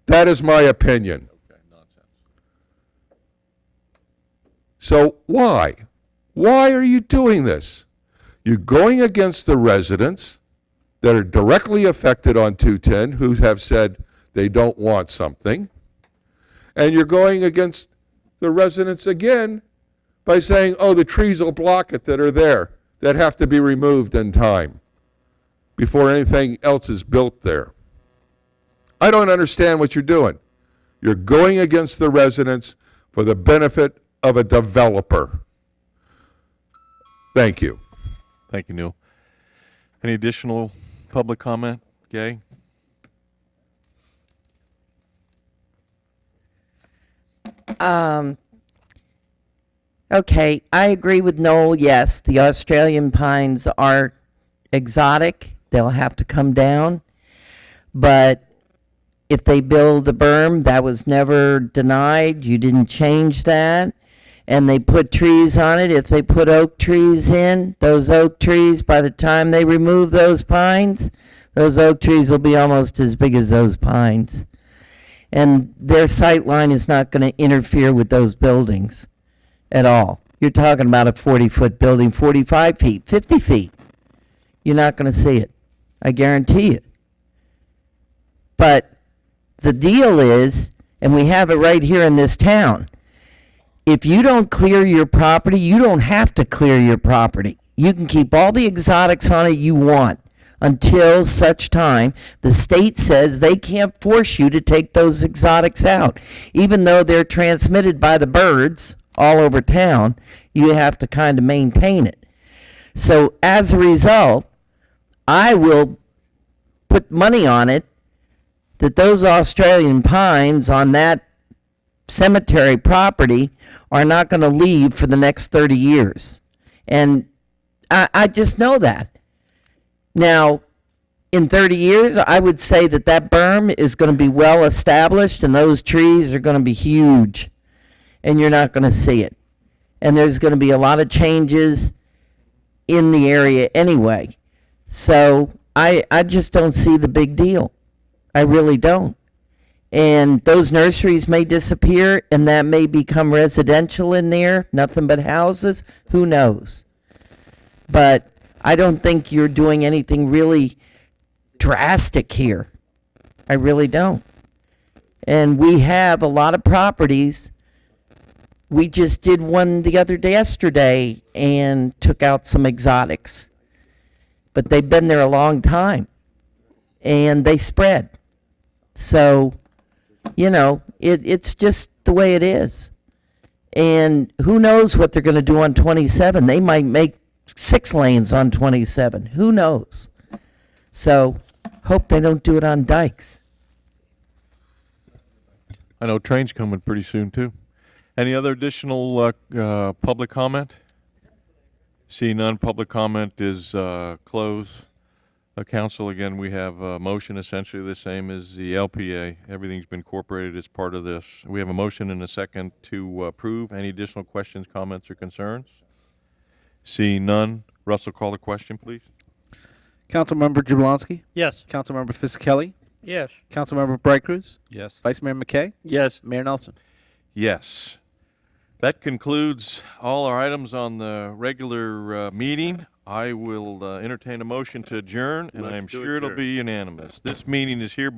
That is my opinion. Okay, nonsense. So why? Why are you doing this? You're going against the residents that are directly affected on 210 who have said they don't want something. And you're going against the residents again by saying, oh, the trees will block it that are there, that have to be removed in time before anything else is built there. I don't understand what you're doing. You're going against the residents for the benefit of a developer. Thank you. Thank you, Neil. Any additional public comment, Gay? Okay, I agree with Noel. Yes, the Australian pines are exotic. They'll have to come down. But if they build a berm, that was never denied. You didn't change that. And they put trees on it. If they put oak trees in, those oak trees, by the time they remove those pines, those oak trees will be almost as big as those pines. And their sight line is not going to interfere with those buildings at all. You're talking about a 40-foot building, 45 feet, 50 feet. You're not going to see it. I guarantee it. But the deal is, and we have it right here in this town, if you don't clear your property, you don't have to clear your property. You can keep all the exotics on it you want until such time the state says they can't force you to take those exotics out. Even though they're transmitted by the birds all over town, you have to kind of maintain it. So as a result, I will put money on it that those Australian pines on that cemetery property are not going to leave for the next 30 years. And I just know that. Now, in 30 years, I would say that that berm is going to be well established and those trees are going to be huge and you're not going to see it. And there's going to be a lot of changes in the area anyway. So I just don't see the big deal. I really don't. And those nurseries may disappear and that may become residential in there, nothing but houses, who knows? But I don't think you're doing anything really drastic here. I really don't. And we have a lot of properties. We just did one the other day, yesterday, and took out some exotics. But they've been there a long time. And they spread. So, you know, it's just the way it is. And who knows what they're going to do on 27. They might make 6 lanes on 27. Who knows? So, hope they don't do it on dikes. I know train's coming pretty soon, too. Any other additional public comment? See none, public comment is closed. Council, again, we have a motion essentially the same as the LPA. Everything's been incorporated as part of this. We have a motion and a second to approve. Any additional questions, comments, or concerns? Seeing none, Russell, call the question, please. Councilmember Jablonski? Yes. Councilmember Fisickelli? Yes. Councilmember Bright Cruz? Yes. Vice Mayor McKay? Yes. Mayor Nelson? Yes. That concludes all our items on the regular meeting. I will entertain a motion to adjourn, and Motion I'm to sure it'll adjourn. be unanimous. This meeting is hereby